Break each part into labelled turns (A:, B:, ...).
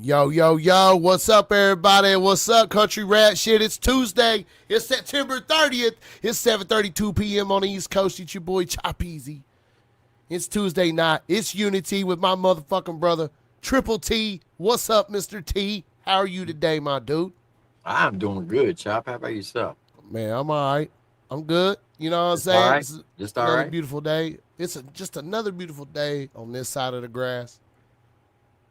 A: Yo, yo, yo, what's up, everybody? What's up, country rat shit? It's Tuesday. It's September 30th. It's 7:32 p.m. on the East Coast. It's your boy Chop Easy. It's Tuesday night. It's Uni-Tea with my motherfucking brother, Triple T. What's up, Mr. T? How are you today, my dude?
B: I'm doing good, Chop. How about yourself?
A: Man, I'm all right. I'm good. You know what I'm
B: Just all
A: saying?
B: right?
A: It's
B: Just all
A: another
B: right?
A: beautiful day. Just another beautiful day on this side of the grass.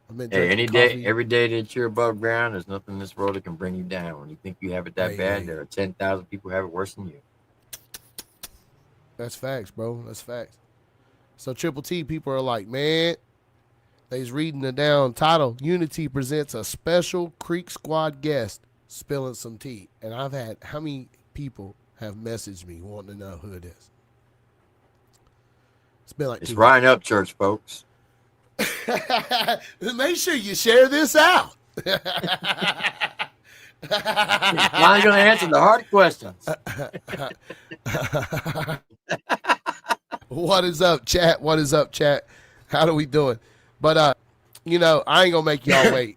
A: I've been
B: Hey,
A: drinking
B: any day,
A: coffee.
B: every day that you're above ground, there's nothing in this world that can bring you down. When you think you have it that
A: Hey,
B: bad,
A: hey,
B: there are 10,000 people who have it worse than you.
A: that's facts, bro. That's facts. So Triple T people are like, man, they's reading the down title. Uni-Tea presents a special Creeksquad guest spilling some tea. And I've had how many people have messaged me wanting to know who it is? It's been like
B: It's
A: 200.
B: Ryan up, church folks.
A: Make sure you share this out.
B: Ryan's going to answer the hard questions.
A: What is up, chat? What is up, chat? How are we doing? But I ain't gonna make y'all wait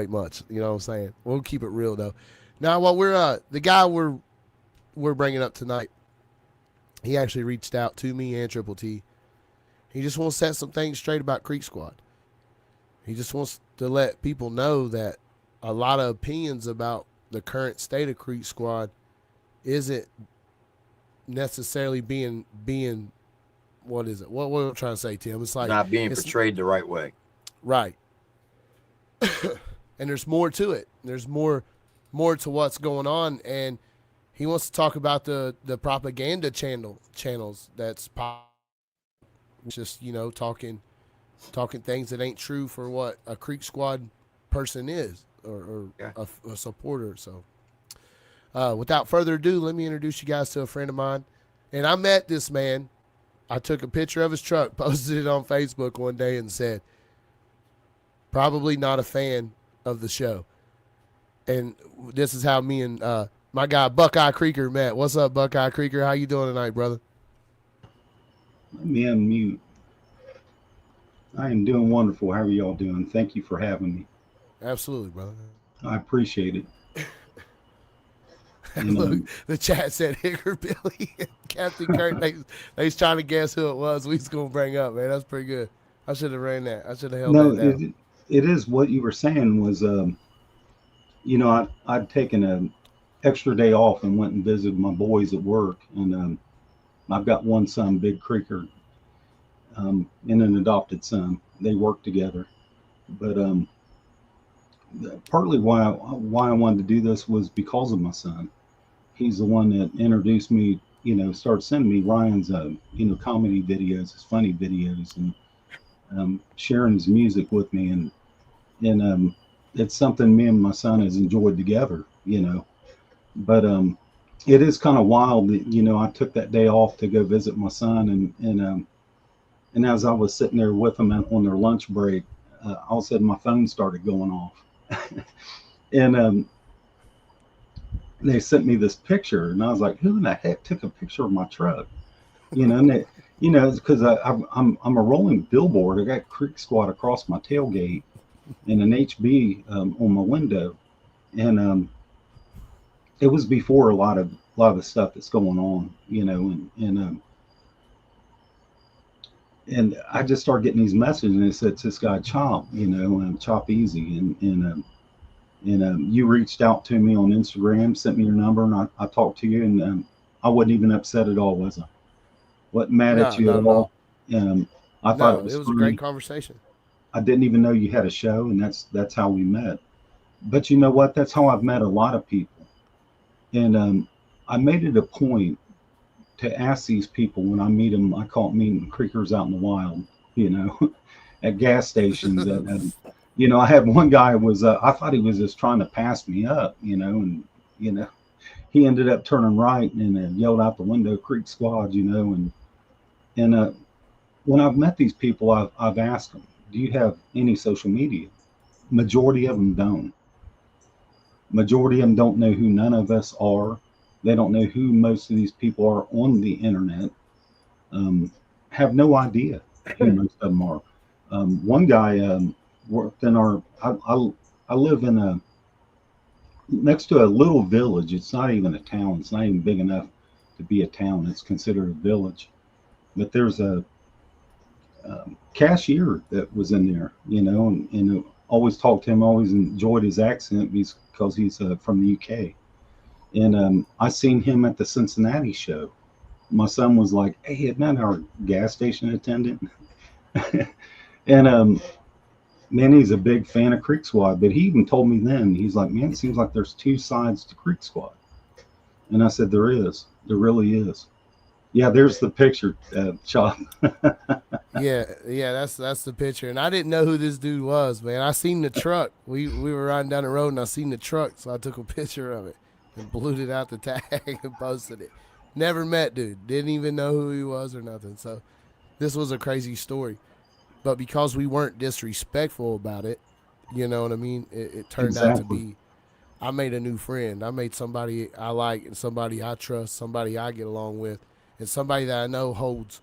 A: much. You know what I'm saying? We'll keep it real though. Now, what the guy we're bringing up tonight, he actually reached out to me and Triple T. He just wants to set some things straight about Creeksquad. He just wants to let people know that a lot of opinions about the current state of Creeksquad isn't necessarily being what is it? What am I trying to say, Tim? It's like
B: Not being
A: it's
B: portrayed the right way.
A: right. And there's more to it. There's more to what's going on, and he wants to talk about the propaganda channels that's just talking things that ain't true for what a Creeksquad person is or
B: Yeah.
A: a supporter. So without further ado, let me introduce you guys to a friend of mine. And I met this man. I took a picture of his truck, posted it on Facebook one day, and said, probably not a fan of the show. And this is how me and my guy Buckeye Creeker met. What's up, Buckeye Creeker? How you doing tonight, brother?
C: Let me unmute. I am doing wonderful. How are y'all doing? Thank you for having me.
A: Absolutely, brother.
C: I appreciate it. And,
A: Look, the chat said Hickory Billy and Captain Kurt. They's trying to guess who it was. We was gonna bring up, man. That's pretty good. I should have ran that. I should have held
C: no,
A: that down.
C: it is what you were saying was, I'd taken an extra day off and went and visited my boys at work. And I've got one son, Big Creeker, and an adopted son. They work together. But partly why I wanted to do this was because of my son. He's the one that introduced me, started sending me Ryan's, comedy videos, his funny videos, and sharing his music with me. And it's something me and my son has enjoyed together, But it is kind of wild that, I took that day off to go visit my son. And as I was sitting there with them on their lunch break, all of a sudden my phone started going off. And they sent me this picture, and I was like, "Who in the heck took a picture of my truck?" And they, it's because I'm a rolling billboard. I got Creeksquad across my tailgate and an HB on my window, and it was before a lot of the stuff that's going on, and I just started getting these messages, and it said, "It's this guy Chop, Chop Easy," and you reached out to me on Instagram, sent me your number, and I talked to you, and I wasn't even upset at all, was I? Wasn't mad at
A: No,
C: you
A: not
C: at
A: at all.
C: all. I thought
A: No,
C: it was
A: it was a
C: funny.
A: great conversation.
C: I didn't even know you had a show, and that's how we met. But you know what? That's how I've met a lot of people. And I made it a point to ask these people when I meet them. I call it meeting creekers out in the wild, at gas stations. I had one guy was I thought he was just trying to pass me up, and he ended up turning right and yelled out the window, "Creeksquad," and when I've met these people, I've asked them, "Do you have any social media?" Majority of them don't. Majority of them don't know who none of us are. They don't know who most of these people are on the internet. Have no idea who most of them are. One guy worked in our. I live in a next to a little village. It's not even a town. It's not even big enough to be a town. It's considered a village. But there's a cashier that was in there, and always talked to him. Always enjoyed his accent because he's from the UK. And I seen him at the Cincinnati show. My son was like, "Hey, isn't that our gas station attendant?" And man, he's a big fan of Creeksquad. But he even told me then, he's like, "Man, it seems like there's two sides to Creeksquad." And I said, "There is. There really is." Yeah, there's the picture, Chop.
A: Yeah, that's the picture. And I didn't know who this dude was, man. I seen the truck. We were riding down the road and I seen the truck, so I took a picture of it and blued it out the tag and posted it. Never met dude. Didn't even know who he was or nothing. So this was a crazy story. But because we weren't disrespectful about it, you know what I mean? It turned out to
C: Exactly.
A: be I made a new friend. I made somebody I like and somebody I trust, somebody I get along with, and somebody that I know holds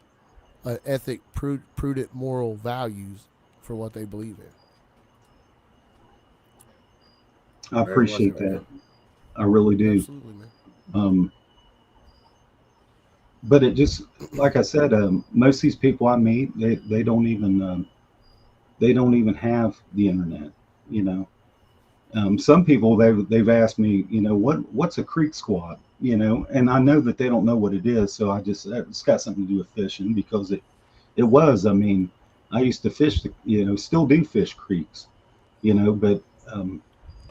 A: ethic, prudent, moral values for what they believe in.
C: I
B: Very much
C: appreciate
B: so.
C: that. I really do.
A: Absolutely, man.
C: Um, but it just, like I said, most of these people I meet, they don't even have the internet. You know, some people they've asked me, what's a creek squad? And I know that they don't know what it is, so it's got something to do with fishing because it was. I mean, I used to fish, still do fish creeks, but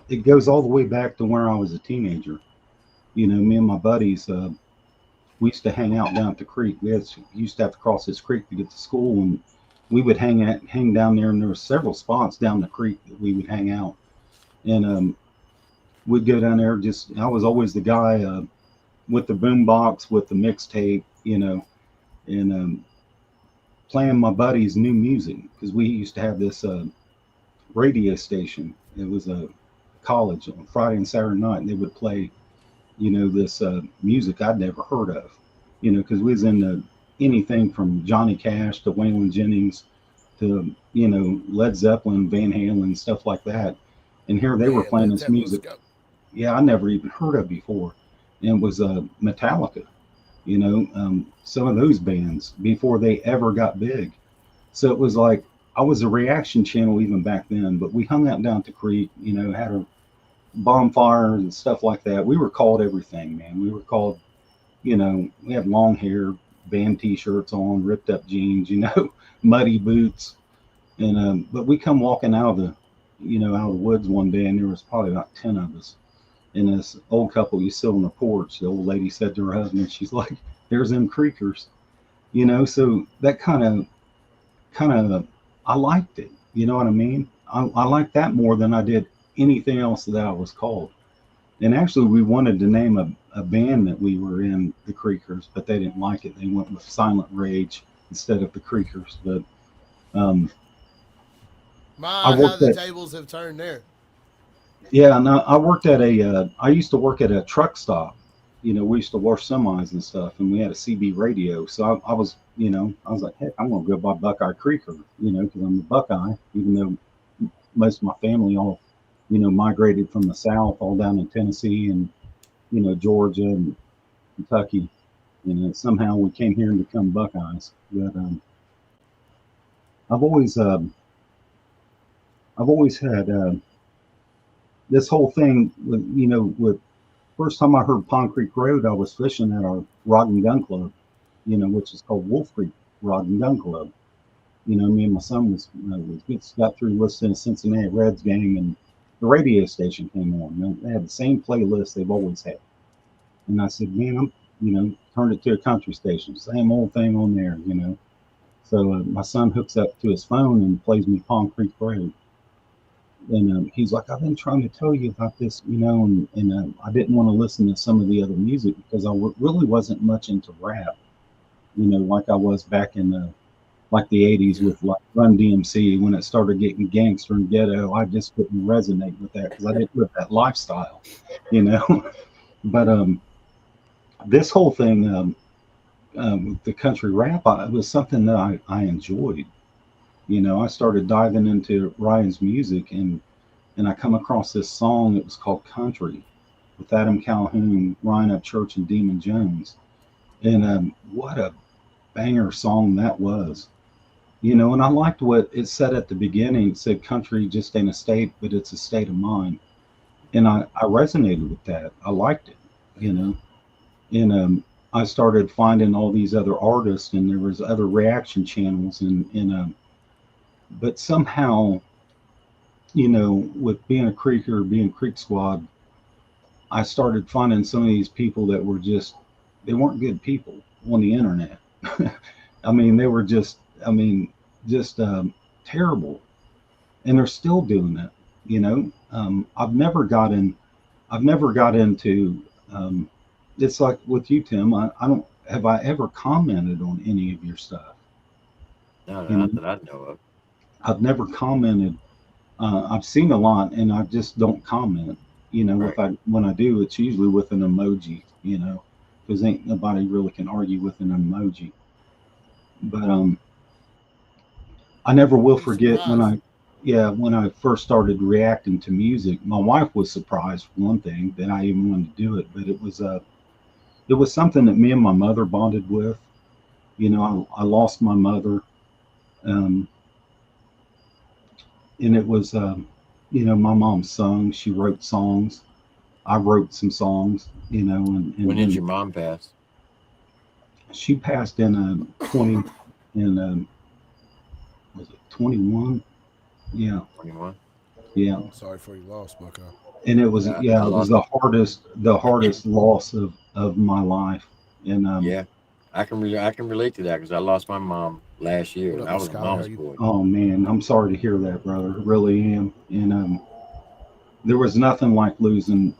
C: it goes all the way back to where I was a teenager. Me and my buddies, we used to hang out down at the creek. Used to have to cross this creek to get to school, and we would hang down there. And there were several spots down the creek that we would hang out, and we'd go down there. I was always the guy with the boom box with the mixtape, and playing my buddies' new music because we used to have this radio station. It was a college on Friday and Saturday night, and they would play this music I'd never heard of, because we was into anything from Johnny Cash to Waylon Jennings to, Led Zeppelin, Van Halen, stuff like that. And here they were
A: Yeah,
C: playing
A: let
C: this
A: that let's
C: music,
A: go.
C: yeah, I never even heard of before. And it was Metallica, some of those bands before they ever got big. So it was like I was a reaction channel even back then, but we hung out down at the creek, had a bonfire and stuff like that. We were called everything, man. We were called, we had long hair, band t-shirts on, ripped up jeans, muddy boots. And but we come walking out of out of the woods one day, and there was probably about 10 of us. And this old couple used to sit on the porch. The old lady said to her husband, she's like, "There's them creekers." So that kind of I liked it. You know what I mean? I liked that more than I did anything else that I was called. And actually, we wanted to name a band that we were in, the Creekers, but they didn't like it. They went with Silent Rage instead of the Creekers. But um, I
A: My, how
C: worked
A: the
C: at
A: tables have turned there.
C: yeah, and I worked at I used to work at a truck stop. We used to wash semis and stuff, and we had a CB radio. So I was, I was like, heck, I'm gonna go by Buckeye Creeker, because I'm a Buckeye, even though most of my family all, migrated from the South, all down in Tennessee and, Georgia and Kentucky. Somehow we came here and become Buckeyes. But I've always, I've always had this whole thing with first time I heard Pond Creek Road, I was fishing at our Rod and Gun Club, which is called Wolf Creek Rod and Gun Club. Me and my son we got through listening to Cincinnati Reds game, and the radio station came on. They had the same playlist they've always had. And I said, man, turned it to a country station, same old thing on there. So my son hooks up to his phone and plays me Pond Creek Road. And he's like, I've been trying to tell you about this, and I didn't want to listen to some of the other music because really wasn't much into rap, like I was back in the 80s
A: Yeah.
C: with like Run DMC. When it started getting gangster and ghetto, I just couldn't resonate with that because I didn't live that lifestyle, you know. But this whole thing, the country rap, it was something that I enjoyed, You know, I started diving into Ryan's music, and I come across this song. It was called Country with Adam Calhoun, Ryan Upchurch, and Demon Jones. And what a banger song that was. You know, and I liked what it said at the beginning. It said, country just ain't a state, but it's a state of mind. And I resonated with that. I liked it, you know. And I started finding all these other artists, and there was other reaction channels. But somehow, you know, with being a creeker, being Creek Squad, I started finding some of these people that were just, they weren't good people on the internet. I mean, they were just, just terrible, and they're still doing it. You know, I've never got into. It's like with you, Tim. I don't have I ever commented on any of your stuff.
B: No,
C: You know,
B: not that I know of.
C: I've never commented. I've seen a lot, and I just don't comment. You know,
B: Right.
C: when I do, it's usually with an emoji. You know, because ain't nobody really can argue with an emoji. But I never will
A: You'd be
C: forget
A: surprised.
C: when I first started reacting to music. My wife was surprised for one thing that I even wanted to do it, but it was something that me and my mother bonded with. You know, I lost my mother, um, and it was, you know, my mom sung. She wrote songs. I wrote some songs. You know,
B: When
C: and
B: did
C: when
B: your mom pass?
C: she passed in 20 in was it 21? Yeah,
B: 21.
C: yeah.
A: Sorry for your loss, Bucko.
C: And it was,
B: Yeah, I
C: yeah, it was
B: lost.
C: the hardest loss of my life. And
B: Yeah, I can relate to that because I lost my mom last year,
A: What
B: and
A: up,
B: I
A: Miss
B: was a
A: Skylar? How
B: mama's
A: you?
B: boy.
C: oh man, I'm sorry to hear that, brother. Really am. And there was nothing like losing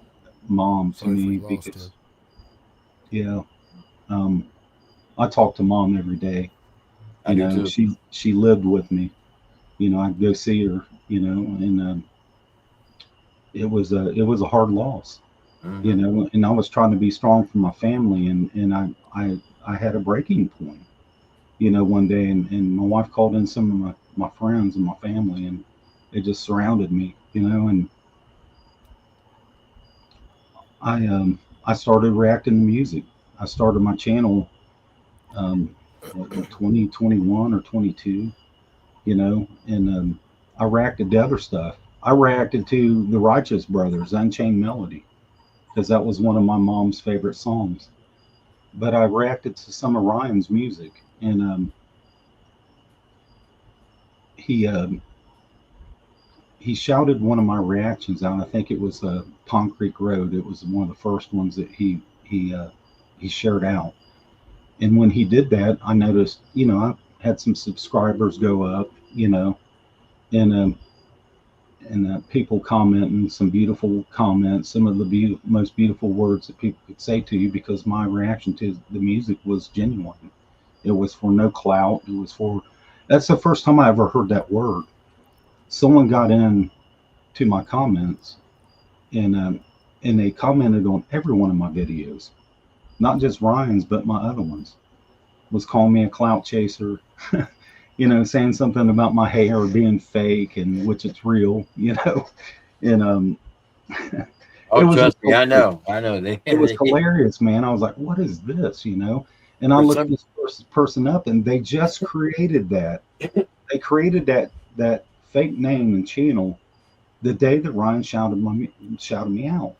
C: mom to
A: Sorry for
C: me
A: your loss,
C: because
A: Tim.
C: yeah, um, I talk to mom every day.
B: I
C: You
B: do
C: know,
B: too.
C: she lived with me. You know, I'd go see her. You know, and it was a hard loss. You
B: Hmm.
C: know, and I was trying to be strong for my family, and I had a breaking point. You know, one day, and my wife called in some of my friends and my family, and they just surrounded me. You know, and I started reacting to music. I started my channel, in 2021 or 22. You know, and I reacted to other stuff. I reacted to the Righteous Brothers, Unchained Melody, because that was one of my mom's favorite songs. But I reacted to some of Ryan's music, and he he shouted one of my reactions out. I think it was Pond Creek Road. It was one of the first ones that he shared out. And when he did that, I noticed, you know, I had some subscribers go up, you know, and people commenting some beautiful comments, some of the most beautiful words that people could say to you because my reaction to the music was genuine. It was for no clout. It was for that's the first time I ever heard that word. Someone got in to my comments, and they commented on every one of my videos, not just Ryan's, but my other ones. Was calling me a clout chaser, you know, saying something about my hair being fake and which it's real, you know, and it
B: Oh,
C: was just
B: trust me, I know. I know. They,
C: it was
B: they
C: hilarious, man. I was like, what is this, you know? And I
B: for
C: looked
B: some.
C: this person up, and they just created that. They created that fake name and channel the day that Ryan shouted me out.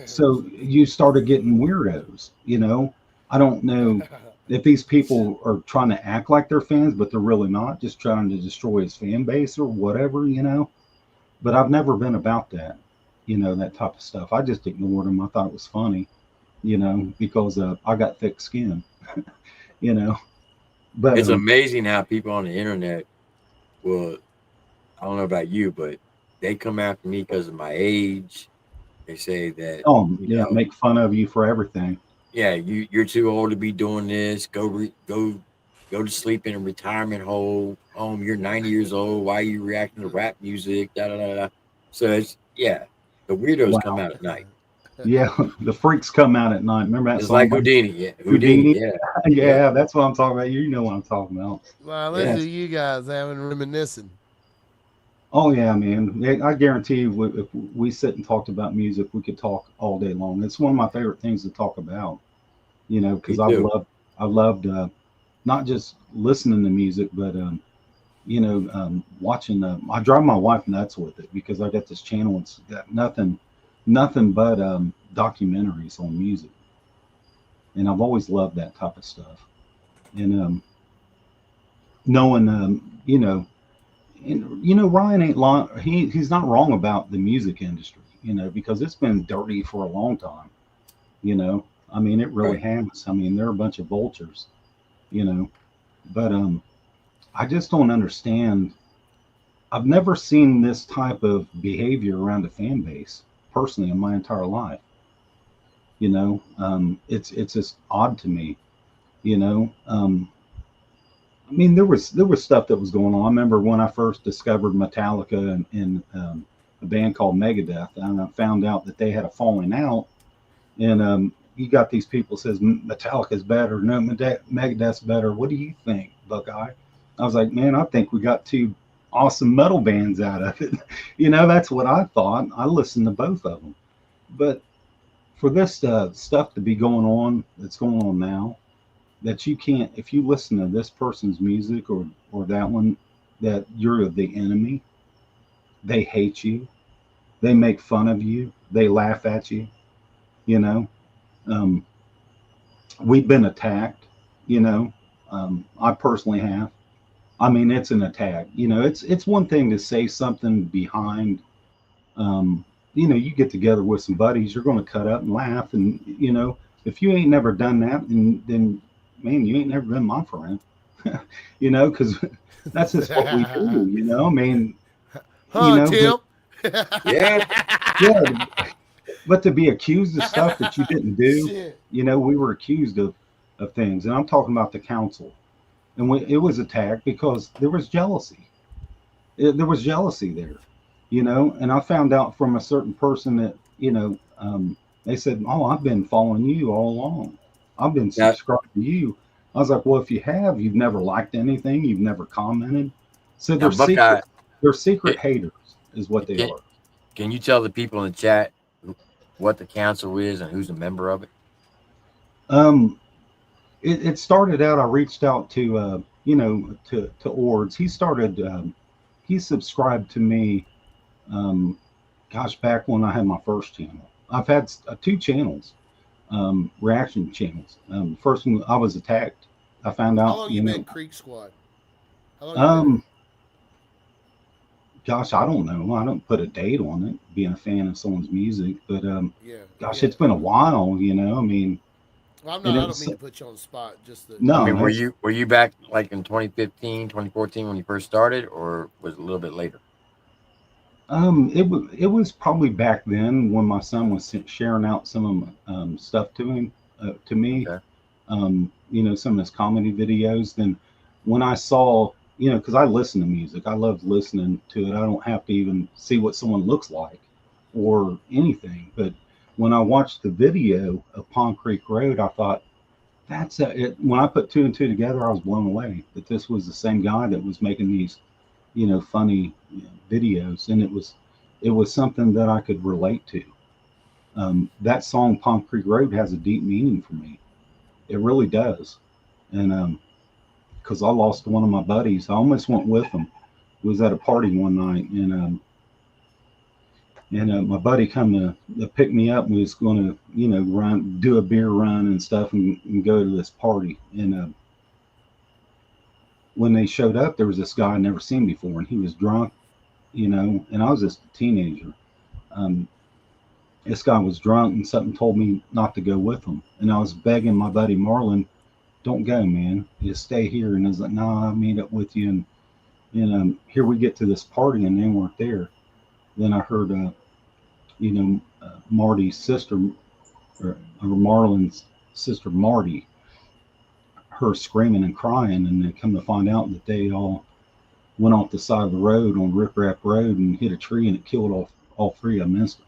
C: So you started getting weirdos, you know. I don't know if these people are trying to act like they're fans, but they're really not, just trying to destroy his fan base or whatever, you know. But I've never been about that, you know, that type of stuff. I just ignored them. I thought it was funny, you know, because I got thick skin, you know. But
B: It's amazing how people on the internet will. I don't know about you, but they come after me because of my age. They say that
C: oh
B: you
C: yeah,
B: know,
C: make fun of you for everything.
B: yeah, you're too old to be doing this. Go to sleep in a retirement home. You're 90 years old. Why are you reacting to rap music? Da da da da. So it's yeah, the weirdos come
C: Wow,
B: out at night.
C: Yeah, the freaks come out at night. Remember that
B: Just
C: song
B: like
C: by
B: Houdini. Yeah, Houdini.
C: Houdini?
B: Yeah. Yeah.
C: Yeah, that's what I'm talking about. You know what I'm talking about.
A: Well,
B: Yeah.
A: listen to
C: Yes.
A: you guys having reminiscing.
C: Oh yeah, man. Yeah, I guarantee you, if we sit and talked about music, we could talk all day long. It's one of my favorite things to talk about. You know,
B: Me
C: because
B: too.
C: I've loved not just listening to music, but watching. I drive my wife nuts with it because I got this channel. It's got nothing but documentaries on music, and I've always loved that type of stuff. And knowing, Ryan ain't long. He's not wrong about the music industry, because it's been dirty for a long time. You know, I mean, it really
B: Right.
C: has. I mean, they're a bunch of vultures. You know, but I just don't understand. I've never seen this type of behavior around a fan base personally in my entire life. It's just odd to me. You know, I mean, there was stuff that was going on. I remember when I first discovered Metallica and a band called Megadeth, and I found out that they had a falling out. And you got these people says Metallica's better, no, Megadeth's better. What do you think, Buckeye? I was like, man, I think we got two awesome metal bands out of it. That's what I thought. I listened to both of them, but for this stuff to be going on, that's going on now, that you can't, if you listen to this person's music or that one, that you're the enemy. They hate you. They make fun of you. They laugh at you. You know, um, we've been attacked. You know, I personally have. I mean, it's an attack. It's one thing to say something behind. Um, you get together with some buddies, you're going to cut up and laugh, and if you ain't never done that, then man, you ain't never been my friend. Because that's just what we do. I mean,
A: Huh,
C: but
A: Tim?
B: Yeah.
C: yeah, but to be accused of stuff that you didn't do,
A: Shit.
C: we were accused of things, and I'm talking about the council, and it was attacked because there was jealousy. There was jealousy there, and I found out from a certain person that they said, "Oh, I've been following you all along. I've been
B: Now,
C: subscribed to you." I was like, "Well, if you have, you've never liked anything, you've never commented, so
B: now, Buckeye,
C: they're secret
B: can,
C: haters, is what they
B: can,
C: are."
B: can you tell the people in the chat what the council is and who's a member of it?
C: Um, it started out. I reached out to to Ords. He subscribed to me. Um, Gosh, back when I had my first channel. I've had two channels, reaction channels. First one, I was attacked. I found
A: How
C: out,
A: long you been Creek Squad? How long you been in?
C: um, gosh, I don't know. I don't put a date on it, being a fan of someone's music, but
A: Yeah,
C: gosh,
A: yeah.
C: it's been a while, I mean,
A: Well,
C: and
A: I
C: it
A: don't
C: was,
A: mean to put you on the spot. Just the,
B: I
C: no,
B: mean, were
C: that's,
B: you back like in 2015, 2014 when you first started, or was it a little bit later?
C: it was probably back then when my son was sharing out some of my stuff to me,
B: Okay.
C: some of his comedy videos. Then when I saw, because I listen to music, I love listening to it. I don't have to even see what someone looks like or anything. But when I watched the video of Pond Creek Road, I thought, it. When I put two and two together, I was blown away that this was the same guy that was making these, funny videos, and it was something that I could relate to. That song Pond Creek Road has a deep meaning for me. It really does. And because I lost one of my buddies, I almost went with him. We was at a party one night, and my buddy come to pick me up. And we was going to, do a beer run and stuff, and go to this party. And when they showed up, there was this guy I'd never seen before, and he was drunk, and I was just a teenager. Um, this guy was drunk, and something told me not to go with him. And I was begging my buddy Marlon, "Don't go, man. Just stay here." And I was like, "No, I'll meet up with you." And here we get to this party, and they weren't there. Then I heard, Marty's sister, or Marlon's sister Marty, her screaming and crying, and then come to find out that they all went off the side of the road on Rip Rap Road and hit a tree, and it killed all three of them instantly.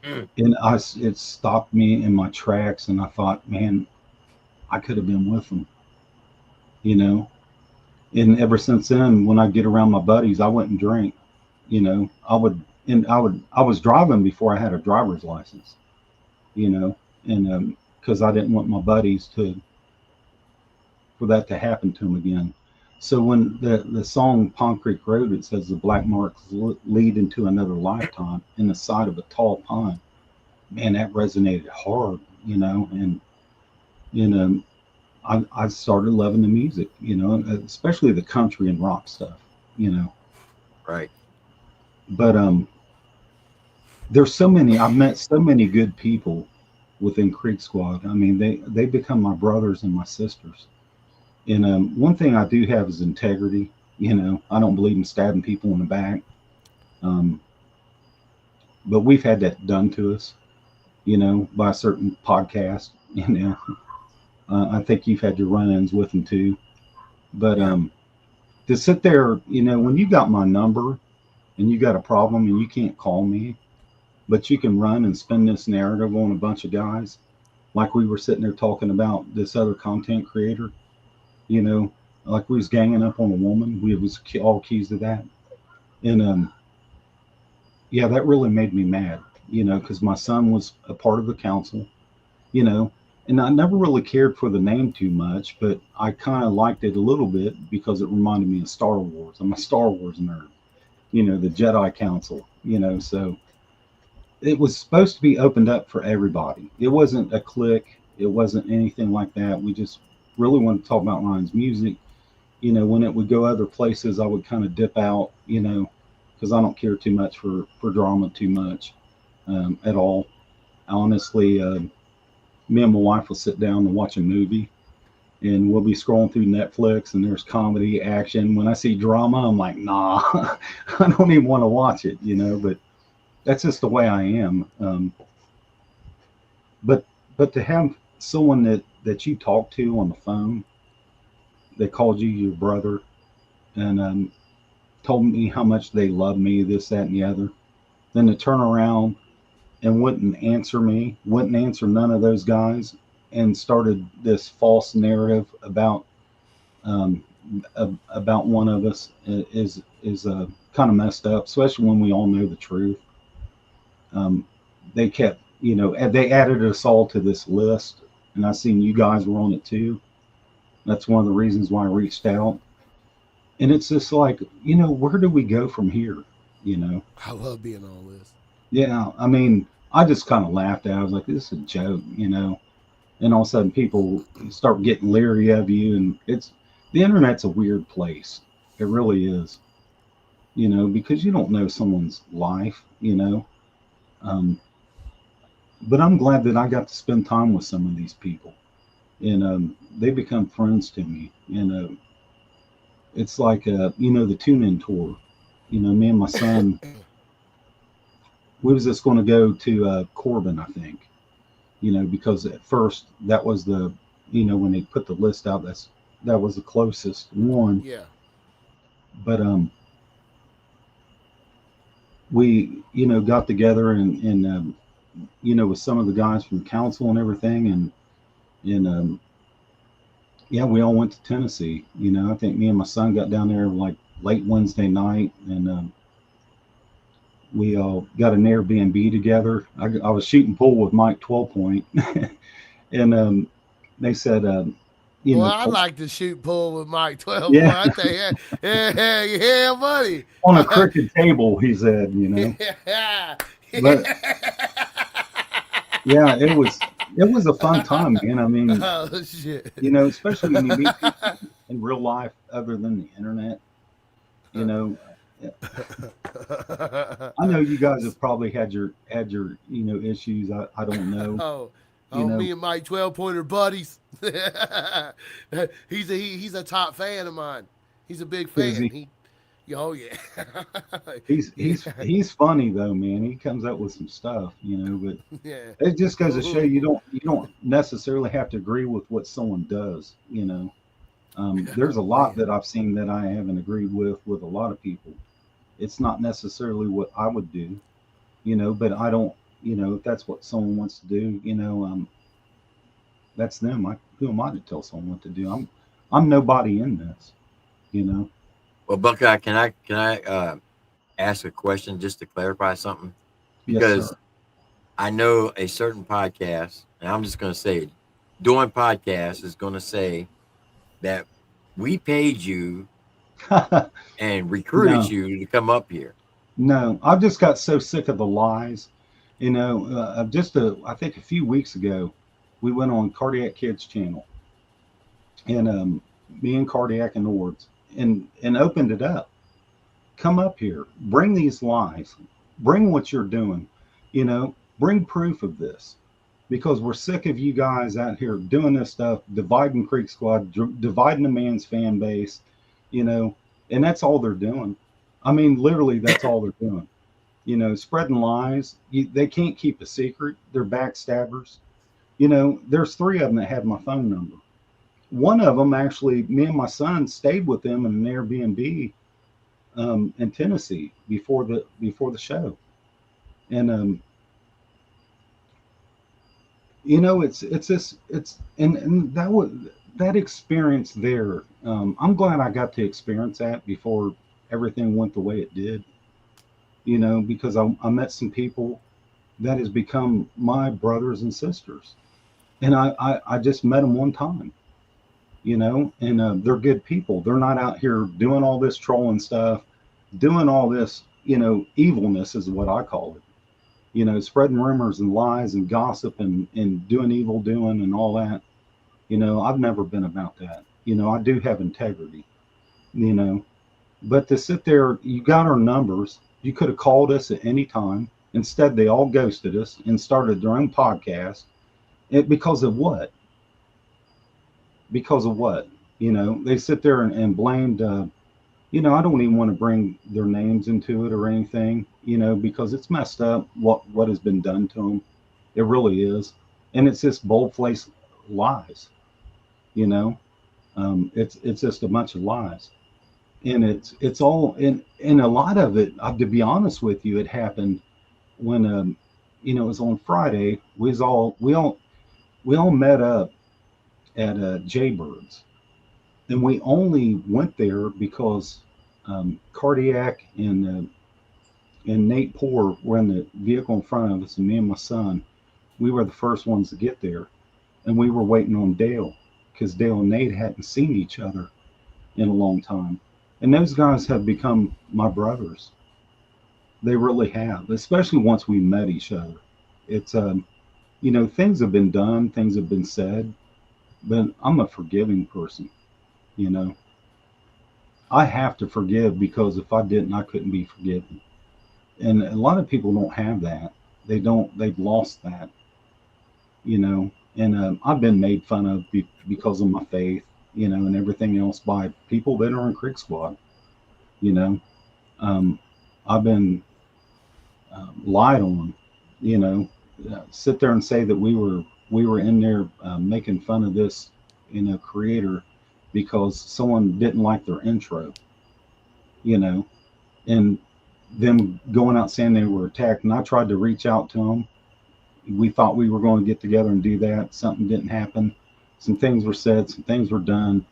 C: And it stopped me in my tracks, and I thought, man, I could have been with them, you know. And ever since then, when I get around my buddies, I wouldn't drink, you know. I was driving before I had a driver's license, you know, and because I didn't want my buddies to for that to happen to them again. So when the song Pond Creek Road, it says the black marks lead into another lifetime in the side of a tall pine. Man, that resonated hard, you know, and I started loving the music, you know, especially the country and rock stuff, you know.
B: Right.
C: But there's so many. I've met so many good people within Creeksquad. I mean, they become my brothers and my sisters. And one thing I do have is integrity. You know, I don't believe in stabbing people in the back. Um, but we've had that done to us, you know, by a certain podcast. You know, I think you've had your run-ins with them too. But to sit there, you know, when you got my number and you got a problem and you can't call me, but you can run and spin this narrative on a bunch of guys, like we were sitting there talking about this other content creator, you know, like we was ganging up on a woman. We was all accused of that. And yeah, that really made me mad, you know, because my son was a part of the council, you know, and I never really cared for the name too much, but I kind of liked it a little bit because it reminded me of Star Wars. I'm a Star Wars nerd, you know, the Jedi Council, you know, so it was supposed to be opened up for everybody. It wasn't a clique. It wasn't anything like that. We just really wanted to talk about Ryan's music. You know, when it would go other places, I would kind of dip out, you know, because I don't care too much for drama too much at all. Honestly, me and my wife will sit down and watch a movie, and we'll be scrolling through Netflix, and there's comedy, action. When I see drama, I'm like, nah, I don't even want to watch it, you know, but that's just the way I am. But to have someone that you talk to on the phone that called you your brother and told me how much they love me, this, that, and the other, then to turn around and wouldn't answer me, wouldn't answer none of those guys, and started this false narrative um, about one of us is kind of messed up, especially when we all know the truth. They kept, you know, they added us all to this list, and I seen you guys were on it too. That's one of the reasons why I reached out. And it's just like, you know, where do we go from here? You know?
A: I love being on this.
C: Yeah, I mean, I just kind of laughed at it. I was like, this is a joke, you know? And all of a sudden people start getting leery of you, and the internet's a weird place. It really is, you know, because you don't know someone's life, you know? But I'm glad that I got to spend time with some of these people, and they become friends to me. And it's like, you know, the tune-in tour. You know, me and my son, we was just going to go to Corbin, I think. You know, because at first that was the, you know, when they put the list out, that was the closest one.
A: Yeah.
C: But we, you know, got together and you know, with some of the guys from the council and everything, and yeah, we all went to Tennessee. You know, I think me and my son got down there like late Wednesday night, and we all got an Airbnb together. I was shooting pool with Mike 12 Point, and they said, you
A: Well,
C: know,
A: I'd like to shoot pool with Mike 12. Boy,
C: yeah,
A: I tell you, yeah, buddy.
C: on a cricket table, he said, you know,
A: Yeah.
C: but yeah, it was a fun time, man. I mean,
A: Oh, shit.
C: you know, especially when you meet people in real life other than the internet, you know. I know you guys have probably had your you know issues. I don't know,
A: Oh,
C: you know,
A: me and Mike 12 pointer buddies. He's a top fan of mine. He's a big
C: is
A: fan.
C: he?
A: Oh yeah.
C: He's
A: Yeah.
C: he's he's funny though, man. He comes up with some stuff, you know. But
A: Yeah.
C: it just goes to show you don't necessarily have to agree with what someone does, you know. There's a lot
A: Man.
C: that I've seen that I haven't agreed with a lot of people. It's not necessarily what I would do, you know, but I don't You know, if that's what someone wants to do, that's them. Who am I to tell someone what to do? I'm nobody in this. You know.
B: Well, Buckeye, can I ask a question just to clarify something?
C: Yes,
B: Because
C: sir.
B: I know a certain podcast, and I'm just going to say it, doing podcast is going to say that we paid you and recruited
C: No,
B: you to come up here.
C: no. I've just got so sick of the lies. I think a few weeks ago, we went on Cardiac Kids channel, and me and Cardiac and Ords, and opened it up. Come up here, bring these lies, bring what you're doing, bring proof of this, because we're sick of you guys out here doing this stuff, dividing Creek Squad, dividing a man's fan base, you know, and that's all they're doing. I mean, literally, that's all they're doing. Spreading lies. They can't keep a secret. They're backstabbers. There's three of them that have my phone number. One of them, actually, me and my son stayed with them in an Airbnb in Tennessee before the show, and it's this it's and that experience there. I'm glad I got to experience that before everything went the way it did. Because I met some people that has become my brothers and sisters, and I just met them one time. And they're good people. They're not out here doing all this trolling stuff, doing all this, evilness is what I call it. Spreading rumors and lies and gossip and doing evil doing and all that. I've never been about that. I do have integrity, you know, but to sit there, you got our numbers. You could have called us at any time. Instead, they all ghosted us and started their own podcast. Because of what? Because of what? They sit there and blamed, I don't even want to bring their names into it or anything, because it's messed up what has been done to them. It really is. And it's just bold-faced lies, you know. It's just a bunch of lies. And it's all and a lot of it, to be honest with you, it happened when it was on Friday. We all met up at Jaybirds, and we only went there because Cardiac and Nate Poor were in the vehicle in front of us, and me and my son, we were the first ones to get there, and we were waiting on Dale because Dale and Nate hadn't seen each other in a long time, and those guys have become my brothers. They really have, especially once we met each other. It's things have been done, things have been said, but I'm a forgiving person. You know, I have to forgive because if I didn't, I couldn't be forgiven. And a lot of people don't have that. They don't. They've lost that. And I've been made fun of because of my faith, and everything else by people that are in Creek Squad. You know, um, I've been lied on. You know, sit there and say that we were in there making fun of this, creator because someone didn't like their intro. You know, and them going out saying they were attacked, and I tried to reach out to them. We thought we were going to get together and do that. Something didn't happen. Some things were said, some things were done,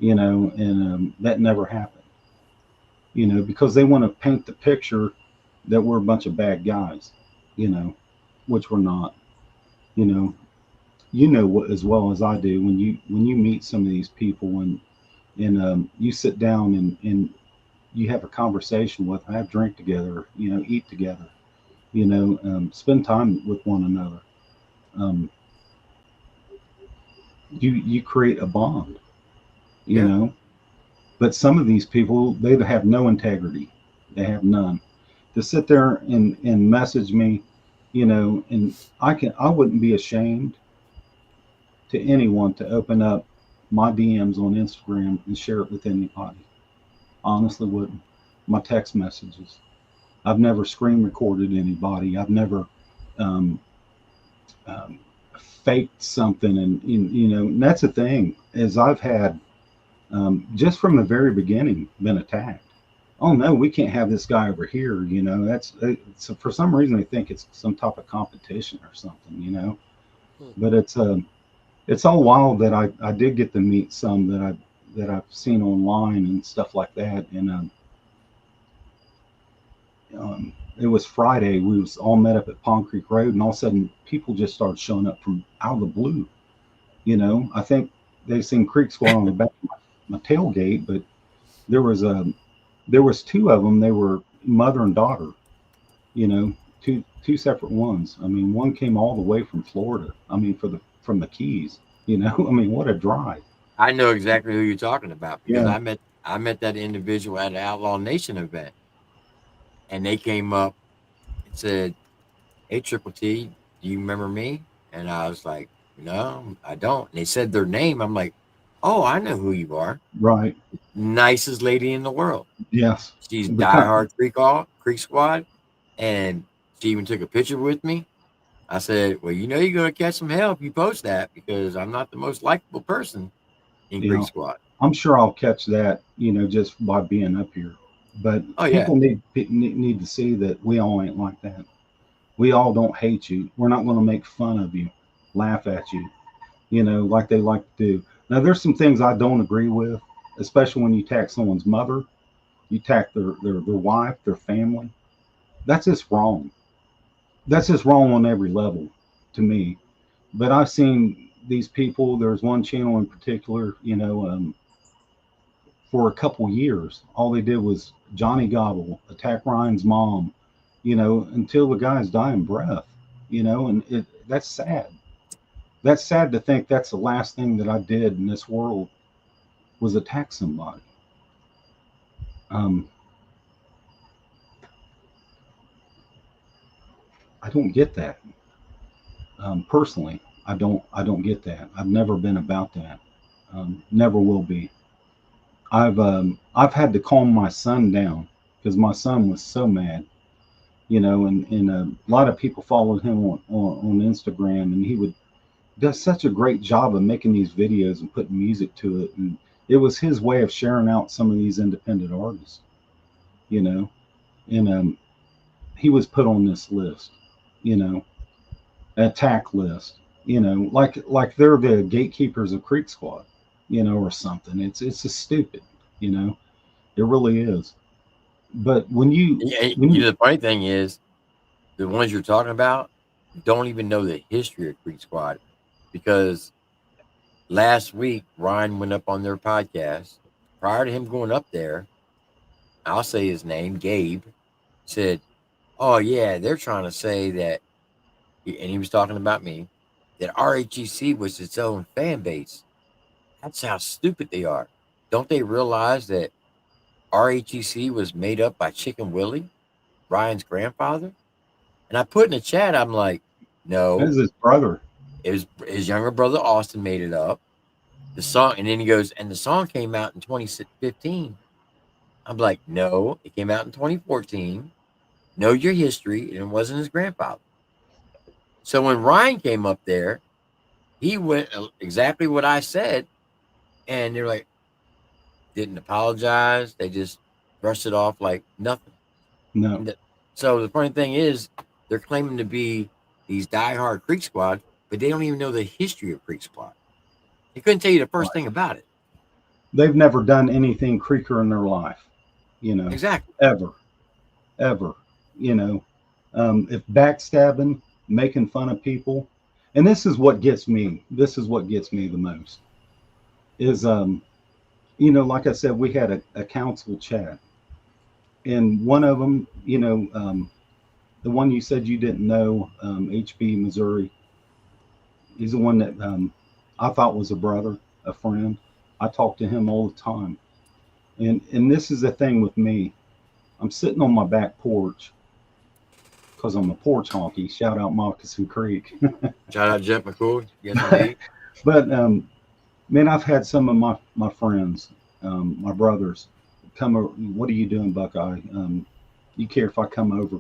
C: and that never happened. Because they want to paint the picture that we're a bunch of bad guys, you know, which we're not. You know, what as well as I do when you meet some of these people and you sit down and you have a conversation with, have drink together, eat together, spend time with one another. Um, you create a bond, you
B: Yeah.
C: know. But some of these people, they have no integrity. They have none. To sit there and message me, and I wouldn't be ashamed to anyone to open up my DMs on Instagram and share it with anybody. Honestly, wouldn't. My text messages. I've never screen recorded anybody. I've never um, um, faked something, and and that's the thing is I've had just from the very beginning been attacked. oh no, we can't have this guy over here. You know, so for some reason they think it's some type of competition or something. You know,
A: Hmm.
C: but it's all wild that I did get to meet some that I've seen online and stuff like that. And it was Friday. We was all met up at Pond Creek Road, and all of a sudden people just started showing up from out of the blue. You know, I think they seen Creeksquad on the back of my tailgate, but there was a there was two of them. They were mother and daughter. You know, two separate ones. I mean, one came all the way from Florida. I mean, from the Keys. You know, I mean, what a drive.
B: I know exactly who you're talking about because
C: Yeah,
B: I met that individual at an Outlaw Nation event, and they came up and said, "Hey, Triple T, do you remember me?" And I was like, "No, I don't." And they said their name. I'm like, "Oh, I know who you are.
C: right.
B: Nicest lady in the world.
C: Yes.
B: She's
C: Because
B: diehard Creek Squad, and she even took a picture with me." I said, "Well, you know you're gonna catch some hell if you post that because I'm not the most likable person in
C: you
B: Creek
C: know,
B: Squad."
C: I'm sure I'll catch that. You know, just by being up here. But
B: Oh yeah,
C: people need to see that we all ain't like that. We all don't hate you. We're not going to make fun of you, laugh at you, you know, like they like to do. Now, there's some things I don't agree with, especially when you attack someone's mother, you attack their wife, their family. That's just wrong. That's just wrong on every level to me. But I've seen these people. There's one channel in particular, you know, for a couple years, all they did was Johnny Gobble, attack Ryan's mom, you know, until the guy's dying breath, you know, and that's sad. That's sad to think that's the last thing that I did in this world was attack somebody. Um, I don't get that personally. I don't get that. I've never been about that. Never will be. I've had to calm my son down because my son was so mad, you know, and a lot of people followed him on Instagram, and he would does such a great job of making these videos and putting music to it, and it was his way of sharing out some of these independent artists, you know, and he was put on this list, you know, attack list, you know, like they're the gatekeepers of Creek Squad, you know, or something. It's just stupid, you know, it really is. But
B: yeah.
C: when
B: You
C: you
B: know the funny thing is the ones you're talking about don't even know the history of Creek Squad because last week Ryan went up on their podcast. Prior to him going up there, I'll say his name, Gabe, said, "Oh yeah, they're trying to say that," and he was talking about me, that RHEC was its own fan base. That's how stupid they are. Don't they realize that RHEC was made up by Chicken Willie, Ryan's grandfather? And I put in the chat, I'm like,
C: as
B: no,
C: his brother,
B: it was his younger brother Austin made it up. The song, and then he goes, and the song came out in 2015. I'm like, no, it came out in 2014. Know your history, and it wasn't his grandfather. So when Ryan came up there, he went exactly what I said, and they're like, didn't apologize. They just brushed it off like nothing.
C: no,
B: And so the funny thing is, they're claiming to be these diehard Creek Squad, but they don't even know the history of Creek Squad. They couldn't tell you the first
C: right.
B: thing about it.
C: They've never done anything creeker in their life, you know,
B: Exactly.
C: ever, ever, you know. If backstabbing, making fun of people, and this is what gets me. This is what gets me the most is, you know, like I said, we had a council chat, and one of them, you know, the one you said you didn't know, HB Missouri, he's the one that I thought was a brother, a friend. I talk to him all the time, and this is the thing with me. I'm sitting on my back porch because I'm a porch honky. Shout out Moccasin Creek.
B: Shout out Jeff McCool. Yes, indeed.
C: But man, I've had some of my friends, my brothers, come over. What are you doing, Buckeye? You care if I come over?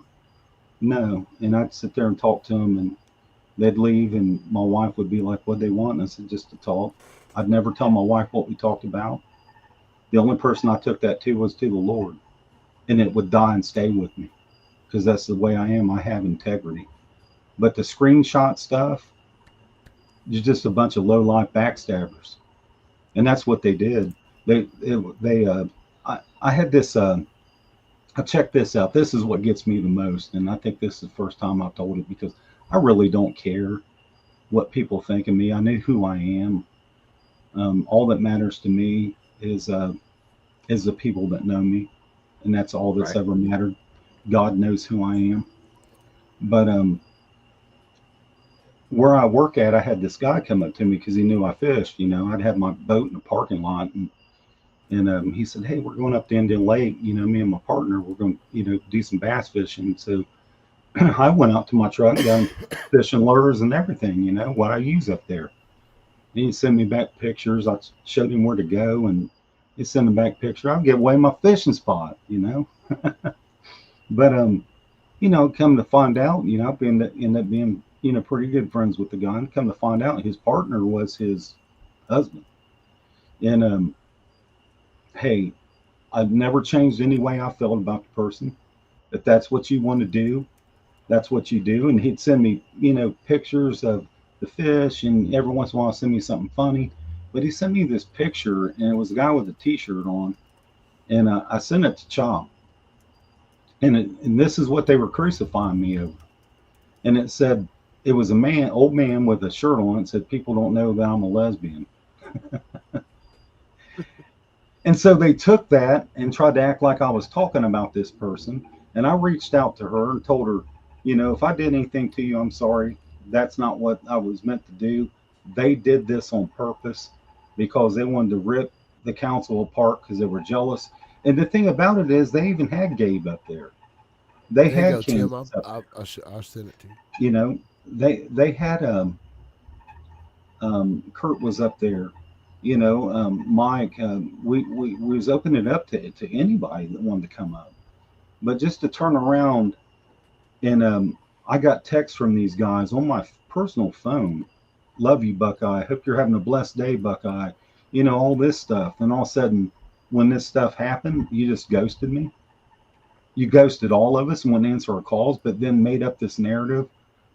C: No. And I'd sit there and talk to them, and they'd leave, and my wife would be like, "What they want?" And I said, "Just to talk." I'd never tell my wife what we talked about. The only person I took that to was to the Lord. and it would die and stay with me because that's the way I am. I have integrity. But the screenshot stuff is just a bunch of low life backstabbers, and that's what they did. I had this. I checked this out. This is what gets me the most, and I think this is the first time I've told it because I really don't care what people think of me. I know who I am. All that matters to me is the people that know me, and that's all that's
B: Right.
C: ever mattered. God knows who I am. But where I work at, I had this guy come up to me because he knew I fished. You know, I'd have my boat in the parking lot, and he said, "Hey, we're going up to Indian Lake. You know, me and my partner, we're going to, do some bass fishing." So I went out to my truck, got fishing lures and everything. You know what I use up there. And he sent me back pictures. I showed him where to go, and he sent me back picture. I'll give away my fishing spot. But come to find out, I've ended up being, pretty good friends with the guy. And come to find out, his partner was his husband. And hey, I've never changed any way I felt about the person. If that's what you want to do, that's what you do. And he'd send me, pictures of the fish, and every once in a while send me something funny. But he sent me this picture, and it was a guy with a T-shirt on, and I sent it to Chop, and this is what they were crucifying me over. And it said it was a man, old man with a shirt on. It said, "People don't know that I'm a lesbian." And so they took that and tried to act like I was talking about this person. And I reached out to her and told her, if I did anything to you, I'm sorry. That's not what I was meant to do. They did this on purpose because they wanted to rip the council apart because they were jealous. And the thing about it is, they even had Gabe up there. They
A: There you
C: had
A: go, Tim.
C: Kansas up there.
A: I'll send it to you.
C: They had Kurt was up there. Mike. We was opening it up to anybody that wanted to come up. But just to turn around and I got texts from these guys on my personal phone. "Love you, Buckeye. Hope you're having a blessed day, Buckeye." All this stuff. And all of a sudden, when this stuff happened, you just ghosted me. You ghosted all of us and wouldn't answer our calls, but then made up this narrative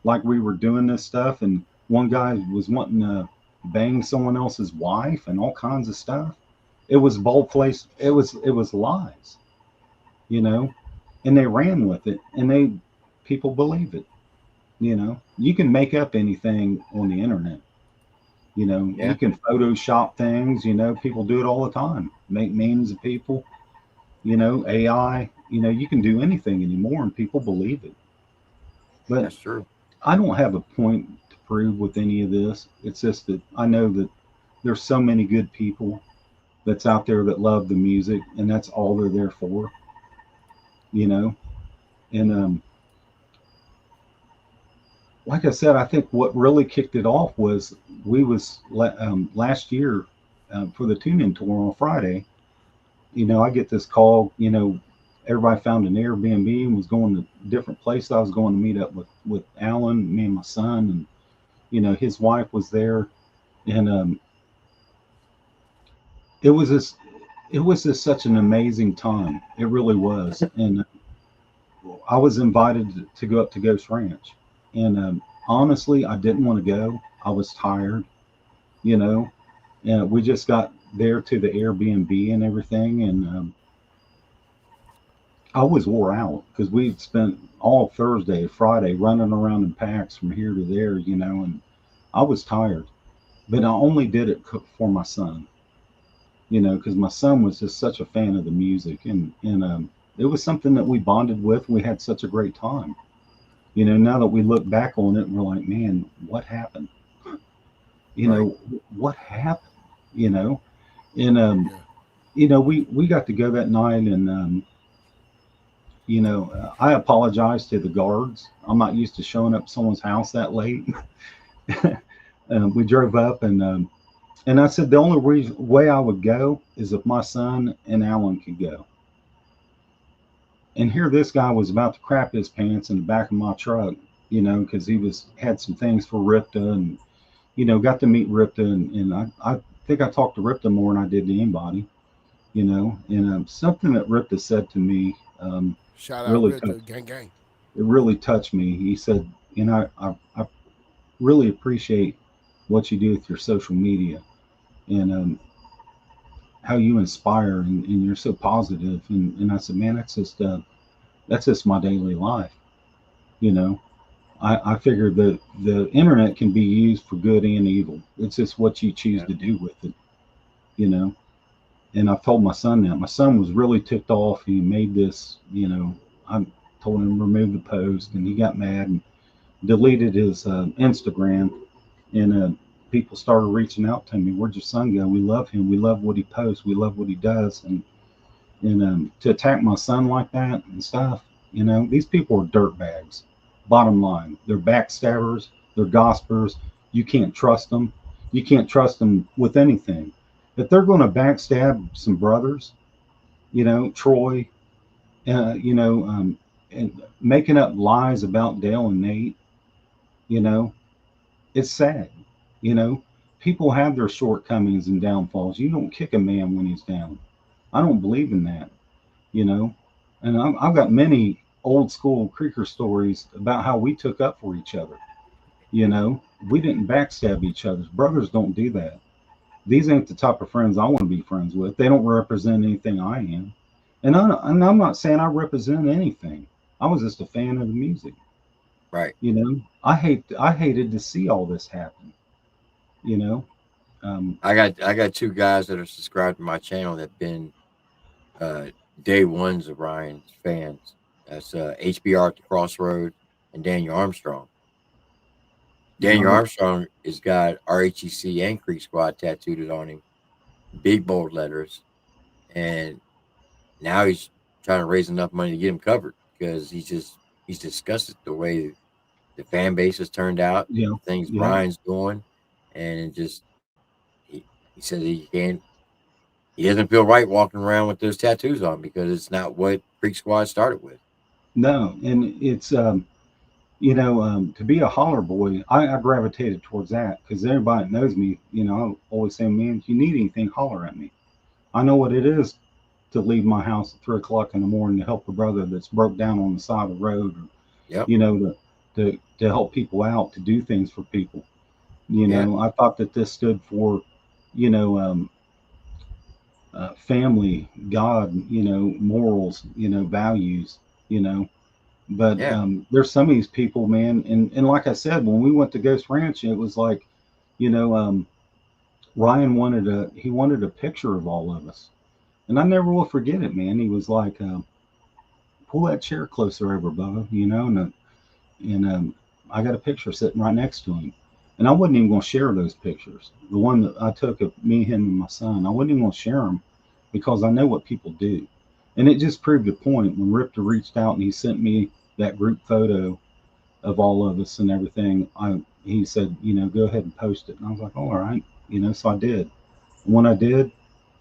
C: like we were doing this stuff. And one guy was wanting to bang someone else's wife and all kinds of stuff. It was bold place. It was lies, and they ran with it, and people believe it. You can make up anything on the internet.
B: Yeah.
C: You can Photoshop things. People do it all the time. Make memes of people. AI. You can do anything anymore, and people believe it. But
B: That's true.
C: I don't have a point to prove with any of this. It's just that I know that there's so many good people that's out there that love the music, and that's all they're there for. And like I said, I think what really kicked it off was we was last year for the tune-in tour on Friday. I get this call. Everybody found an Airbnb and was going to different places. I was going to meet up with Alan, me and my son, and his wife was there, and it was just such an amazing time. It really was, and I was invited to go up to Ghost Ranch, and honestly, I didn't want to go. I was tired, and we just got there to the Airbnb and everything, and I was wore out because we'd spent all Thursday, Friday running around in packs from here to there, and I was tired. But I only did it for my son, because my son was just such a fan of the music, and it was something that we bonded with. We had such a great time. Now that we look back on it, we're like, man, what happened?
B: Right.
C: What happened? And we got to go that night, and I apologize to the guards. I'm not used to showing up at someone's house that late. We drove up, and I said the only way I would go is if my son and Alan could go. And here this guy was about to crap his pants in the back of my truck, because he had some things for Ripta, and got to meet Ripta, and I think I talked to Ripta more than I did to anybody, and something that Ripta said to me
A: Shout out
C: really
A: Red
C: touched.
A: Hood Gang Gang.
C: It really touched me. He said, I really appreciate what you do with your social media, and how you inspire, and you're so positive. And I said, man, that's just my daily life. You know, I figured that the internet can be used for good and evil. It's just what you choose
B: Yeah.
C: to do with it. You know, and I've told my son that. My son was really ticked off. He made this. I told him to remove the post, and he got mad and deleted his Instagram. And people started reaching out to me. Where'd your son go? We love him. We love what he posts. We love what he does. And to attack my son like that and stuff, these people are dirtbags. Bottom line, they're backstabbers. They're gossipers. You can't trust them. You can't trust them with anything. If they're going to backstab some brothers, Troy, uh, you know, um, and making up lies about Dale and Nate, you know, it's sad. You know, people have their shortcomings and downfalls. You don't kick a man when he's down. I don't believe in that. You know, and I've got many old school creeker stories about how we took up for each other. You know, we didn't backstab each other. Brothers don't do that. These ain't the type of friends I want to be friends with. They don't represent anything I am. And I'm not saying I represent anything. I was just a fan of the music.
B: Right.
C: I hated to see all this happen. You know, um,
B: I got two guys that are subscribed to my channel that've been uh, day ones of Ryan's fans. That's HBR at the Crossroad and Daniel Armstrong.
C: you know,
B: Daniel Armstrong has got RHEC and Creek Squad tattooed on him, big bold letters, and now he's trying to raise enough money to get him covered because he's disgusted the way the fan base has turned out,
C: you
B: the
C: know,
B: things
C: yeah,
B: Brian's doing, and it just he said he doesn't feel right walking around with those tattoos on because it's not what Creek Squad started with.
C: no, and it's to be a holler boy, I gravitated towards that because everybody that knows me, I always say, man, if you need anything, holler at me. I know what it is to leave my house at 3 o'clock in the morning to help a brother that's broke down on the side of the road, or
B: Yep.
C: to help people out, to do things for people.
B: Yeah.
C: I thought that this stood for, you know, um, family, God, morals, values, you know. But
B: Yeah.
C: there's some of these people, man, and like I said, when we went to Ghost Ranch, it was like, you know, um, Ryan wanted a picture of all of us, and I never will forget it, man. He was like, pull that chair closer over, Bubba, and I got a picture sitting right next to him, and I wasn't even going to share those pictures. The one that I took of me, him, and my son, I wasn't even going to share them because I know what people do, and it just proved a point when Ripter reached out and he sent me that group photo of all of us and everything. He said, go ahead and post it, and I was like, oh, all right, so I did. And when I did,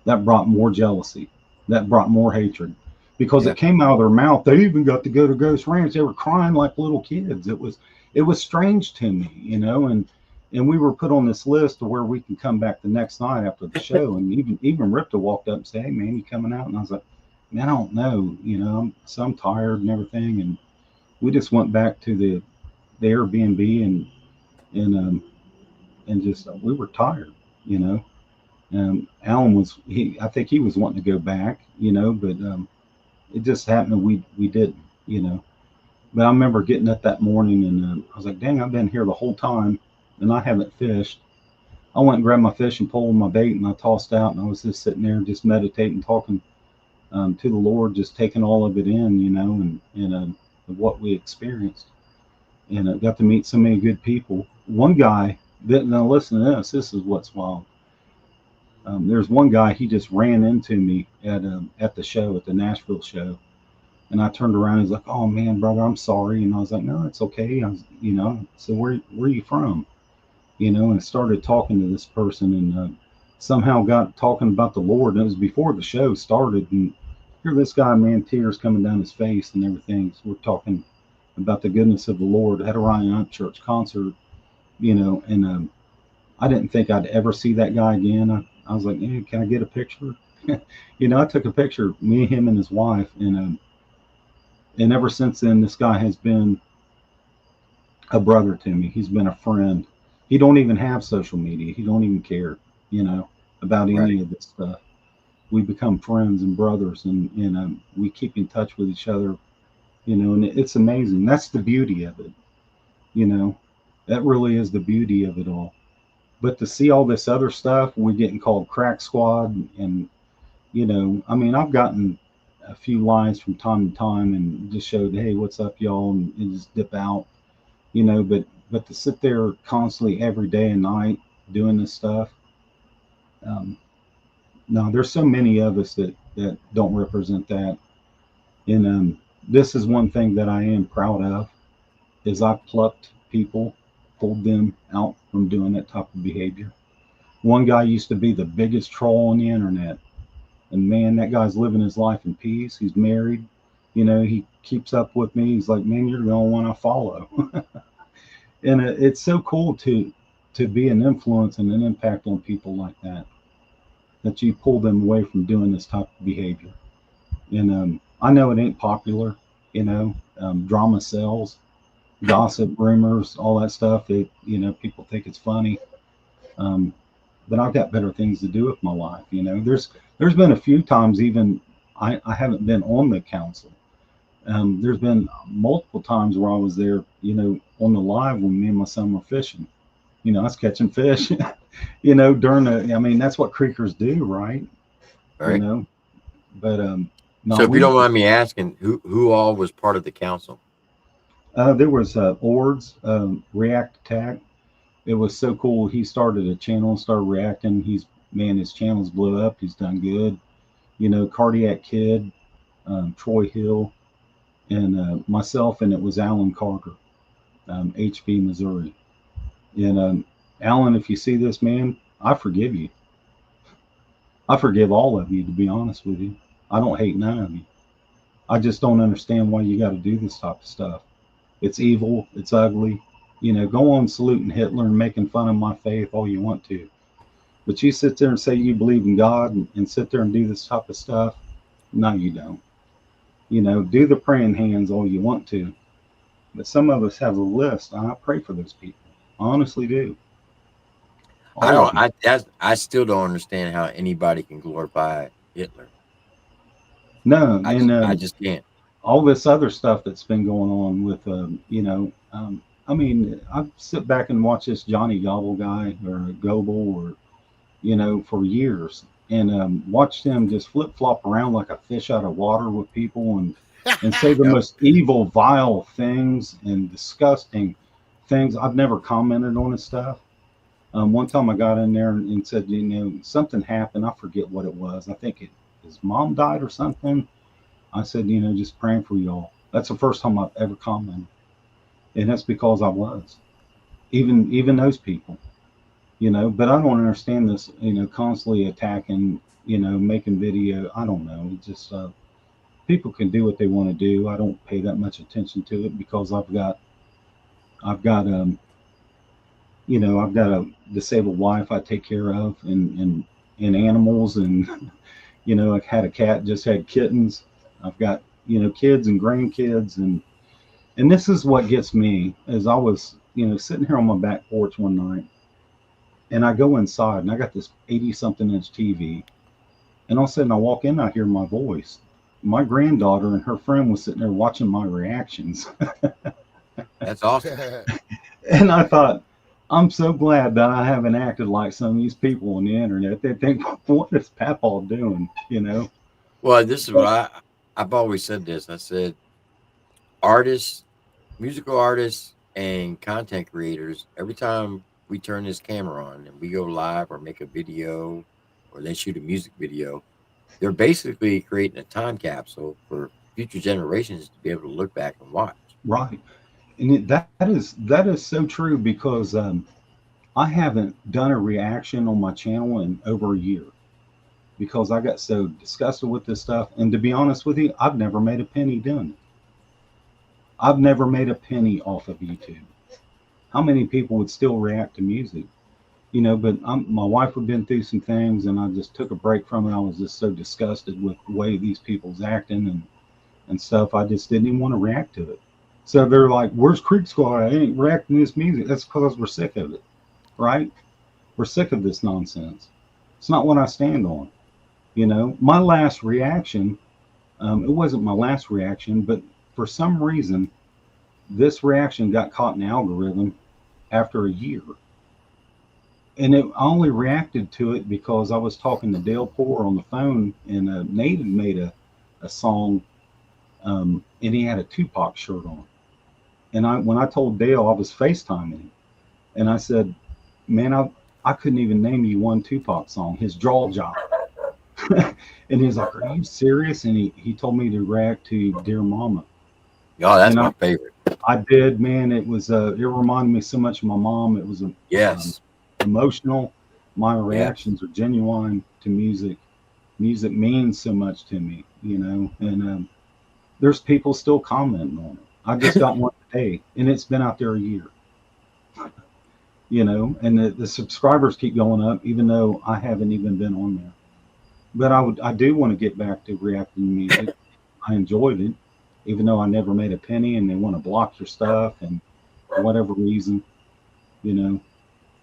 C: that brought more jealousy. That brought more hatred because
B: Yeah.
C: it came out of their mouth. They even got to go to Ghost Ranch. They were crying like little kids. It was strange to me, and we were put on this list to where we can come back the next night after the show. And even Ripta walked up and said, "Hey, man, you coming out?" And I was like, "Man, I don't know. I'm tired and everything." And we just went back to the Airbnb, and just we were tired, you know. Alan I think he was wanting to go back, but it just happened that we didn't, you know. But I remember getting up that morning, and I was like, dang, I've been here the whole time and I haven't fished. I went and grabbed my fishing pole and my bait, and I tossed out, and I was just sitting there, just meditating, talking to the Lord, just taking all of it in, and of what we experienced. And I got to meet so many good people. One guy, now listen to this. This is what's wild. There's one guy, he just ran into me at the show, at the Nashville show, and I turned around. He's like, "Oh man, brother, I'm sorry." And I was like, "No, it's okay." So where are you from? And started talking to this person, and somehow got talking about the Lord. And it was before the show started, and here this guy, man, tears coming down his face and everything. So we're talking about the goodness of the Lord at a Ryan Hunt Church concert, and I didn't think I'd ever see that guy again. I was like, "Hey, can I get a picture?" I took a picture, me, him, and his wife, and And ever since then, this guy has been a brother to me. He's been a friend. He don't even have social media. He don't even care, you know, about
B: Right.
C: any of this stuff. We become friends and brothers, and we keep in touch with each other, you know, and it's amazing. That's the beauty of it, you know. That really is the beauty of it all. But to see all this other stuff, we're getting called crack squad, and you know, I mean, I've gotten a few lines from time to time, and just showed, hey, what's up, y'all, and just dip out, you know. But to sit there constantly every day and night doing this stuff, um, no, there's so many of us that don't represent that, and this is one thing that I am proud of is I plucked people, pulled them out from doing that type of behavior. One guy used to be the biggest troll on the internet, and man, that guy's living his life in peace. He's married, you know. He keeps up with me. He's like, man, you're the only one I follow. And it's so cool to be an influence and an impact on people like that, that you pull them away from doing this type of behavior. And I know it ain't popular, you know. Drama sells, gossip, rumors, all that stuff. It, you know, people think it's funny. Um, but I've got better things to do with my life. You know, there's been a few times even I haven't been on the council. There's been multiple times where I was there, you know, on the live when me and my son were fishing. You know, I was catching fish, you know, during the. I mean, that's what creekers do, right? You
B: Right.
C: know, but
B: So
C: no,
B: if you
C: we
B: don't mind me asking, who all was part of the council?
C: there was Ords, React Attack. It was so cool. He started a channel and started reacting. He's man, his channel's blew up. He's done good. You know, Cardiac Kid, Troy Hill, and myself, and it was Alan Carter, HB Missouri. And Alan, if you see this, man, I forgive you. I forgive all of you, to be honest with you. I don't hate none of you. I just don't understand why you got to do this type of stuff. It's evil. It's ugly. You know, go on saluting Hitler and making fun of my faith all you want to. But you sit there and say you believe in God and sit there and do this type of stuff. No, you don't. You know, do the praying hands all you want to. But some of us have a list, and I pray for those people. I honestly do.
B: I
C: All
B: don't.
C: of you.
B: I still don't understand how anybody can glorify Hitler.
C: No, and
B: I just can't.
C: all this other stuff that's been going on with, you know, I mean, I sit back and watch this Johnny Gobble guy or Goble or, you know, for years, and watched him just flip flop around like a fish out of water with people, and say the
B: Yep.
C: most evil, vile things and disgusting things. I've never commented on his stuff. One time I got in there and said, you know, something happened. I forget what it was. I think his mom died or something. I said, you know, just praying for y'all. That's the first time I've ever commented, and that's because I was even those people, you know. But I don't understand this, you know, constantly attacking, you know, making video. I don't know. It just people can do what they want to do. I don't pay that much attention to it because I've got you know, I've got a disabled wife I take care of, and animals, and you know, I had a cat, just had kittens. I've got, you know, kids and grandkids, and this is what gets me. Is I was, you know, sitting here on my back porch one night, and I go inside, and I got this 80 something inch TV, and all of a sudden I walk in, I hear my voice. My granddaughter and her friend was sitting there watching my reactions.
B: That's awesome.
C: And I thought, I'm so glad that I haven't acted like some of these people on the internet. They think, what is Papa doing? You know?
B: Well, this is what
C: But
B: I've always said this. I said artists, musical artists, and content creators. Every time we turn this camera on and we go live or make a video or they shoot a music video, they're basically creating a time capsule for future generations to be able to look back and watch.
C: right, and that is so true because I haven't done a reaction on my channel in over a year because I got so disgusted with this stuff. And to be honest with you, I've never made a penny doing it. I've never made a penny off of YouTube. How many people would still react to music? You know, but my wife had been through some things, and I just took a break from it. I was just so disgusted with the way these people's acting, and stuff. I just didn't even want to react to it. So they're like, "Where's Creek Squad? I ain't reacting to this music." That's because we're sick of it, right? We're sick of this nonsense. It's not what I stand on. My last reaction, it wasn't my last reaction, but for some reason, this reaction got caught in the algorithm after a year. And I only reacted to it because I was talking to Dale Poor on the phone, and Nate had made a song, and he had a Tupac shirt on. And when I told Dale, I was FaceTiming him, and I said, "Man, I couldn't even name you one Tupac song." His jaw dropped. And he's like, "Are you serious?" And he told me to react to Dear Mama.
B: Oh, that's
C: And
B: my favorite.
C: I did, man. It reminded me so much of my mom. It was
B: Yes.
C: emotional. My
B: Yes.
C: reactions are genuine to music. Music means so much to me, and there's people still commenting on it. I just got one today, and it's been out there a year. And the subscribers keep going up, even though I haven't even been on there. But I do want to get back to reacting to music. I enjoyed it, even though I never made a penny, and they want to block your stuff and for whatever reason, you know.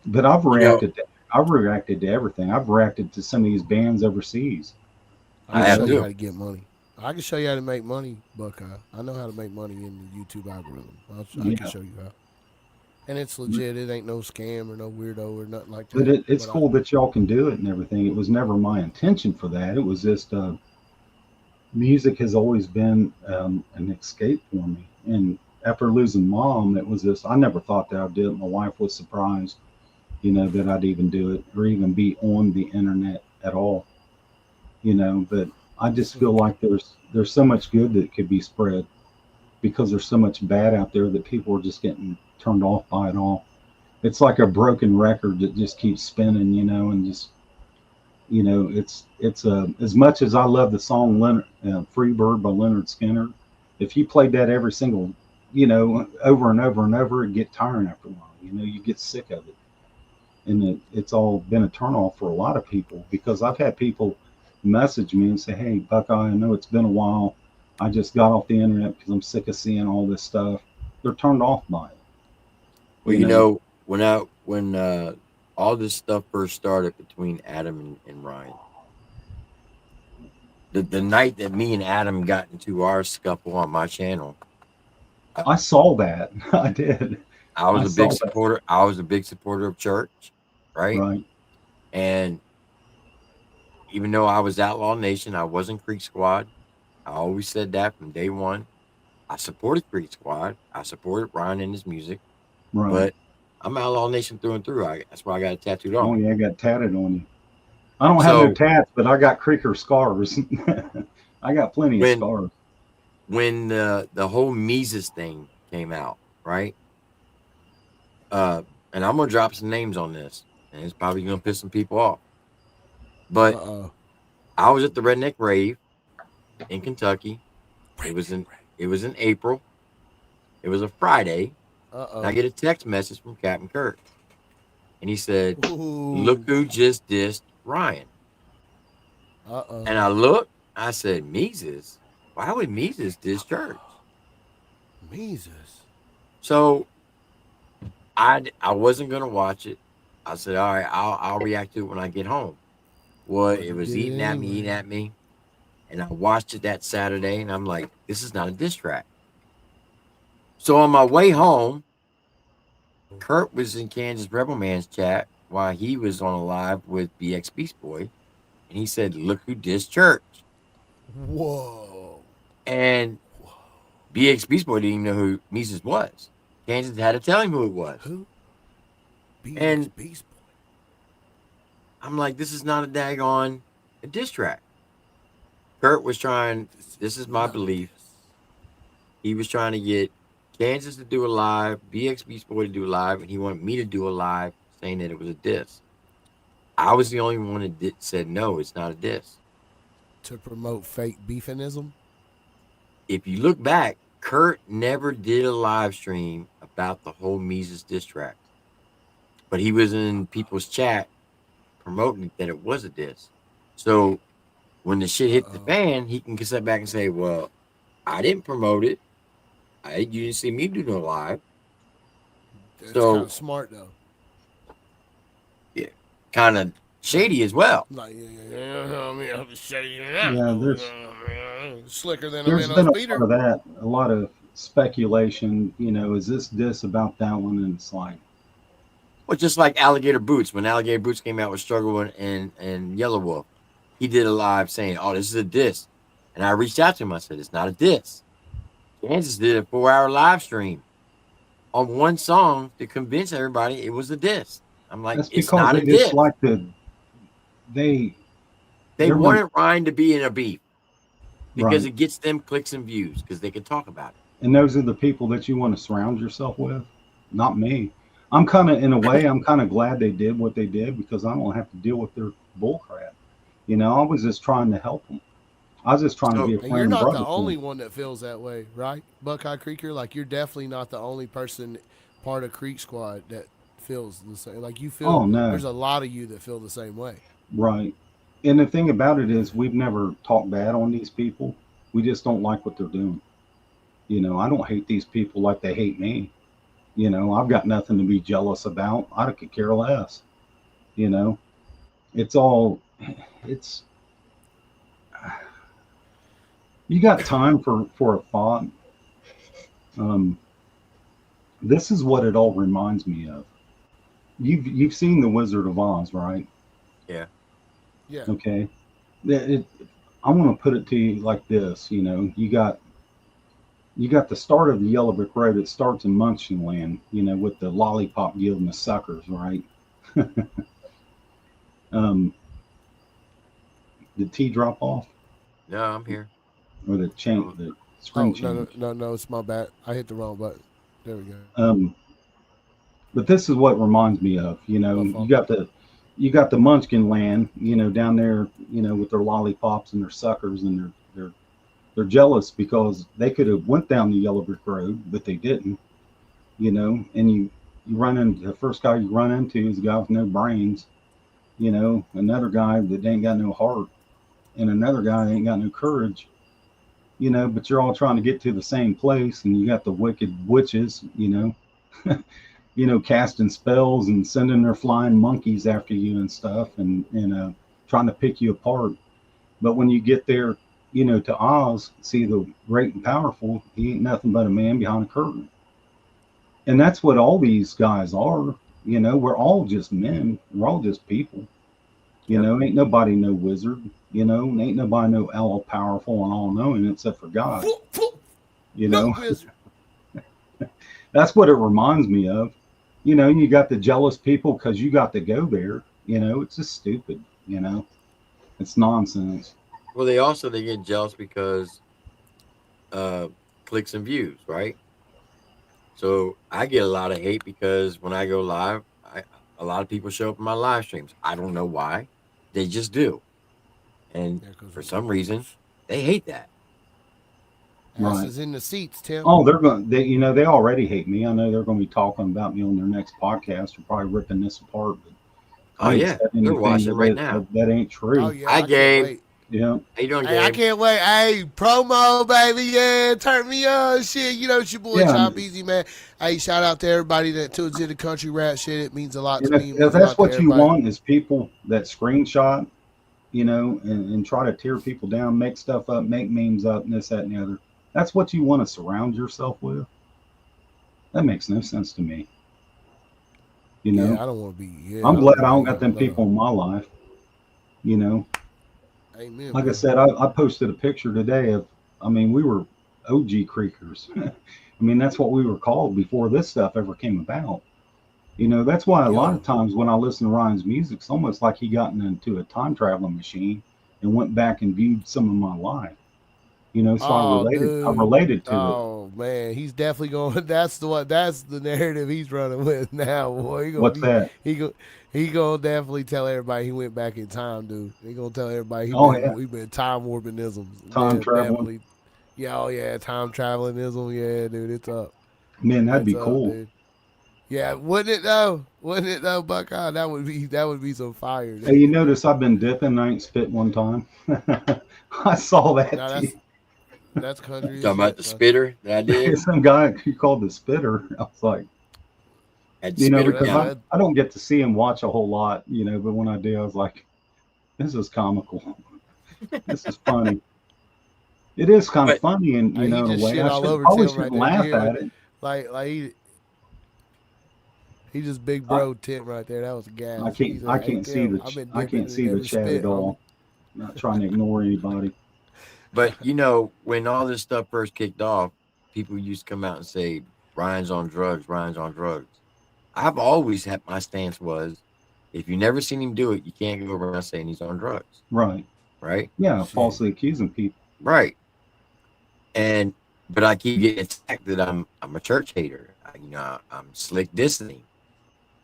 C: But
B: You know,
C: I've reacted to everything. I've reacted to some of these bands overseas.
A: I
C: You
B: I
A: can
B: have
A: show
C: know,
A: you how
B: too.
A: to get money. I can show you how to make money, Buckeye. I know how to make money in the YouTube algorithm. I can
C: yeah.
A: show you how. And it's legit. It ain't no scam or no weirdo or nothing like
C: But
A: that.
C: it's
A: But I,
C: cool that y'all can do it and everything. It was never my intention for that. It was just music has always been an escape for me. And after losing mom, it was just I never thought that I'd do it. My wife was surprised, that I'd even do it or even be on the internet at all. But I just feel like there's so much good that could be spread because there's so much bad out there that people are just getting turned off by it all. It's like a broken record that just keeps spinning, and just it's as much as I love the song Leonard, "Free Bird" by Leonard Skinner. If you played that every single, over and over and over, it get tiring after a while. You get sick of it, and it's all been a turnoff for a lot of people because I've had people message me and say, "Hey, Buckeye, I know it's been a while. I just got off the internet because I'm sick of seeing all this stuff." They're turned off by it,
B: Well,
C: you know.
B: when all this stuff first started between Adam and Ryan, the night that me and Adam got into our scuffle on my channel, I,
C: I saw that. I did.
B: I was
C: I
B: a big
C: saw that.
B: supporter. I was a big supporter of church, right?
C: Right.
B: And even though I was Outlaw Nation, I wasn't Creek Squad. I always said that from day one. I supported Creek Squad. I supported Ryan and his music,
C: Right.
B: but I'm Outlaw Nation through and through. That's why I got it tattooed on
C: Oh
B: me.
C: yeah, I got tatted on you. I don't have no
B: So
C: tats, but I got creaker scars. I got plenty of
B: when
C: scars.
B: the whole Mises thing came out, right? Uh, and I'm gonna drop some names on this, and it's probably gonna piss some people off.
A: uh
B: But
A: oh.
B: I was at the Redneck Rave in Kentucky. It was in April. It was a Friday,
A: Uh
B: and I
A: oh.
B: get a text message from Captain Kirk, and he said, "Look
A: Ooh.
B: who just dissed Ryan."
A: Uh-oh.
B: And I looked. I said, "Mises? Why would Mises diss church?"
A: Mises.
B: So I wasn't gonna watch it. I said, "All right, I'll react to it when I get home." Well,
A: But
B: it
A: you
B: was
A: did it
B: eating
A: anyway.
B: at me, and I watched it that Saturday, and I'm like, "This is not a diss track." So on my way home, Kurt was in Kansas Rebel Man's chat while he was on a live with BX Beast Boy, and he said, "Look who dissed church."
A: Whoa.
B: And
A: Whoa.
B: BX Beast Boy didn't even know who Mises was. Kansas had to tell him who it was.
A: Who? BX
B: And
A: Beast Boy.
B: I'm like, this is not a daggone a diss track. Kurt was trying,
A: This
B: this
A: is
B: is my
A: not a
B: belief,
A: diss.
B: he was trying to get Kansas to do a live, BX Beast Boy to do a live, and he wanted me to do a live saying that it was a diss. I was the only one that said, no, it's not a diss.
A: To promote fake beefinism?
B: If you look back, Kurt never did a live stream about the whole Mises diss track, but he was in people's chat promoting that it was a diss. So when the shit hit the
A: Uh-oh.
B: fan, he can sit back and say, well, I didn't promote it. You didn't see me do no live.
A: It's kind
B: So
A: of smart though.
B: yeah, kind of shady as well.
A: Like, I mean, I'm shady
C: Yeah,
A: slicker than a
C: there's been
A: minnow's
C: a
A: beater.
C: lot of that, a lot of speculation. Is this about that one? And it's like,
B: Well, just like Alligator Boots, when Alligator Boots came out with Struggle and Yellow Wolf, he did a live saying, "Oh, this is a diss," and I reached out to him. I said, "It's not a diss." Kansas did a 4-hour live stream on one song to convince everybody it was a diss. I'm like,
C: that's
B: it's
C: because
B: not
C: they
B: a
C: just
B: diss.
C: like they
B: They
C: they're
B: wanted Ryan to be in a beef because
C: right,
B: it gets them clicks and views because they can talk about it.
C: and those are the people that you want to surround yourself with. Not me. I'm kind of, in a way, I'm kind of glad they did what they did because I don't have to deal with their bullcrap. I was just trying to help them. I was just trying to
B: So
C: be a
A: And
C: friend
A: you're
C: and
A: not the
C: brother for
A: only
C: them.
A: one that feels that way, right, Buckeye Creeker? Like, you're definitely not the only person part of Creek Squad that feels the same. Like, you feel
C: Oh no,
A: there's a lot of you that feel the same way.
C: right. And the thing about it is, we've never talked bad on these people. We just don't like what they're doing. I don't hate these people like they hate me. I've got nothing to be jealous about. I could care less. You know, it's all, it's, you got time for a thought. Um, this is what it all reminds me of. You've seen The Wizard of Oz, right?
B: yeah,
A: Yeah.
C: Okay. I want to put it to you like this. You got the start of the Yellow Brick Road. It starts in Munchkinland, with the lollipop giving the suckers, right? um, the T drop off
B: no, I'm here.
C: or
B: I'm,
C: the screen
A: Oh, no, no,
C: change.
A: no, no, it's my bad. I hit the wrong button. There we go.
C: Um, but this is what it reminds me of.
A: My
C: You
A: fault.
C: got the Munchkin land, down there, with their lollipops and their suckers, and they're jealous because they could have went down the Yellow Brick Road, but they didn't. And you run into the first guy you run into is a guy with no brains. Another guy that ain't got no heart, and another guy that ain't got no courage. But you're all trying to get to the same place, and you got the wicked witches, casting spells and sending their flying monkeys after you and stuff, and trying to pick you apart. But when you get there, to Oz, see the great and powerful, he ain't nothing but a man behind a curtain. And that's what all these guys are. We're all just men. We're all just people.
B: yep.
C: Ain't nobody no wizard. Ain't nobody no all powerful and all knowing except for God. You
A: No
C: know,
A: wizard.
C: that's what it reminds me of. You got the jealous people because you got to go there. It's just stupid. It's nonsense.
B: Well, they get jealous because uh, clicks and views, right? So I get a lot of hate because when I go live, a lot of people show up in my live streams. I don't know why, they just do, and
A: Yeah, because
B: for some reason, they hate that.
C: Right.
A: asses in the seats, Tim.
C: Oh, they're going. They already hate me. I know they're going to be talking about me on their next podcast. They're probably ripping this apart. But
B: Oh
C: I ain't
B: yeah,
C: said
B: they're
C: anything
B: watching right now.
C: that ain't
A: Oh
C: true.
A: yeah,
B: Hi,
A: I can't
B: Gabe.
A: wait.
C: Yeah.
B: How you doing,
A: Hey, I
B: Gabe?
A: can't wait. Hey, promo, baby. Yeah, turn me on. Shit, it's your boy
C: Yeah.
A: Chop Easy, man. Hey, shout out to everybody that tunes in the country rap shit. It means a lot
C: And
A: to me. It
C: if
A: means a
C: that's
A: lot to
C: what you
A: everybody.
C: want is people that screenshot, and try to tear people down, make stuff up, make memes up, and this, that, and the other. That's what you want to surround yourself with. That makes no sense to me.
A: Yeah, I don't want to be. Yeah, I
C: I'm
A: don't
C: glad
A: want
C: I
A: to
C: don't
A: hang
C: got
A: out with
C: them
A: none of
C: people
A: them.
C: in my life. You know,
A: Amen,
C: like I
A: brother.
C: said, I posted a picture today of, we were OG Creekers. That's what we were called before this stuff ever came about. That's why a lot
A: Yo,
C: of times when I listen to Ryan's music, it's almost like he got into a time traveling machine and went back and viewed some of my life. So I
A: oh,
C: related. I
A: dude.
C: related to it.
A: Oh man, he's definitely going. That's the what. That's the narrative he's running with now, boy. He gonna
C: What's
A: be.
C: that?
A: He go. He gonna definitely tell everybody he went back in time, dude. He gonna tell everybody
C: Oh yeah,
A: he been time warping isms.
C: time
A: Yeah,
C: traveling.
A: definitely. Yeah, oh yeah, time traveling ism. Yeah, dude, it's up.
C: Man, that'd
A: It's
C: be
A: up,
C: cool.
A: dude. Yeah, wouldn't it though? Wouldn't it though, Buckeye? That would be some fire,
C: Hey,
A: dude.
C: you notice I've been dipping. I ain't spit one time. I saw that
A: Now
C: too.
A: That's country
B: You
A: as
B: talking about
A: shit,
B: the
A: son.
B: spitter that I did?
C: Some guy he called the spitter. I was like,
B: Had the
C: you know,
B: spitter
C: because
B: count.
C: I don't get to see him watch a whole lot, you know, but when I do, I was like, this is comical. This is funny. It is kind of
B: But
C: funny, and
A: Like, he
C: in a
A: just
C: way,
A: shit
C: I
A: all
C: should
A: over
C: probably
A: Tim right
C: shouldn't
A: there. Did you
C: laugh
A: hear
C: at
A: what?
C: it.
A: Like he just big
C: I,
A: bro Tim right there. That was a
C: I
A: gas.
C: can't
A: He's
C: I
A: like, hey
C: can't see
A: Tim, I've been
C: I
A: dipping
C: can't
A: in
C: see the
A: every
C: chat
A: spit,
C: at
A: homie.
C: all. I'm not trying to ignore anybody.
B: but when all this stuff first kicked off, people used to come out and say Ryan's on drugs, Ryan's on drugs. I've always had my stance was if you never seen him do it, you can't go around saying he's on drugs.
C: Right?
B: Right?
C: Yeah,
A: Shit.
C: falsely accusing people.
B: Right. And but I keep getting attacked that I'm a church hater. I'm slick dissing him.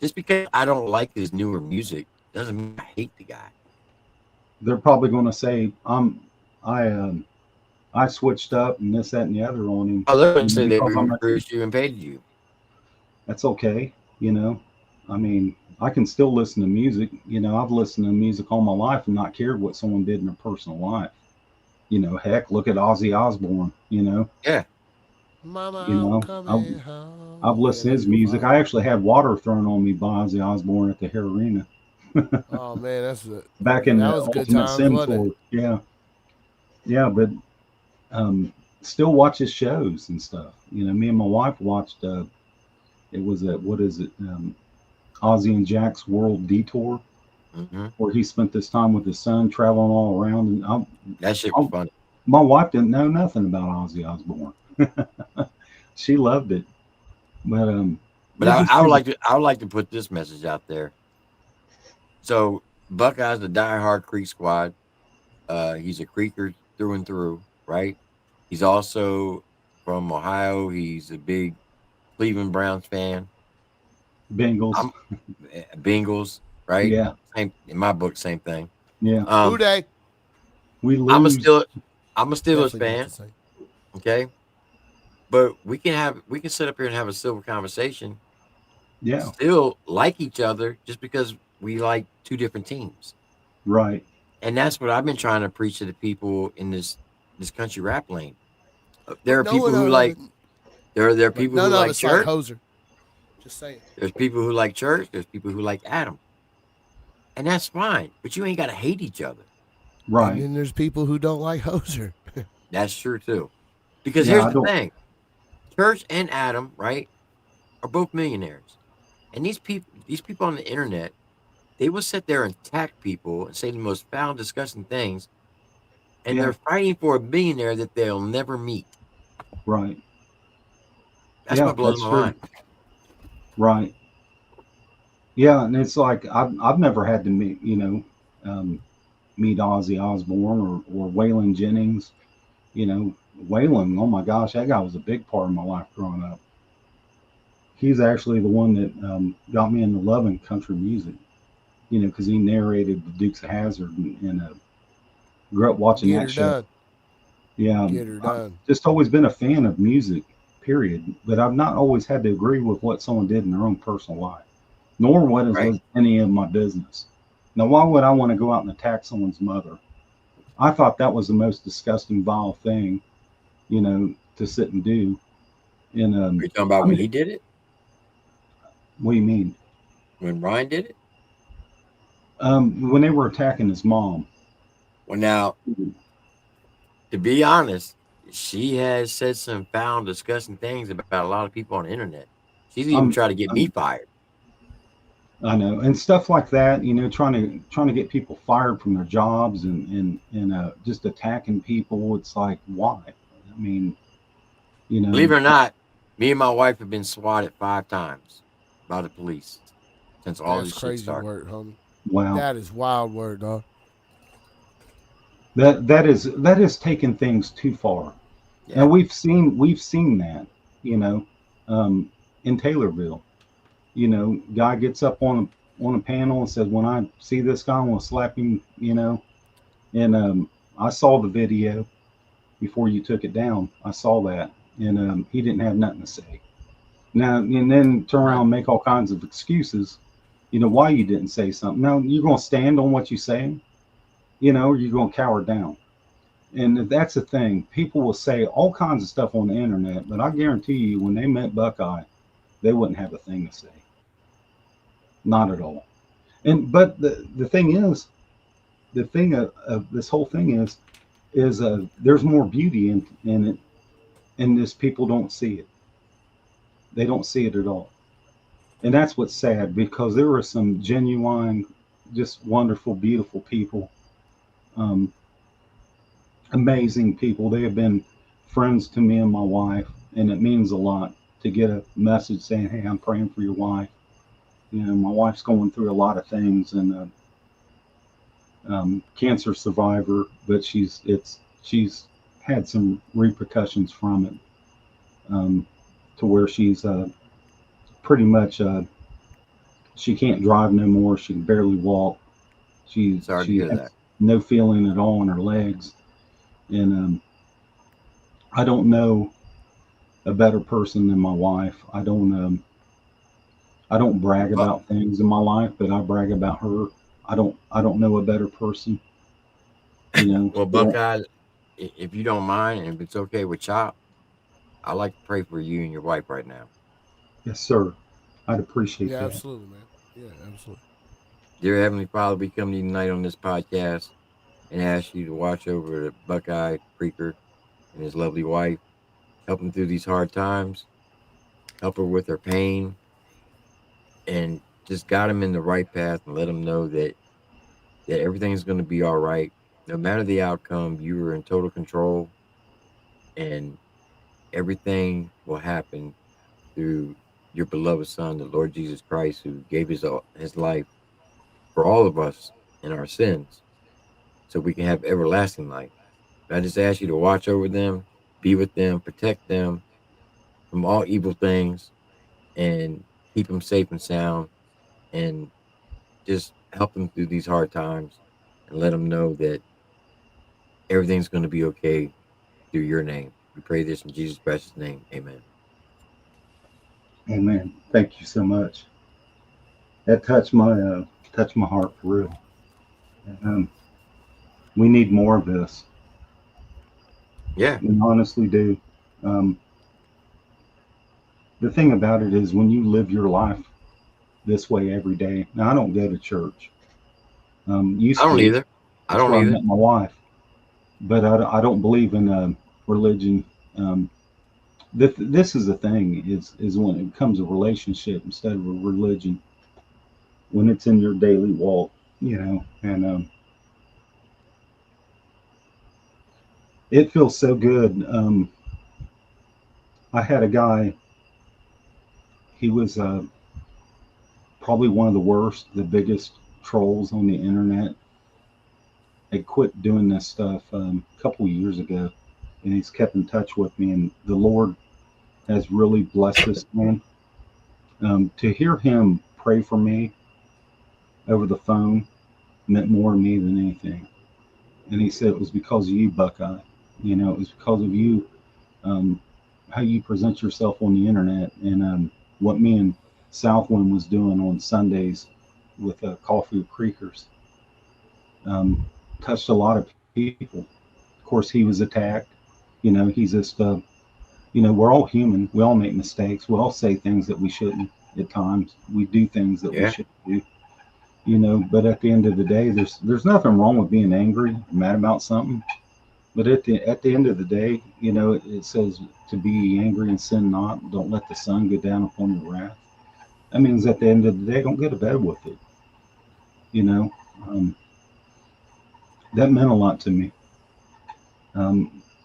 B: Just because I don't like his newer music doesn't mean I hate the guy.
C: They're probably going to say I I switched up and this, that, and the other on him,
B: Oh, they're
C: you
B: gonna
C: know,
B: say they
C: because I'm not.
B: recruited you and paid you.
C: That's okay, you know. I mean, I can still listen to music. You know, I've listened to music all my life and not cared what someone did in their personal life. You know, heck, look at Ozzy Osbourne.
B: Yeah.
A: Mama,
C: You
A: I'm
C: know,
A: coming
C: I've
A: home. Yeah,
C: listened to
A: that
C: his
A: shit
C: music.
A: fire.
C: I actually had water thrown on me by Ozzy Osbourne at the Hair Arena
A: Oh man,
C: back in
A: that
C: the
A: was good
C: Ultimate
A: times,
C: Sim
A: wasn't it?
C: tour. Yeah, yeah, but still watch his shows and stuff. You know, me and my wife watched. It was a what is it? Ozzy and Jack's World Detour,
B: Hmm.
C: where he spent this time with his son traveling all around. And
B: That shit was
C: I,
B: funny.
C: my wife didn't know nothing about Ozzy Osbourne. She loved it, but
B: But
C: it just seems
B: I would like to put this message out there. So Buckeye's the diehard Creek squad. He's a Creeker through and through, right? He's also from Ohio. He's a big Cleveland Browns fan.
C: Bengals.
B: I'm Bengals, right?
C: Yeah,
B: Same in my book, same thing.
C: yeah.
A: Who
B: Um,
A: Day?
C: We
B: I'm a
C: lose.
B: still I'm a Steelers
A: Definitely not the
B: fan,
A: same.
B: okay? But we can sit up here and have a civil conversation,
C: Yeah,
B: still like each other just because we like two different teams.
C: right.
B: And that's what I've been trying to preach to the people in this country rap lane. There
A: But
B: are
A: no
B: people
A: one
B: who
A: of
B: like
A: it.
B: there are
A: But
B: people who
A: none of
B: like
A: us like
B: church.
A: Hoser. Just saying.
B: There's people who like church. There's people who like Adam, and that's fine. But you ain't got to hate each other.
A: And
C: Right.
A: then there's people who don't like Hoser.
B: That's true too. Because
C: Yeah,
B: here's
C: I
B: the
C: don't.
B: thing: Church and Adam, right, are both millionaires, and these people on the internet, they will sit there and attack people and say the most foul, disgusting things, and
C: Yeah,
B: they're fighting for a billionaire that they'll never meet.
C: right.
B: That's
C: Yeah,
B: what blows
C: that's
B: my
C: true.
B: mind.
C: Right. Yeah, and it's like I've never had to meet meet Ozzy Osbourne or Waylon Jennings. You know, Waylon. Oh my gosh, that guy was a big part of my life growing up. He's actually the one that got me into loving country music. You know, because he narrated the Dukes of Hazzard and grew up watching
A: Get
C: that
A: her
C: show.
A: done.
C: Yeah,
A: Get her
C: I've
A: done.
C: just always been a fan of music, period. But I've not always had to agree with what someone did in their own personal life, nor what is
B: Right?
C: any of my business. Now, why would I want to go out and attack someone's mother? I thought that was the most disgusting, vile thing, to sit and do. And
B: Are you talking about
C: I
B: when
C: mean,
B: he did it?
C: what do you mean?
B: When Ryan did it?
C: When they were attacking his mom.
B: Well, now to be honest, she has said some foul, disgusting things about a lot of people on the internet. She's even
C: I'm,
B: tried to get me
C: I'm
B: fired.
C: I know, and stuff like that. Trying to get people fired from their jobs and just attacking people. It's like, why? I mean, you
B: Believe
C: know,
B: it or not, me and my wife have been swatted 5 times by the police since all
A: That's
B: this shit
A: crazy
B: started.
A: word, homie.
C: wow,
A: That is wild word, dog.
C: that is taking things too far, and
B: Yeah.
C: we've seen that, you know, in Taylorville. Guy gets up on a panel and says, "When I see this guy, I'm gonna slap him." And I saw the video before you took it down. I saw that, and he didn't have nothing to say. Now and then turn around
B: Right.
C: and make all kinds of excuses. Why you didn't say something. Now you're gonna stand on what you say, or you're gonna cower down. And that's the thing. People will say all kinds of stuff on the internet, but I guarantee you, when they met Buckeye, they wouldn't have a thing to say. Not at all. And but the thing is, the thing of this whole thing is there's more beauty in it, and this people don't see it. They don't see it at all, and that's what's sad because there were some genuine, just wonderful, beautiful people, um, amazing people. They have been friends to me and my wife, and it means a lot to get a message saying, "Hey, I'm praying for your wife." You know, my wife's going through a lot of things, and cancer survivor, but she's had some repercussions from it, um, to where she's pretty much she can't drive no more. She can barely walk.
B: Sorry to
C: She
B: hear
C: has
B: that.
C: no feeling at all in her legs, and I don't know a better person than my wife. I don't brag
B: Well,
C: about things in my life, but I brag about her. I don't know a better person. You know,
B: well,
C: I don't,
B: Buckeye, if you don't mind, and if it's okay with Chop, I'd like to pray for you and your wife right now.
C: yes, sir. I'd appreciate
A: Yeah,
C: that.
A: absolutely, man. Yeah, absolutely.
B: Dear Heavenly Father, we come to you tonight on this podcast and ask you to watch over the Buckeye Creeker and his lovely wife. Help him through these hard times. Help her with her pain, and just guide him in the right path and let him know that everything's going to be all right. No matter the outcome, you are in total control, and everything will happen through your beloved Son, the Lord Jesus Christ, who gave his life for all of us in our sins, so we can have everlasting life. I just ask you to watch over them, be with them, protect them from all evil things, and keep them safe and sound, and just help them through these hard times, and let them know that everything's going to be okay through your name. We pray this in Jesus' precious name. Amen.
C: Amen. Thank you so much. That touched my heart for real. And, we need more of this.
B: Yeah.
C: We honestly do. Um, the thing about it is when you live your life this way every day. Now I don't go to church.
B: I
C: Used
B: don't
C: to.
B: either. I
C: That's
B: don't
C: where I
B: either.
C: met my wife. But I don't believe in religion. Um, this is the thing is when it becomes a relationship instead of a religion. When it's in your daily walk, you know, and it feels so good. I had a guy. He was probably one of the worst, the biggest trolls on the internet. I quit doing this stuff a couple of years ago, and he's kept in touch with me. And the Lord has really blessed this man. To hear him pray for me over the phone meant more to me than anything. And he said it was because of you, Buckeye. You know, it was because of you, um, how you present yourself on the internet, and what me and Southwind was doing on Sundays with Coffee with Creekers. Um, touched a lot of people. Of course, he was attacked. You know, he's just, you know, we're all human. We all make mistakes. We all say things that we shouldn't at times. We do things that we
B: Yeah.
C: shouldn't do. You know, but at the end of the day, there's nothing wrong with being angry, mad about something. But at the end of the day, you know, it says to be angry and sin not. Don't let the sun go down upon your wrath. That means at the end of the day, don't go to bed with it. You know, um, that meant a lot to me.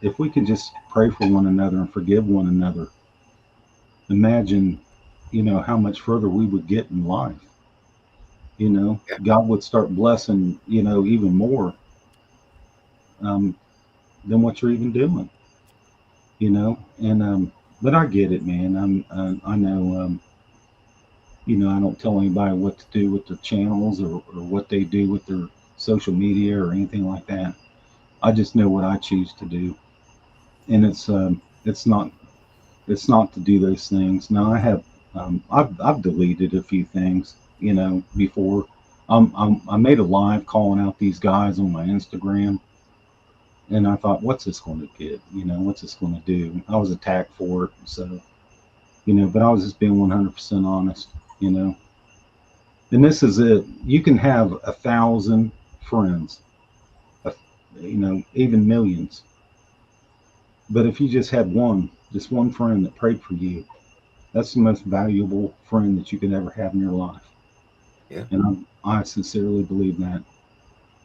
C: If we could just pray for one another and forgive one another, imagine, you know, how much further we would get in life. You know,
B: Yeah.
C: God would start blessing, you know, even more, um, than what you're even doing. You know, and but I get it, man. I know, you know, I don't tell anybody what to do with their channels, or what they do with their social media or anything like that. I just know what I choose to do, and it's not to do those things. Now I've deleted a few things, you know, before. I made a live calling out these guys on my Instagram, And I thought, what's this going to get? What's this going to do? I was attacked for it. So, but I was just being 100% honest, you know. And this is it. You can have 1,000 friends, uh, even millions. But if you just had just one friend that prayed for you, that's the most valuable friend that you could ever have in your life.
B: Yeah.
C: And I sincerely believe that.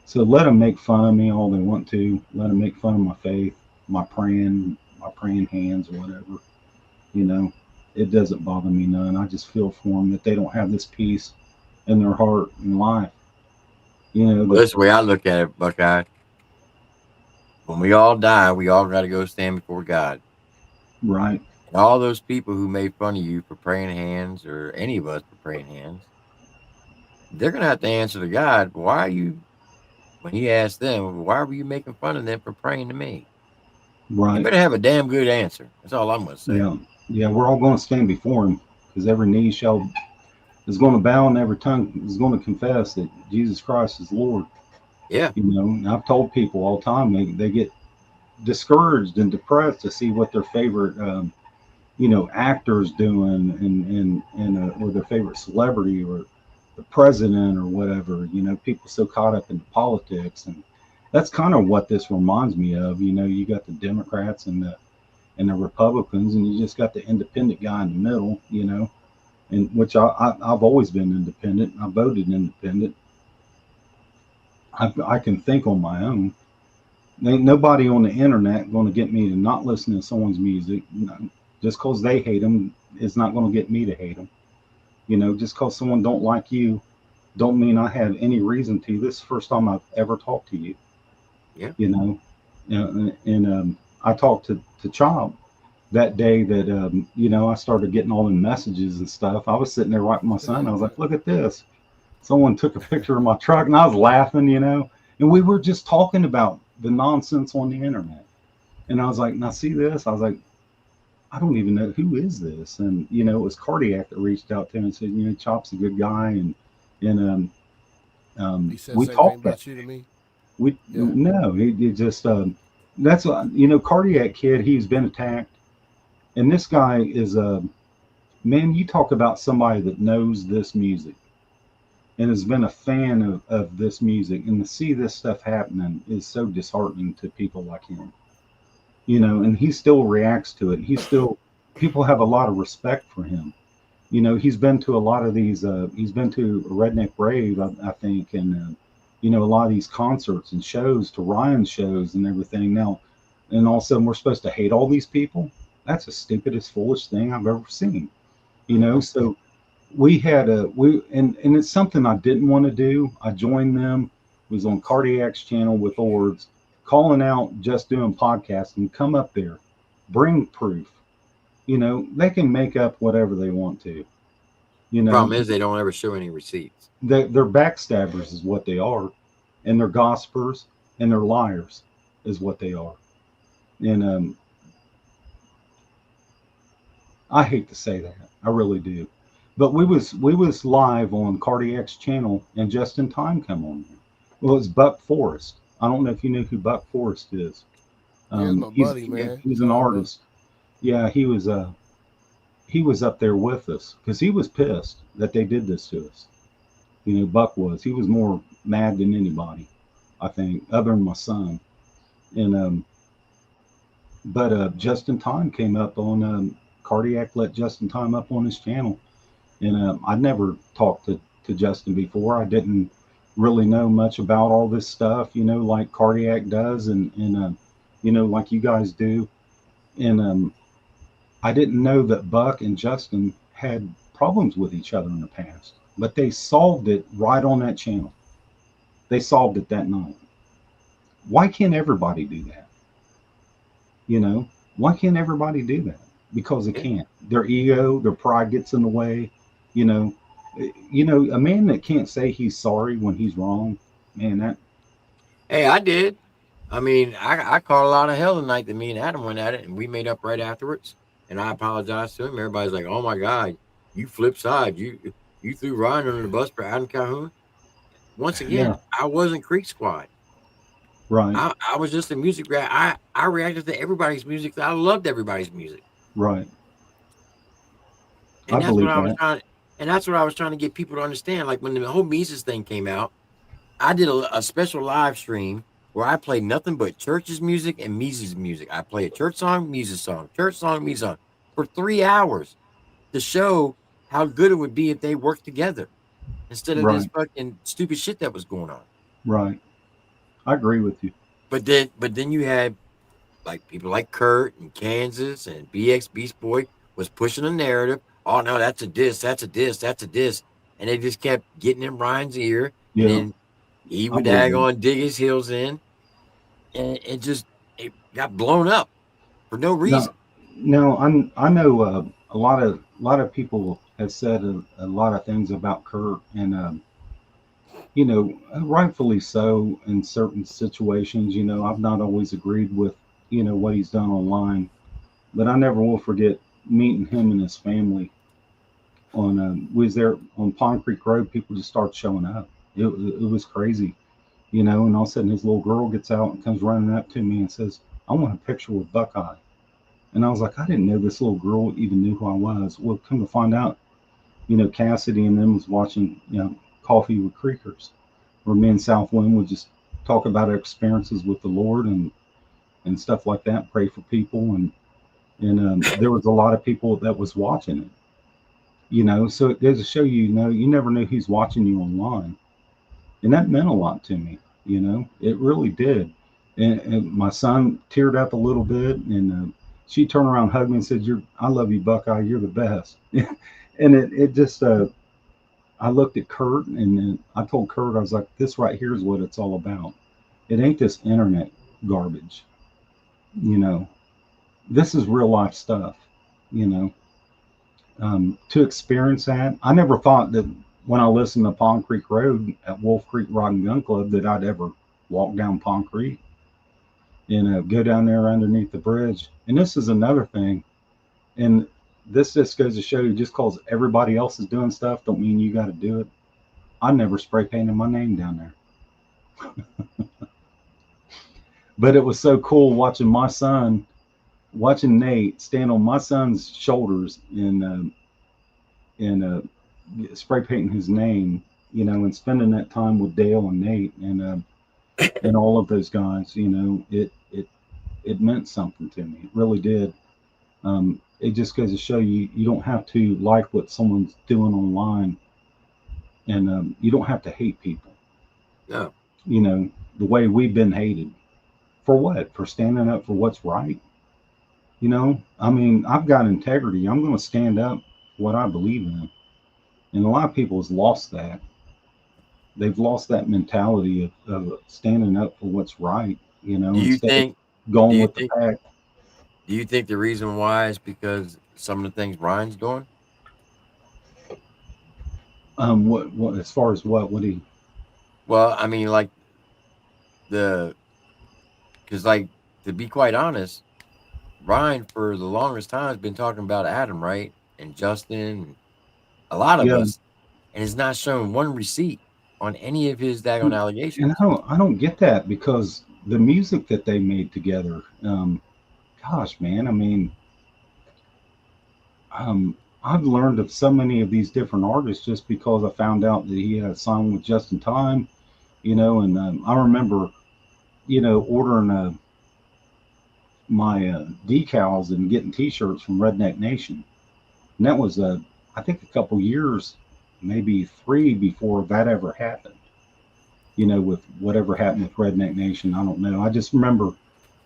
C: So let them make fun of me all they want to. Let them make fun of my faith, my praying hands, or whatever. You know, it doesn't bother me none. I just feel for them that they don't have this peace in their heart and life.
B: Well,
C: That
B: that's the way I look at it, Buckeye. When we all die, we all got to go stand before God.
C: right,
B: And all those people who made fun of you for praying hands, or any of us for praying hands, they're going to have to answer to God. Why are you, when He asked them, why were you making fun of them for praying to me? They
C: right,
B: better have a damn good answer. That's all I'm going to say.
C: yeah, yeah. We're all going to stand before Him because every knee is going to bow and every tongue is going to confess that Jesus Christ is Lord.
B: Yeah.
C: And I've told people all the time they get discouraged and depressed to see what their favorite actors doing and or their favorite celebrity or the president or whatever. People so caught up in politics, and that's kind of what this reminds me of. You got the Democrats and the Republicans, and you just got the independent guy in the middle. And which I've always been independent. I voted independent. I can think on my own. Ain't nobody on the internet going to get me to not listen to someone's music. Just because they hate them is not going to get me to hate them. Just because someone don't like you, don't mean I have any reason to. This is the first time I've ever talked to you.
B: Yeah.
C: And I talked to Chomp that day that I started getting all the messages and stuff. I was sitting there writing my son. I was like, look at this. Someone took a picture of my truck, and I was laughing, and we were just talking about the nonsense on the internet. And I was like, now see this? I was like, I don't even know who is this. And it was Cardiac that reached out to him and said, Chop's a good guy, and
A: He said the
C: we
A: same thing
C: talked that.
A: about you to me.
C: We
A: Yeah.
C: no, he just that's what Cardiac kid. He's been attacked, and this guy is man. You talk about somebody that knows this music and has been a fan of this music, and to see this stuff happening is so disheartening to people like him. And he still reacts to it. People have a lot of respect for him. He's been to a lot of these. He's been to Redneck Rave, I think, and a lot of these concerts and shows, to Ryan's shows and everything. Now, and all of a sudden we're supposed to hate all these people. That's the stupidest, foolish thing I've ever seen. So and it's something I didn't want to do. I joined them, was on Cardiac's channel with Ords, calling out, just doing podcasting. Come up there, bring proof. They can make up whatever they want to.
B: Problem is, they don't ever show any receipts.
C: They're backstabbers, is what they are, and they're gossipers and they're liars, is what they are. And I hate to say that, I really do. But we was live on Cardiac's channel, and Just in Time come on there. Well, it's Buck Forrest. I don't know if you know who Buck Forrest is.
A: Yeah, that's my buddy,
C: He's
A: man.
C: he's an artist. Yeah, he was up there with us because he was pissed that they did this to us. Buck was. He was more mad than anybody, I think, other than my son. And but Just in Time came up on Cardiac let Just in Time up on his channel, and I'd never talked to Justin before. I didn't really know much about all this stuff, like Cardiac does, and like you guys do. And I didn't know that Buck and Justin had problems with each other in the past, but they solved it right on that channel. They solved it that night. Why can't everybody do that? Why can't everybody do that? Because they can't. Their ego, their pride gets in the way. You know, a man that can't say he's sorry when he's wrong, man, that.
B: Hey, I did. I mean, I caught a lot of hell the night that me and Adam went at it, and we made up right afterwards. And I apologized to him. Everybody's like, "Oh my God, you flip side. You threw Ryan under the bus for Adam Calhoun." Once again,
C: Yeah,
B: I wasn't Creek Squad.
C: Right.
B: I was just a music guy. I reacted to everybody's music. I loved everybody's music.
C: Right. I
B: And that's what
C: believe
B: I was
C: that.
B: trying and that's what I was trying to get people to understand. Like when the whole Mises thing came out, I did a special live stream where I played nothing but church's music and Mises music. I played a church song, Mises song, church song, Mises song for 3 hours to show how good it would be if they worked together instead of this
C: Right.
B: fucking stupid shit that was going on.
C: Right. I agree with you.
B: But then you had like people like Kurt and Kansas and BX Beast Boy was pushing a narrative. Oh no, that's a diss, that's a diss, that's a diss. And they just kept getting in Ryan's ear. And
C: Yeah,
B: then he
C: I
B: would
C: believe
B: dag
C: that.
B: on, dig his heels in. And it got blown up for no
C: No,
B: reason.
C: no, I know a lot of people have said a lot of things about Kurt, and rightfully so in certain situations. I've not always agreed with what he's done online, but I never will forget meeting him and his family on we was there on Pond Creek Road. People just started showing up. It was crazy, and all of a sudden his little girl gets out and comes running up to me and says, "I want a picture with Buckeye." And I was like, I didn't know this little girl even knew who I was. Well, come to find out, Cassidy and them was watching, Coffee with Creekers, where me and Southwind would just talk about our experiences with the Lord and stuff like that, pray for people, and there was a lot of people that was watching it. So it goes to show you never know who's watching you online, and that meant a lot to me. It really did. And my son teared up a little bit, and she turned around, hugged me, and said, I love you, Buckeye. You're the best." And it just, I looked at Kurt, and then I told Kurt, I was like, "This right here is what it's all about. It ain't this internet garbage. You know, this is real life stuff. You know, to experience that, I never thought that when I listened to Pond Creek Road at Wolf Creek Rock and Gun Club that I'd ever walk down Pond Creek and go down there underneath the bridge. And this is another thing. And this just goes to show you, just because everybody else is doing stuff don't mean you got to do it. I never spray painted my name down there. But it was so cool watching Nate stand on my son's shoulders and spray painting his name, and spending that time with Dale and Nate and all of those guys. It meant something to me. It really did. It just goes to show you don't have to like what someone's doing online, and you don't have to hate people.
B: No.
C: The way we've been hated for what? For standing up for what's right. I mean, I've got integrity. I'm going to stand up for what I believe in, and a lot of people has lost that. They've lost that mentality of standing up for what's right.
B: Do you
C: Instead of
B: think do
C: going
B: you
C: with the
B: think
C: pack.
B: do you think the reason why is because some of the things Ryan's doing?
C: What as far as what do you?
B: Well, I mean, like the because like to be quite honest, Ryan for the longest time has been talking about Adam, right? And Justin, and a lot of
C: Yeah,
B: us, and has not shown one receipt on any of his daggone
C: and
B: allegations.
C: I don't get that because the music that they made together, gosh, man, I mean, I've learned of so many of these different artists just because I found out that he had a song with Just in Time, and I remember, ordering my decals and getting T-shirts from Redneck Nation, and that was I think a couple years, maybe 3 before that ever happened. With whatever happened with Redneck Nation, I don't know. I just remember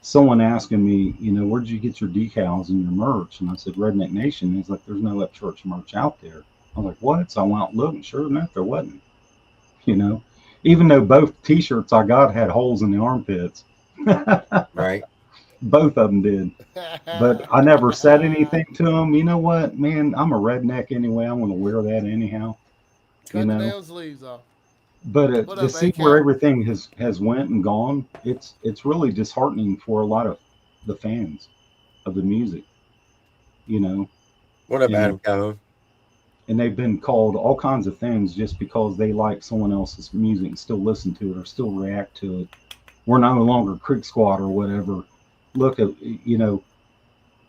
C: someone asking me, where'd you get your decals and your merch? And I said, Redneck Nation. He's like, there's no Upchurch merch out there. I was like, what? So I went out and looked, and sure enough, there wasn't. You know, even though both T-shirts I got had holes in the armpits,
B: Right?
C: both of them did. But I never said anything to them. You know what, man? I'm a redneck anyway. I'm going to wear that anyhow. You
A: Cut the
C: know,
A: damn sleeves off.
C: but
A: What
C: to
A: up, A
C: see where
A: Cal?
C: everything has went and gone, it's really disheartening for a lot of the fans of the music, you know,
B: What up,
C: and
B: Adam Calhoun?
C: and they've been called all kinds of things just because they like someone else's music and still listen to it or still react to it, we're no longer Creek Squad or whatever. Look at, you know,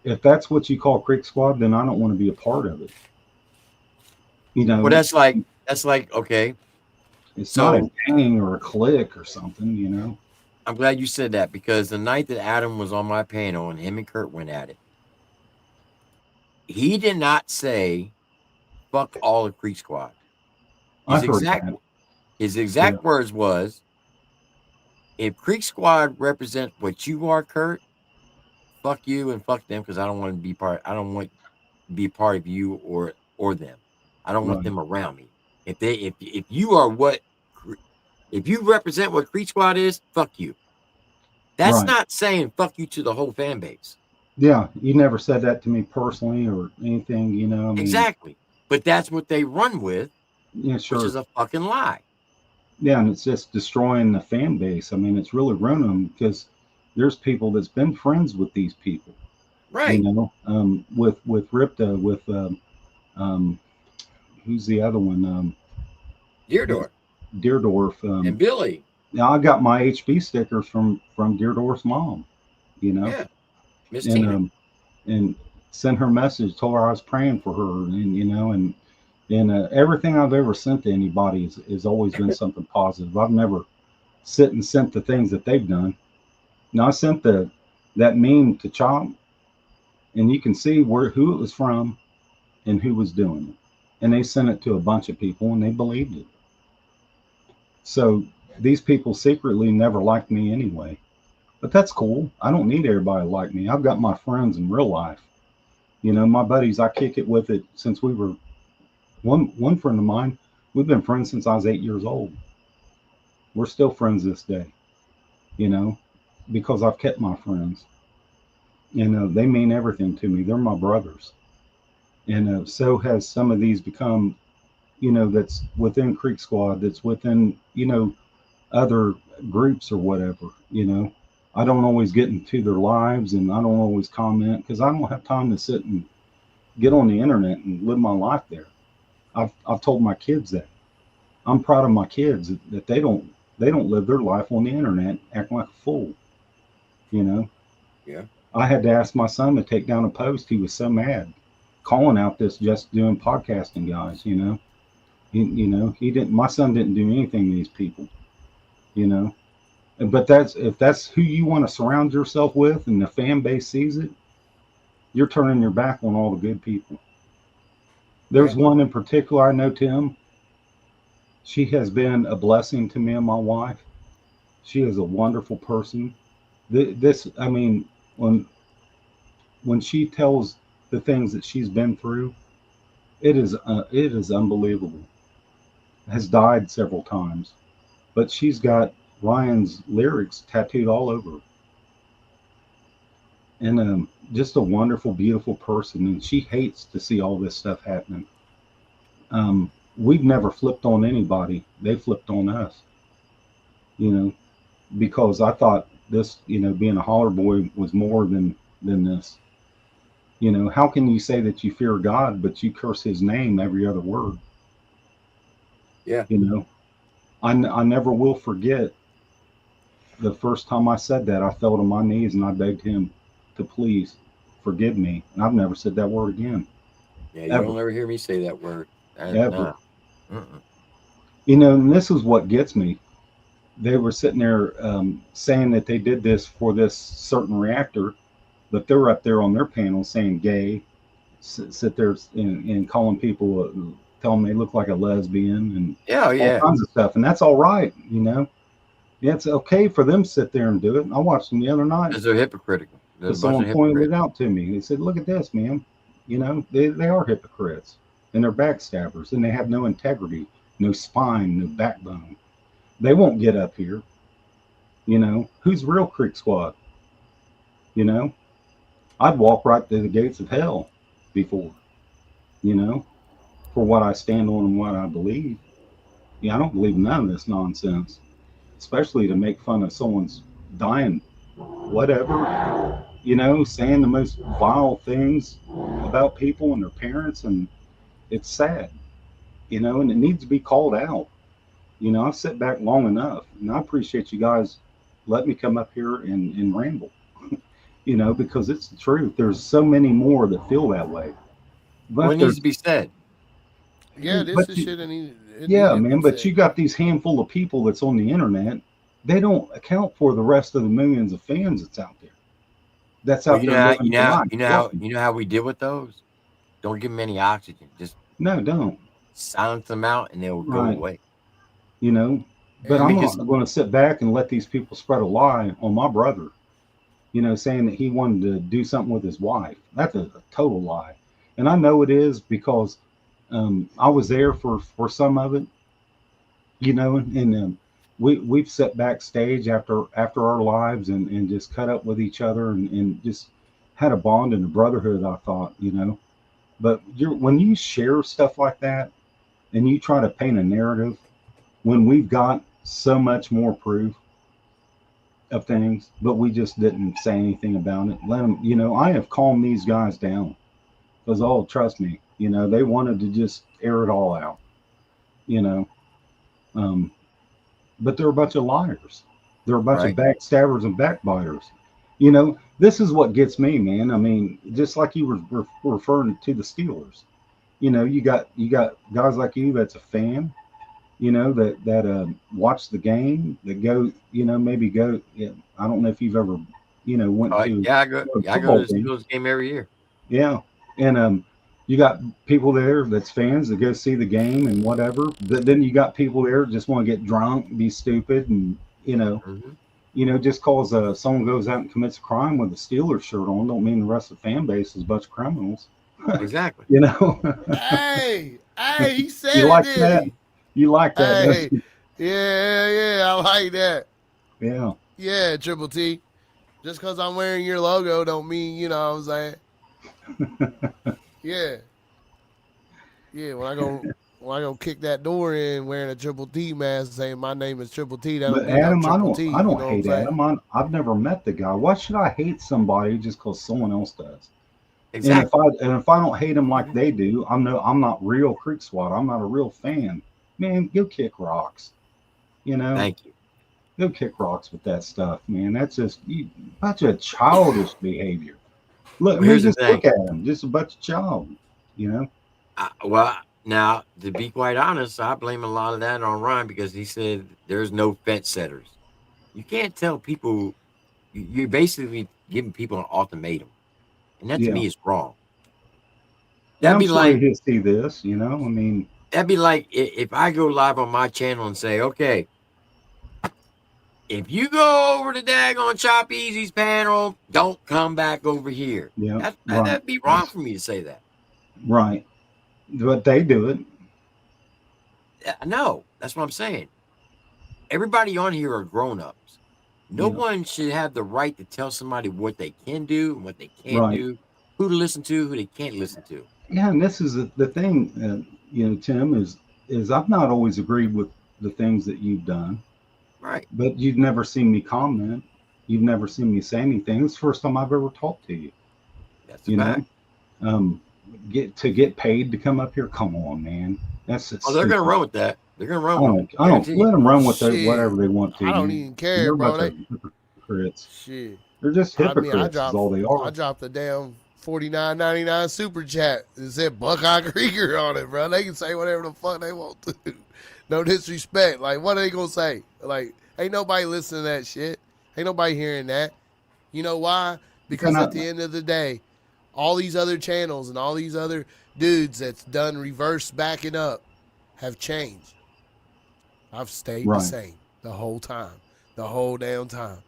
C: if that's what you call Creek Squad, then I don't want to be a part of it. You
B: Well,
C: know,
B: that's like okay.
C: it's not a
B: So
C: gang or a clique or something, you know.
B: I'm glad you said that because the night that Adam was on my panel and him and Kurt went at it, he did not say "fuck all of Creek Squad."
C: I
B: His
C: heard
B: exact
C: that.
B: his
C: Yeah,
B: exact words was, "If Creek Squad represents what you are, Kurt, fuck you and fuck them because I don't want to be part. I don't want to be part of you or them. I don't want
C: right,
B: them around me. If you are what if you represent what Creek Squad is, fuck you." That's
C: right.
B: not saying fuck you to the whole fan base.
C: Yeah, you never said that to me personally or anything, you know. I mean,
B: Exactly. But that's what they run with,
C: yeah,
B: which
C: sure.
B: is a fucking lie.
C: Yeah, and it's just destroying the fan base. I mean, it's really ruining them because there's people that's been friends with these people, you
B: Right.
C: know, with Ripta, with um, who's the other one?
B: Deerdorf
C: Deerdorf.
B: and Billy.
C: Now I got my HB stickers from Deerdorf's mom, you know,
B: Yeah. Miss
C: and
B: Tina.
C: um, and sent her message, told her I was praying for her, and you know, and everything I've ever sent to anybody has always been something positive. I've never sit and sent the things that they've done. Now I sent that meme to Chop, and you can see who it was from and who was doing it, and they sent it to a bunch of people, and they believed it. So these people secretly never liked me anyway, but that's cool. I don't need everybody to like me. I've got my friends in real life. You know, my buddies. I kick it with it since we were one friend of mine. We've been friends since I was 8 years old. We're still friends this day. You know, because I've kept my friends, and they mean everything to me. They're my brothers, and so has some of these become. You know, that's within Creek Squad. That's within other groups or whatever. You know, I don't always get into their lives, and I don't always comment because I don't have time to sit and get on the internet and live my life there. I've told my kids that. I'm proud of my kids that they don't live their life on the internet acting like a fool. You know,
B: Yeah.
C: I had to ask my son to take down a post. He was so mad, calling out this just doing podcasting guys. He didn't. My son didn't do anything to these people. You know, but that's if that's who you want to surround yourself with, and the fan base sees it, you're turning your back on all the good people.
B: Yeah.
C: There's one in particular I know, Tim. She has been a blessing to me and my wife. She is a wonderful person. I mean, when she tells the things that she's been through, it is unbelievable. Has died several times, but she's got Ryan's lyrics tattooed all over her, and just a wonderful, beautiful person. And she hates to see all this stuff happening. We've never flipped on anybody; they flipped on us. You know, because I thought this, being a holler boy was more than this. How can you say that you fear God, but you curse his name every other word?
B: Yeah.
C: You know, I never will forget the first time I said that. I fell to my knees and I begged him to please forgive me. And I've never said that word again,
B: Yeah. You
C: ever,
B: don't ever hear me say that word.
C: ever.
B: Nah. Mm-mm.
C: And this is what gets me. They were sitting there saying that they did this for this certain reactor, but they're up there on their panel saying gay, sit there and calling people, tell them they look like a lesbian and
B: Yeah. Oh,
C: all
B: yeah.
C: kinds of stuff. And that's all right, Yeah, it's okay for them to sit there and do it. And I watched them the other night
B: Because they're hypocritical. They're a
C: because
B: bunch
C: someone
B: of
C: pointed
B: hypocrites.
C: it out to me. They said, "Look at this, man. They are hypocrites and they're backstabbers and they have no integrity, no spine, no backbone. They won't get up here. Who's real Creek Squad? You know, I'd walk right through the gates of hell before. You know, for what I stand on and what I believe. Yeah, I don't believe none of this nonsense, especially to make fun of someone's dying, whatever, saying the most vile things about people and their parents. And it's sad, and it needs to be called out. I've sat back long enough, and I appreciate you guys, let me come up here and ramble, because it's the truth. There's so many more that feel that way.
B: What
C: But
B: needs to
C: there's,
B: be said?
A: Yeah, this
C: but
A: is shit that it
C: yeah,
A: needed to be
C: man. But
A: said.
C: you got these handful of people that's on the internet. They don't account for the rest of the millions of fans that's out there. That's
B: Well,
C: out there living their life. Looking.
B: you know how we deal with those. Don't give them any oxygen. Just
C: No, don't.
B: silence them out, and they'll go
C: Right.
B: away.
C: You know. But
B: I
A: And
C: I'm
B: mean,
C: not
B: because
C: going to sit back and let these people spread a lie on my brother. Saying that he wanted to do something with his wife. That's a total lie. And I know it is because I was there for some of it, and we've sat backstage after our lives and just cut up with each other and just had a bond and a brotherhood. I thought. But when you share stuff like that and you try to paint a narrative when we've got so much more proof of things, but we just didn't say anything about it. Let them, I have calmed these guys down because, oh, trust me, they wanted to just air it all out, you know. Um, but they're a bunch of liars. They're a bunch of
B: right,
C: backstabbers and backbiters. This is what gets me, man. I mean, just like you were referring to the Steelers. You got guys like you that's a fan, that watch the game, that go, maybe go. Yeah, I don't know if you've ever, went to a
B: I go to
C: football
B: the
C: game.
B: Steelers game every year.
C: Yeah, and you got people there that's fans that go see the game and whatever. But then you got people there that just want to get drunk, be stupid, and
B: Hmm.
C: just cause someone goes out and commits a crime with a Steelers shirt on, don't mean the rest of the fan base is a bunch of criminals.
B: Exactly.
C: You know,
A: hey, he
C: you
A: said it,
C: like
A: did
C: that?
A: he?
C: You like that, don't
A: Hey,
C: you?
A: yeah, I like that.
C: Yeah.
A: Yeah, Triple T. Just because I'm wearing your logo don't mean, you know what I'm saying? Yeah. Yeah, when I go kick that door in wearing a Triple T mask saying my name is Triple T, that don't
C: But
A: mean I'm
C: Adam, I
A: Triple
C: don't,
A: T.
C: I
A: You
C: don't
A: know what I'm
C: hate
A: saying?
C: Adam. I've never met the guy. Why should I hate somebody just because someone else does? And if
B: Exactly.
C: I don't hate them like they do, I'm not real Creeksquad. I'm not a real fan. Man, go kick rocks. You know,
B: Thank you.
C: go kick rocks with that stuff, man. That's just bunch of childish behavior. Look, I
B: Well,
C: mean,
B: here's the
C: just look
B: thing.
C: at him, just a bunch of child. You know,
B: Well, now to be quite honest, I blame a lot of that on Ryan because he said there's no fence setters. You can't tell people. You're basically giving people an ultimatum, and that to
C: yeah.
B: me is wrong.
C: And
B: That'd
C: I'm
B: be
C: sure
B: like
C: he'll see this. I mean,
B: if I go live on my channel and say, okay, if you go over to Daggone Chop Easy's panel, don't come back over here.
C: yeah, right,
B: That'd be wrong for me to say that.
C: right. But they do it.
B: No, that's what I'm saying. Everybody on here are grown ups. No
C: Yeah,
B: one should have the right to tell somebody what they can do and what they can't
C: right.
B: do, who to listen to, who they can't listen to.
C: Yeah, and this is the thing, Tim, is I've not always agreed with the things that you've done,
B: Right.
C: but you've never seen me comment. You've never seen me say anything. It's the first time I've ever talked to you.
B: That's a
C: You know,
B: fact.
C: um, get paid to come up here. Come on, man. That's just
B: Oh, they're gonna
C: stupid.
B: run with that. They're gonna
C: I
B: run with it.
C: don't
B: Guarantee you.
C: let them run with whatever
A: Shit.
C: they want to,
A: I don't
C: man.
A: even care,
C: They're a
A: bro.
C: bunch of hypocrites.
A: Shit.
C: They're just
A: I mean,
C: hypocrites, is all they
A: I
C: are.
A: dropped the damn $49.99 super chat. It said Buckeye Krieger on it, bro. They can say whatever the fuck they want to. No disrespect. Like, what are they gonna say? Like, ain't nobody listening to that shit. Ain't nobody hearing that. You know why?
C: Can
A: Because
C: I?
A: at the end of the day, all these other channels and all these other dudes that's done reverse backing up have changed. I've stayed the
C: Right.
A: same the whole time, the whole damn time.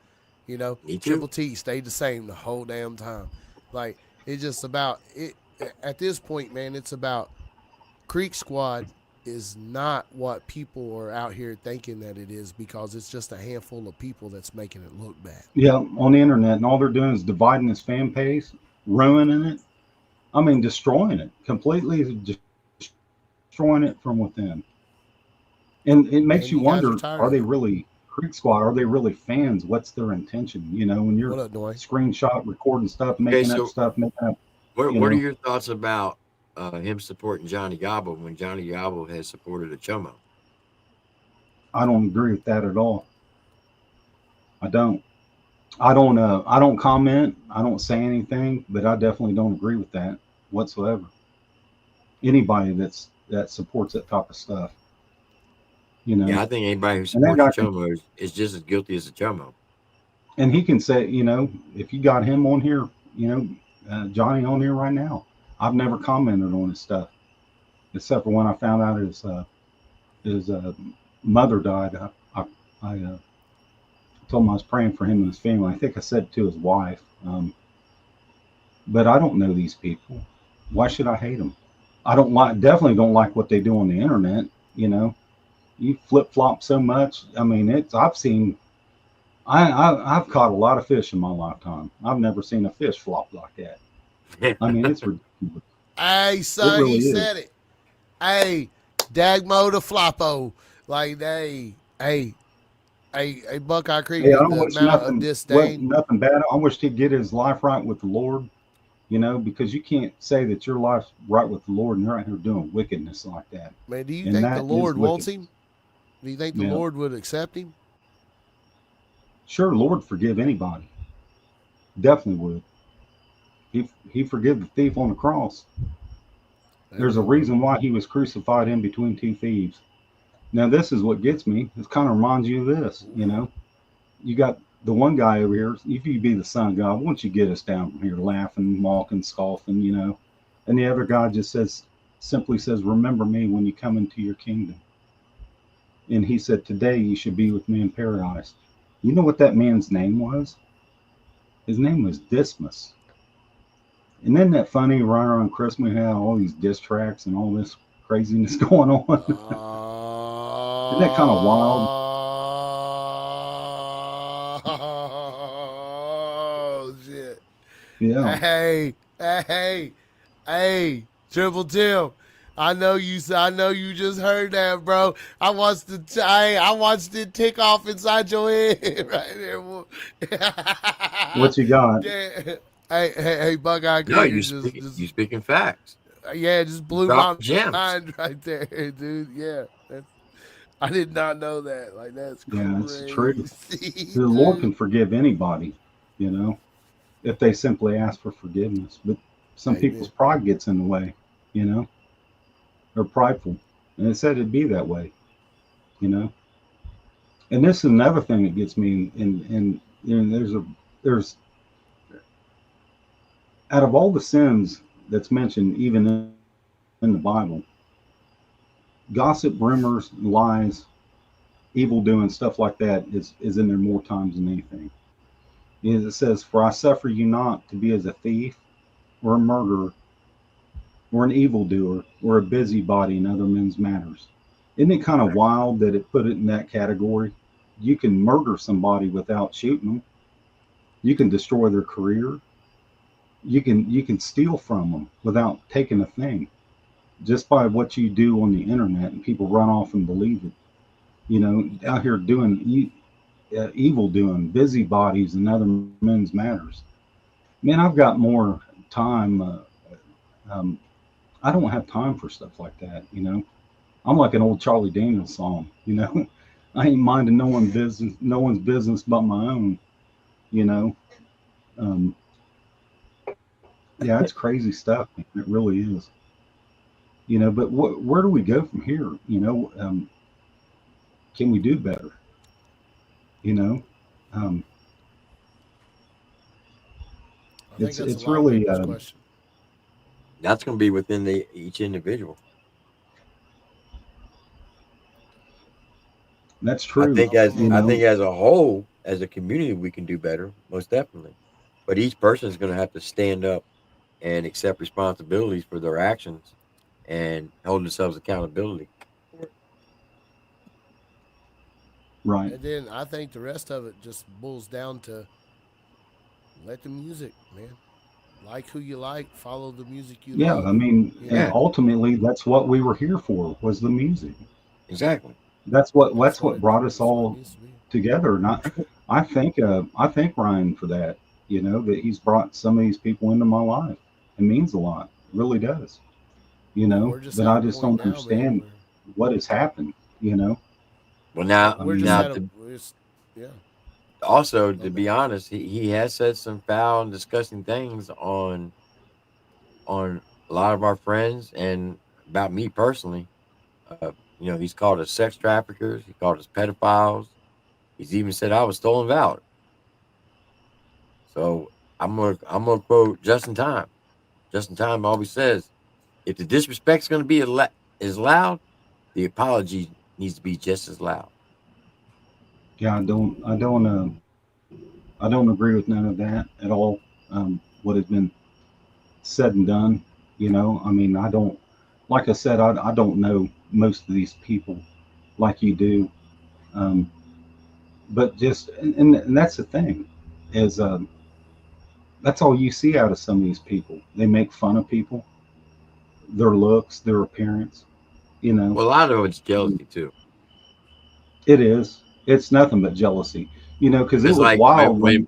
A: You know,
B: Me
A: Triple
B: too.
A: T stayed the same the whole damn time. Like it's just about it. At this point, man, it's about Creek Squad is not what people are out here thinking that it is because it's just a handful of people that's making it look bad.
C: Yeah, on the internet, and all they're doing is dividing his fan base, ruining it. I mean, destroying it completely, destroying it from within. And it makes
A: And
C: you
A: you guys are
C: wonder:
A: tired
C: are
A: of
C: they
A: it.
C: really Creek Squad? Are they really fans? What's their intention? When you're
A: What up, Dwayne?
C: screenshot, recording stuff,
B: Okay,
C: making up
B: so
C: stuff, making up, you
B: what are
C: know,
B: your thoughts about him supporting Johnny Gobble when Johnny Gobble has supported a Chomo?
C: I don't agree with that at all. I don't. I don't comment. I don't say anything, but I definitely don't agree with that whatsoever. Anybody that supports that type of stuff, you
B: Yeah,
C: know.
B: I think anybody who
C: And that
B: supports
C: guy
B: the
C: can,
B: chomo is just as guilty as the chomo.
C: and he can say, you know, if you got him on here, you know, Johnny on here right now, I've never commented on his stuff except for when I found out his mother died. I told him I was praying for him and his family. I think I said it to his wife. But I don't know these people. Why should I hate them? I don't like, definitely don't like what they do on the internet. You know, you flip flop so much. I mean, it's, I've seen, I've caught a lot of fish in my lifetime. I've never seen a fish flop like that. I mean, it's ridiculous.
A: Hey,
C: It
A: son, he
C: really is.
A: said it. Hey, Dagmo to Floppo. Like, hey, Buckeye
C: Hey, I
A: Creek,
C: don't
A: the
C: wish
A: amount of
C: nothing, what,
A: disdain.
C: nothing bad. I wish he'd get his life right with the Lord, you know, because you can't say that your life's right with the Lord and you're out here doing wickedness like that.
A: Man, do you
C: And
A: think the
C: that is
A: Lord wants
C: wickedness.
A: him? Do you think the
C: Yeah.
A: Lord would accept him?
C: Sure, Lord forgive anybody. Definitely would. He forgave the thief on the cross. There's a
A: Amen, brother.
C: reason why he was crucified in between two thieves. Now, this is what gets me. It kind of reminds you of this. You know, you got the one guy over here. If you be the Son of God, won't you get us down from here, laughing, mocking, scoffing? You know, and the other guy just says, simply says, "Remember me when you come into your kingdom." And he said, "Today you should be with me in paradise." You know what that man's name was? His name was Dismas. And isn't that funny? Right around Christmas, we had all these diss tracks and all this craziness going on. Isn't that kind of wild?
A: Oh shit!
C: Yeah.
A: Hey, Triple Tim. I know you. I know you just heard that, bro. I watched the. I watched it tick off inside your head right there.
C: What you got?
A: Damn. Hey, Buckeye
B: No,
A: Krieger just
B: you speaking facts.
A: yeah, just
B: You
A: blew my
B: dropping gems.
A: mind right there, dude. Yeah, I did not know that. Like that's
C: Yeah, it's the truth.
A: crazy,
C: The Lord
A: dude.
C: can forgive anybody, you know, if they simply ask for forgiveness. But some people's
A: Amen.
C: pride gets in the way, you know, they're prideful. And it said it'd be that way, you know. And this is another thing that gets me in you know, there's out of all the sins that's mentioned even in the Bible, gossip, rumors, lies, evil doing, stuff like that is in there more times than anything. It says, "For I suffer you not to be as a thief or a murderer or an evildoer or a busybody in other men's matters." Isn't it kind of wild that it put it in that category? You can murder somebody without shooting them. You can destroy their career. You can steal from them without taking a thing, just by what you do on the internet, and people run off and believe it. You know, out here doing evil doing, busybodies in other men's matters. Man, I've got more time. Um, I don't have time for stuff like that. You know, I'm like an old Charlie Daniels song. You know, I ain't minding no one's business but my own. You know, um, yeah, it's crazy stuff. Man. It really is. You know, but where do we go from here? You know, can we do better? You know, um,
A: I think that's a
C: it's
A: lot of
C: really
A: people's question.
B: That's going to be within each individual.
C: that's true.
A: Oh, come on,
C: You
B: I
A: man.
C: know,
B: think as a whole, as a community, we can do better, most definitely. But each person is going to have to stand up and accept responsibilities for their actions and hold themselves accountability.
C: right?
A: And then I think the rest of it just boils down to let the music, man. Like who you like, follow the music you
C: Yeah,
A: love.
C: I mean,
A: You
C: and
B: Yeah,
A: know,
C: ultimately, that's what we were here for, was the music.
B: exactly.
A: that's
C: What
A: what
C: brought us
A: that's what it
C: all
A: needs to be.
C: together. And I thank Ryan for that. You know, that he's brought some of these people into my life. It means a lot. It really does. You
A: And
C: know,
A: we're just
C: but
A: at
C: I
A: a
C: just
A: point
C: don't
A: now, man,
C: understand
A: where
C: what has happened. You know,
B: Well,
A: yeah,
C: I
A: we're just
C: mean,
B: now
A: at a
B: to
A: it's, yeah.
B: Also, to be honest, he has said some foul and disgusting things on a lot of our friends and about me personally. He's called us sex traffickers. He called us pedophiles. He's even said I was stolen valor. So I'm gonna quote Justin Time. Justin Time always says, if the disrespect's gonna be as loud, the apology needs to be just as loud.
C: Yeah, I don't agree with none of that at all. What has been said and done, I mean, I don't, like I said, I don't know most of these people like you do. Um, but just, and that's the thing, is that's all you see out of some of these people. They make fun of people, their looks, their appearance, you know.
B: Well, a lot of it's
C: Um,
B: jealousy too.
C: it is. It's nothing but jealousy, because it
B: Because
C: was
B: like
C: wild when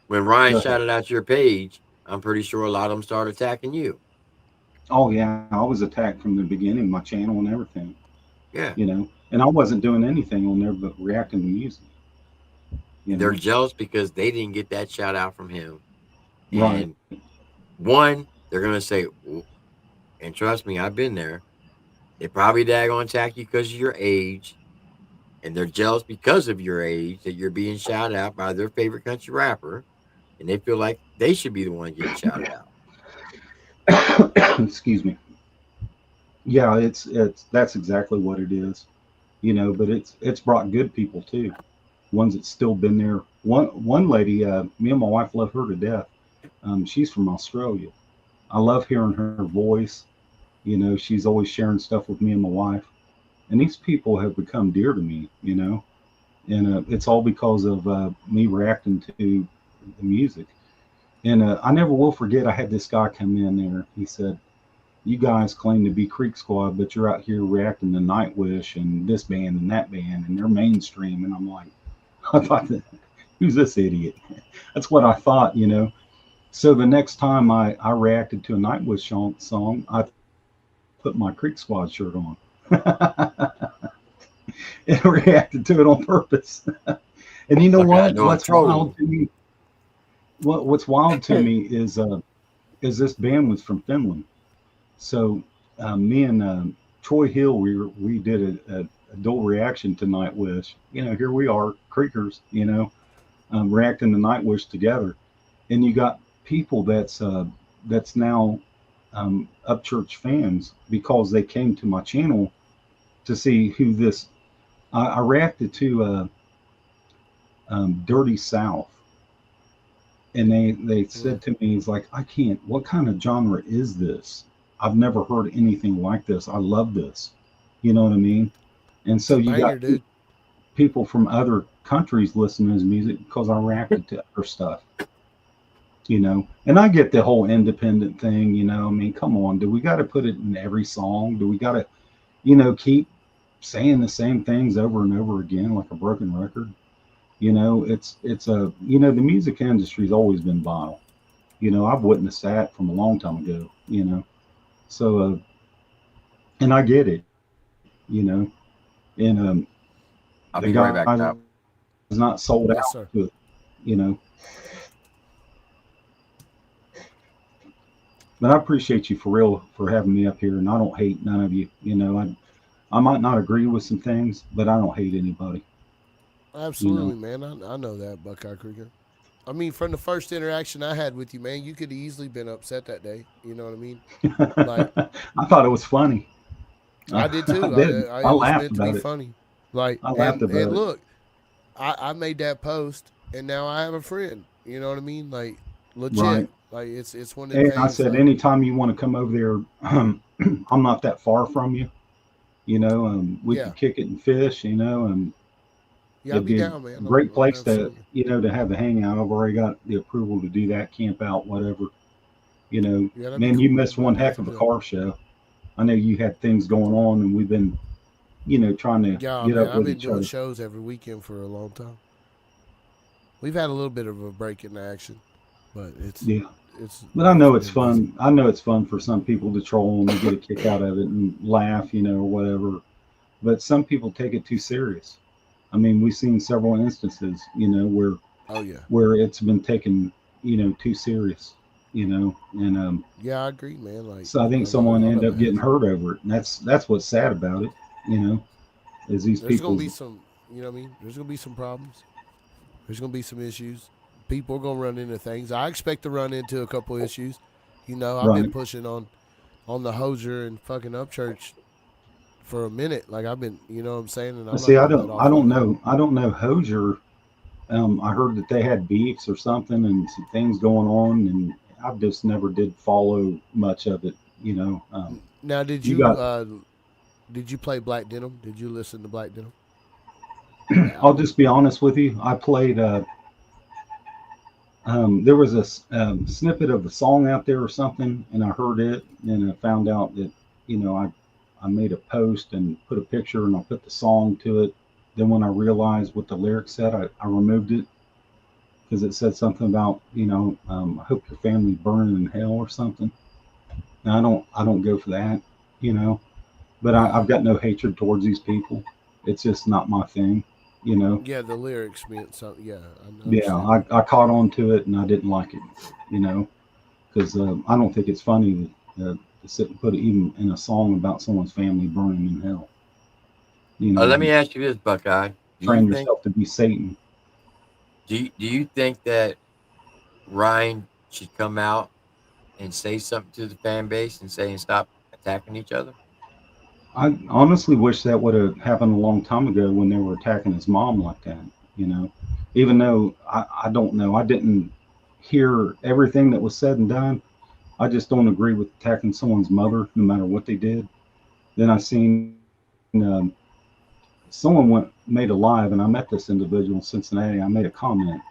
B: when Ryan
C: go ahead.
B: shouted out your page, I'm pretty sure a lot of them started attacking you.
C: Oh yeah, I was attacked from the beginning, my channel and everything,
B: Yeah,
C: and I wasn't doing anything on there but reacting to music, you
B: they're
C: know.
B: jealous because they didn't get that shout out from him.
C: Right.
B: And one, they're gonna say, and trust me, I've been there. They probably daggone attack you because of your age, and they're jealous because of your age that you're being shouted out by their favorite country rapper, and they feel like they should be the one getting shouted out.
C: Excuse me. Yeah, it's that's exactly what it is, but it's brought good people too, ones that's still been there. One lady, me and my wife love her to death. She's from Australia. I love hearing her voice. She's always sharing stuff with me and my wife, and these people have become dear to me. And it's all because of me reacting to the music. And I never will forget. I had this guy come in there. He said, "You guys claim to be Creek Squad, but you're out here reacting to Nightwish and this band and that band, and they're mainstream." And I'm like, I thought, who's this idiot? That's what I thought. So the next time I reacted to a Nightwish song, I put my Creek Squad shirt on and reacted to it on purpose. And you know
B: Like I
C: what?
B: know I'm
C: What's wild
B: trolling.
C: to me? What's wild to me is this band was from Finland. So me and Troy Hill, we did a dual reaction to Nightwish. Here we are, Creekers. Reacting to Nightwish together, and you got people that's now Upchurch fans because they came to my channel to see who this. I reacted to Dirty South, and they
A: Mm.
C: said to me, "It's like, I can't. What kind of genre is this? I've never heard anything like this. I love this." You know what I mean? And
A: It's
C: so
A: a
C: you
A: banger,
C: got
A: dude.
C: people from other countries listening to his music because I reacted to other stuff. And I get the whole independent thing. I mean, come on, do we got to put it in every song? Do we got to, keep saying the same things over and over again like a broken record? It's a the music industry's always been vile. I've witnessed that from a long time ago. So and I get it. And the
B: I'll be right
C: guy's
B: back,
C: not
B: Top.
C: sold out to it.
A: Yes, sir.
C: You know. But I appreciate you for real for having me up here, and I don't hate none of you. I might not agree with some things, but I don't hate anybody. You
A: Absolutely,
C: know.
A: man. I know that, Buckeye Creeker. I mean, from the first interaction I had with you, man, you could have easily been upset that day. You know what I mean? Like,
C: I thought it was funny.
A: I did
C: I
A: too.
C: did.
A: It
C: I
A: was
C: laughed
A: meant to be
C: about it.
A: funny. Like,
C: I laughed
A: and
C: about it.
A: look, I made that post, and now I have a friend. You know what I mean? Like, legit.
C: Right.
A: Like, it's one of the
C: And I
A: things.
C: said,
A: Like,
C: anytime you want to come over there, I'm not that far from you. We
A: yeah,
C: could kick it and fish. And
A: yeah, I'll
C: it'd
A: be
C: be a
A: down, man.
C: great
A: I'm
C: place to,
A: absolutely.
C: to have the hangout. I've already got the approval to do that, camp out, whatever.
A: Yeah, that'd be
C: Man, you
A: cool.
C: missed one
A: I'd
C: heck
A: definitely
C: of a
A: do that.
C: car show. I know you had things going on, and we've been, trying to
A: Yeah,
C: get
A: man,
C: up
A: I've
C: with
A: been
C: each
A: doing
C: other.
A: shows every weekend for a long time. We've had a little bit of a break in action, but
C: Yeah,
A: it's
C: but I
A: it's
C: know it's
A: been busy.
C: fun. I know it's fun for some people to troll and get a kick out of it and laugh, or whatever. But some people take it too serious. I mean, we've seen several instances, where
A: Oh yeah.
C: where it's been taken, too serious, and
A: Yeah, I agree, man. Like
C: so I think
A: a
C: someone
A: lot
C: ended
A: of
C: up
A: it
C: getting
A: has.
C: hurt over it, and that's what's sad about it, is these
A: There's gonna
C: people's.
A: be some, you know what I mean? There's gonna be some problems. There's gonna be some issues. People are gonna run into things. I expect to run into a couple issues. You know, I've been
C: Right.
A: pushing on the Hosier and fucking Upchurch for a minute. Like I've been, you know what I'm saying, and I'm not
C: See,
A: gonna let
C: I
A: off
C: don't
A: on that.
C: know, Hosier. I heard that they had beefs or something and some things going on, and I just never did follow much of it.
A: Now,
C: You got.
A: did you play Black Denim? Did you listen to Black Denim, the
C: I'll
A: album?
C: just be honest with you. I played. There was a snippet of the song out there or something, and I heard it, and I found out that I made a post and put a picture, and I put the song to it. Then when I realized what the lyrics said, I removed it because it said something about I hope your family burning in hell or something. And I don't go for that, you know. But
A: Right.
C: I've got no hatred towards these people. It's just not my thing, you know.
A: Yeah, the lyrics meant something. Yeah, I
C: Yeah,
A: understand that.
C: I caught on to it and I didn't like it, you know, because I don't think it's funny to sit and put it even in a song about someone's family burning in hell.
B: Let
C: And
B: me ask you this, Buckeye. Do you
C: train
B: think
C: yourself to be Satan.
B: do you think that Ryan should come out and say something to the fan base and say and stop attacking each other?
C: I honestly wish that would have happened a long time ago when they were attacking his mom like that, you know. Even though I don't know, I didn't hear everything that was said and done. I just don't agree with attacking someone's mother, no matter what they did. Then I seen someone made a live, and I met this individual in Cincinnati. I made a comment,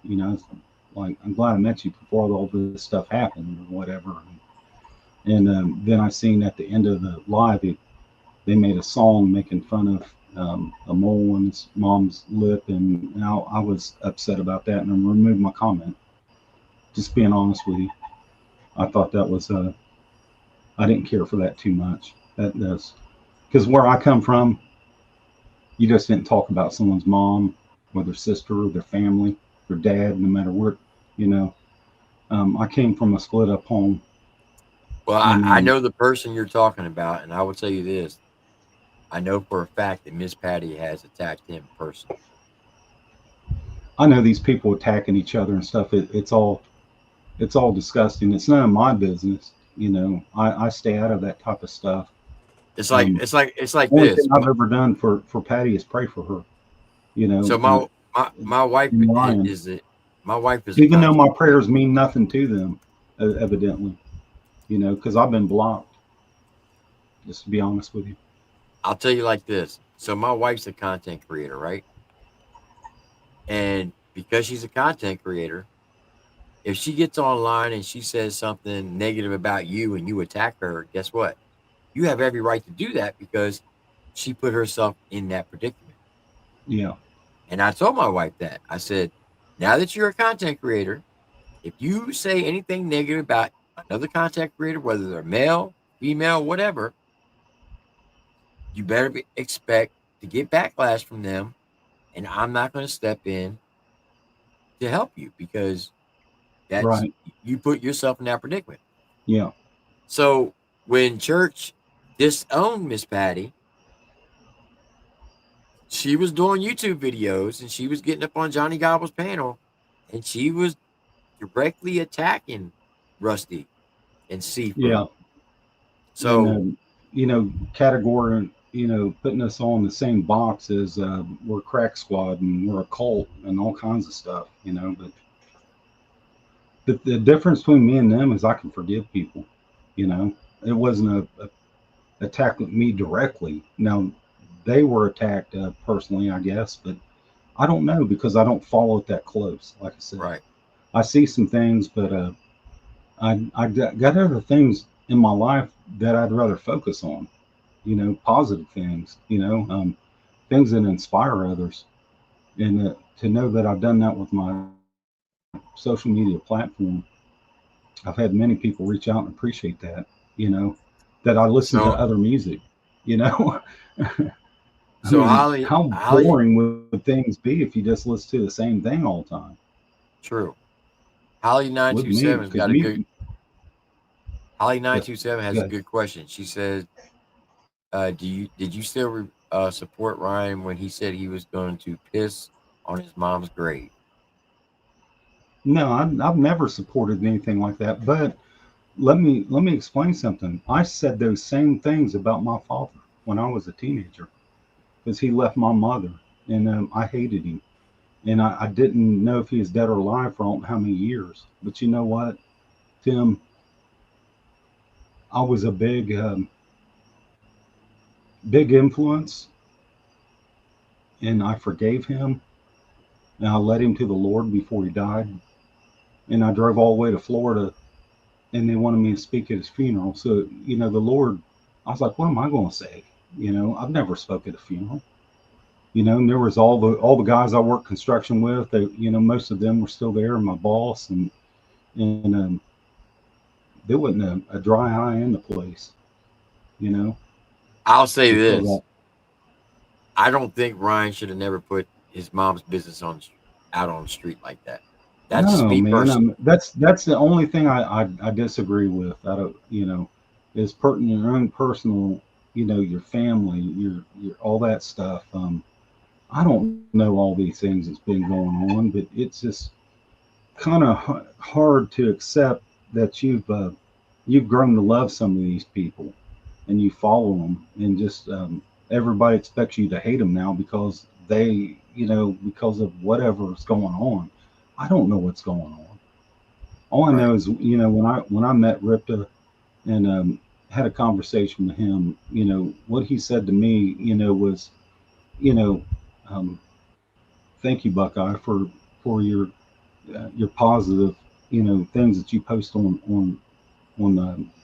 C: like I'm glad I met you before all this stuff happened or whatever. And then I seen at the end of the live, they made a song making fun of a mole on his mom's lip, and I was upset about that, and I removed my comment. Just being honest with you, I thought that was I didn't care for that too much. That's because where I come from, you just didn't talk about someone's mom or their sister or their family, their dad, no matter where, you know. I came from a split up home,
B: Well,
C: and
B: I know the person you're talking about, and I will tell you this: I know for a fact that Miss Patty has attacked him personally.
C: I know these people attacking each other and stuff. It's all disgusting. It's none of my business. I stay out of that type of stuff.
B: It's like
C: Um,
B: it's like it's like
C: Only thing
B: this.
C: I've ever done for Patty is pray for her. You
B: So
C: know,
B: my wife
C: and Ryan.
B: is it. My wife is a
C: Even though my
B: content
C: prayers
B: creator.
C: mean nothing to them, evidently, because I've been blocked. Just to be honest with you.
B: I'll tell you like this. So my wife's a content creator, right? And because she's a content creator, if she gets online and she says something negative about you and you attack her, guess what? You have every right to do that because she put herself in that predicament.
C: Yeah.
B: And I told my wife that. I said, now that you're a content creator, if you say anything negative about another content creator, whether they're male, female, whatever, you better expect to get backlash from them. And I'm not going to step in to help you because that's
C: Right.
B: you put yourself in that predicament.
C: Yeah.
B: So when church disowned Miss Patty, she was doing YouTube videos and she was getting up on Johnny Gobble's panel and she was directly attacking Rusty and
C: Yeah.
B: Seafood.
C: And
B: So
C: category, putting us all in the same box as we're crack squad and we're a cult and all kinds of stuff. But the difference between me and them is I can forgive people. You know, it wasn't a attack with me directly. Now they were attacked personally, I guess, but I don't know because I don't follow it that close. Like I said,
B: right.
C: I see some things, but I got other things in my life that I'd rather focus on. Positive things. Things that inspire others, and to know that I've done that with my social media platform. I've had many people reach out and appreciate that. You know, that I listen to
B: So
C: other music. You know, I
B: so
C: mean,
B: Holly
C: how
B: Holly
C: boring would things be if you just listen to the same thing all the time?
B: True. Holly nine
C: with
B: two
C: me,
B: seven's
C: because
B: got a good.
C: me,
B: Holly nine
C: yeah,
B: two seven has a
C: yeah.
B: good question. She says, did you still support Ryan when he said he was going to piss on his mom's grave?"
C: No, I've never supported anything like that. But let me explain something. I said those same things about my father when I was a teenager, because he left my mother, and I hated him, and I didn't know if he was dead or alive for I don't know how many years. But you know what, Tim, I was a big influence, and I forgave him, and I led him to the Lord before he died, and I drove all the way to Florida, and they wanted me to speak at his funeral. So the Lord, I was like, what am I going to say? I've never spoke at a funeral. And there was all the guys I worked construction with. They, most of them were still there, and my boss, and there wasn't a dry eye in the place. You know,
B: I'll say
C: because
B: this: I don't think Ryan should have never put his mom's business out on the street like that. That's just
C: no,
B: me
C: man,
B: personally.
C: that's the only thing I disagree with. I don't, is putting your own personal, your family, your all that stuff. I don't know all these things that's been going on, but it's just kind of hard to accept that you've grown to love some of these people, and you follow them, and just everybody expects you to hate them now because because of whatever's going on. I don't know what's going on. All I
B: Right.
C: know is when I met Ripta, and had a conversation with him, what he said to me, was, you know um, thank you, Buckeye, for your positive, things that you post on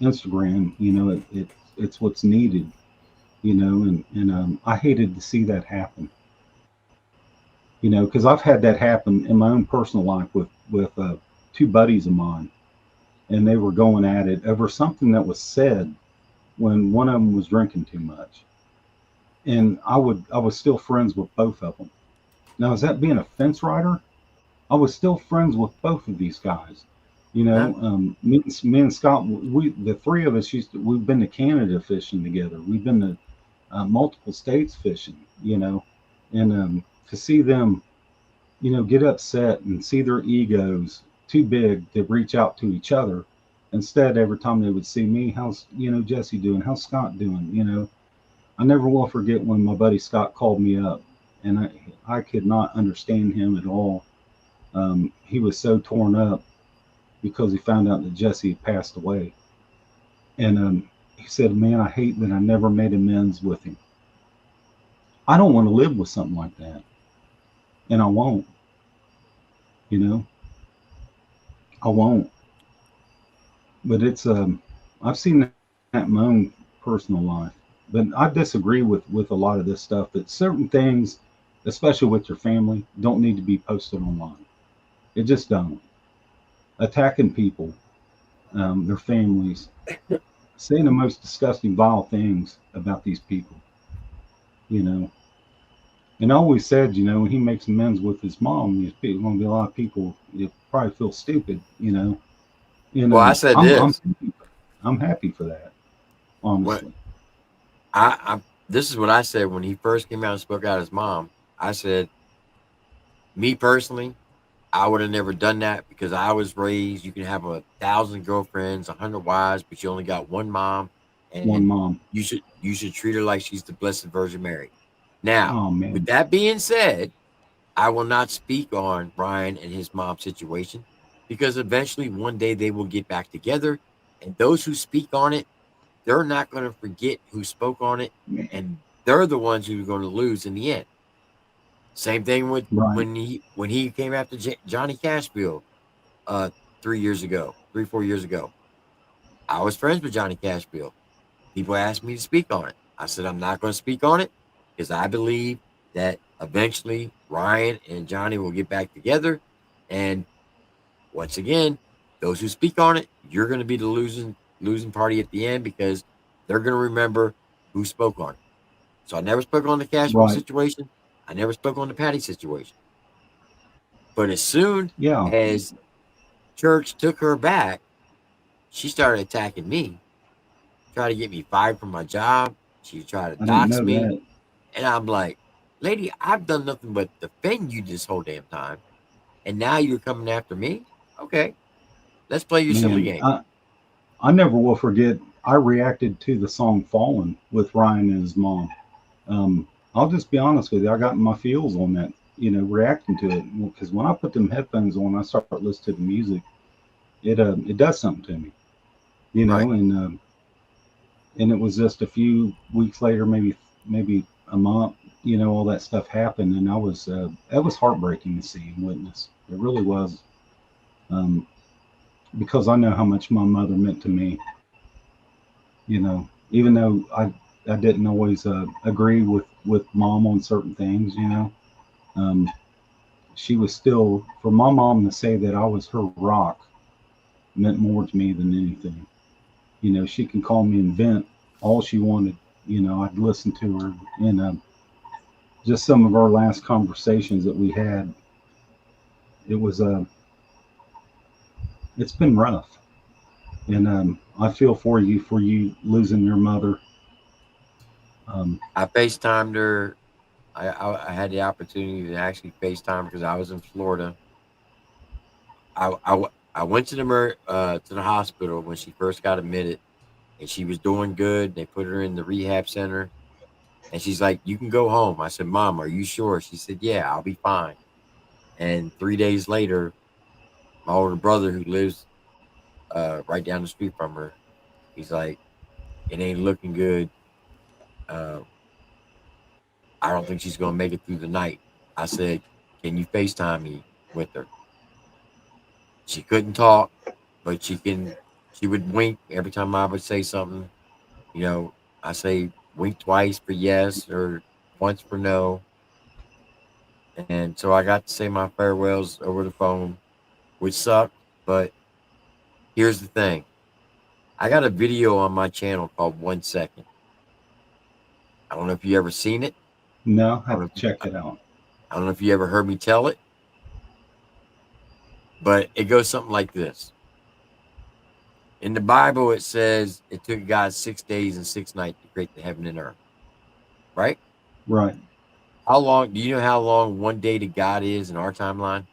C: Instagram. It's what's needed. And I hated to see that happen. Because I've had that happen in my own personal life with two buddies of mine, and they were going at it over something that was said when one of them was drinking too much, and I was still friends with both of them. Now, is that being a fence rider? I was still friends with both of these guys.
B: No.
C: Me and Scott, the three of us we've been to Canada fishing together. We've been to multiple states fishing. And to see them, get upset and see their egos too big to reach out to each other. Instead, every time they would see me, how's Jesse doing? How's Scott doing? I never will forget when my buddy Scott called me up, and I could not understand him at all. He was so torn up because he found out that Jesse had passed away. And he said, "Man, I hate that I never made amends with him. I don't want to live with something like that, and I won't. You know, I won't." But I've seen that in my own personal life. But I disagree with a lot of this stuff. That certain things, especially with your family, don't need to be posted online. It just don't. Attacking people, their families, saying the most disgusting, vile things about these people. You know, and I always said, when he makes amends with his mom, there's going to be a lot of people that probably feel stupid. And
B: Well, I said this.
C: I'm happy for that,
B: What
C: honestly.
B: I this is what I said when he first came out and spoke out his mom. I said, me personally, I would have never done that because I was raised. You can have 1,000 girlfriends, 100 wives, but you only got one mom,
C: One
B: and
C: mom.
B: you should treat her like she's the Blessed Virgin Mary. Now,
C: Oh
B: with
C: man,
B: that being said, I will not speak on Ryan and his mom situation because eventually one day they will get back together, and those who speak on it, they're not going to forget who spoke on it,
C: man,
B: and they're the ones who are going to lose in the end. Same thing with
C: right,
B: when he came after Johnny Cashville 3 years ago, 3 4 years ago. I was friends with Johnny Cashville. People asked me to speak on it. I said I'm not going to speak on it because I believe that eventually Ryan and Johnny will get back together. And once again, those who speak on it, you're going to be the losing party at the end because they're going to remember who spoke on it. So I never spoke on the Cashville
C: right.
B: situation. I never spoke on the Patty situation. But as soon
C: Yeah,
B: as church took her back, she started attacking me, tried to get me fired from my job. She tried to
C: I didn't
B: dox
C: know
B: me.
C: that.
B: And I'm like, lady, I've done nothing but defend you this whole damn time. And now you're coming after me? Okay, let's play your silly
C: Man,
B: game.
C: I never will forget. I reacted to the song "Fallen" with Ryan and his mom. I'll just be honest with you. I got in my feels on that, reacting to it, because when I put them headphones on, I start listening to the music. It does something to me,
B: Right.
C: and it was just a few weeks later, maybe a month. All that stuff happened, and it was heartbreaking to see and witness. It really was, um, because I know how much my mother meant to me. Even though I didn't always agree with mom on certain things. Um, she was still, for my mom to say that I was her rock meant more to me than anything. She can call me and vent all she wanted. I'd listen to her, and just some of our last conversations that we had, it was it's been rough, and I feel for you losing your mother.
B: I FaceTimed her. I had the opportunity to actually FaceTime because I was in Florida. I went to to the hospital when she first got admitted, and she was doing good. They put her in the rehab center, and she's like, "You can go home." I said, "Mom, are you sure?" She said, "Yeah, I'll be fine." And 3 days later, my older brother, who lives right down the street from her, he's like, "It ain't looking good. Uh, I don't think she's gonna make it through the night." I said, "Can you FaceTime me with her?" She couldn't talk, but she would wink every time I would say something. You know, I say wink twice for yes or once for no. And so I got to say my farewells over the phone, which sucked. But here's the thing, I got a video on my channel called 1 Second. I don't know if you ever seen it.
C: No, I
B: I don't
C: have
B: know
C: to
B: if you,
C: check it out.
B: I don't know if you ever heard me tell it, but it goes something like this. In the Bible, it says it took God 6 days and 6 nights to create the heaven and earth, right?
C: Right.
B: How long do you know how long one day to God is in our timeline?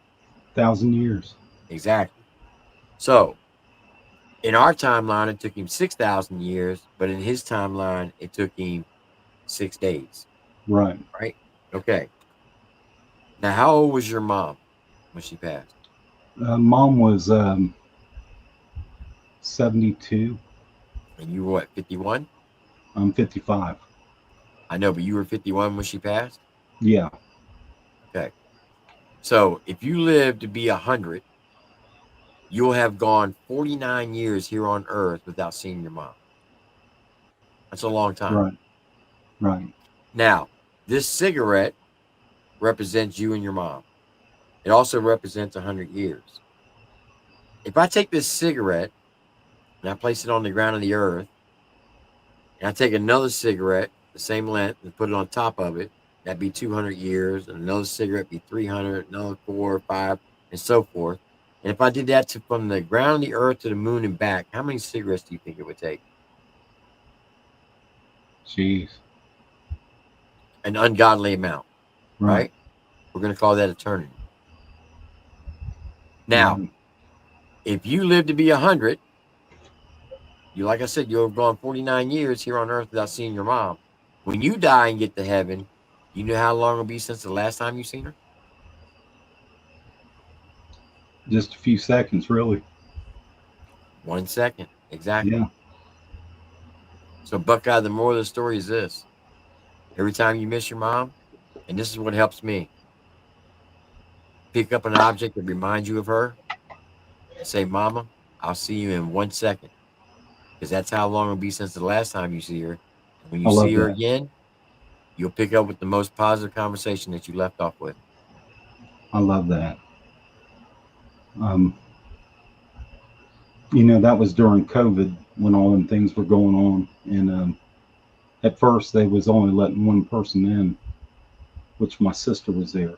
C: 1,000 years.
B: Exactly. So in our timeline, it took him 6,000 years, but in his timeline, it took him 6 days,
C: Right.
B: right? Okay. Now, how old was your mom when she passed?
C: Mom was 72.
B: And you were what, 51?
C: I'm 55.
B: I know, but you were 51 when she passed?
C: Yeah.
B: Okay. So if you live to be 100, you'll have gone 49 years here on earth without seeing your mom. That's a long time.
C: Right. Right.
B: Now, this cigarette represents you and your mom. It also represents 100 years. If I take this cigarette and I place it on the ground of the earth, and I take another cigarette, the same length, and put it on top of it, that'd be 200 years, and another cigarette be 300, another 4 or 5, and so forth. And if I did that from the ground of the earth to the moon and back, how many cigarettes do you think it would take?
C: Jeez.
B: An ungodly amount,
C: Right.
B: right? We're going to call that eternity. Now,
C: Right.
B: if you live to be 100, like I said, you'll have gone 49 years here on earth without seeing your mom. When you die and get to heaven, you know how long it'll be since the last time you seen her?
C: Just a few seconds, really.
B: 1 second. Exactly.
C: Yeah.
B: So, Buckeye, the moral of the story is this: every time you miss your mom, and this is what helps me, pick up an object that reminds you of her and say, Mama, I'll see you in 1 second. Because that's how long it'll be since the last time you see her. And when you
C: I
B: see
C: love
B: her
C: that.
B: again, you'll pick up with the most positive conversation that you left off with.
C: I love that. Um, that was during COVID when all them things were going on. And at first, they was only letting one person in, which my sister was there.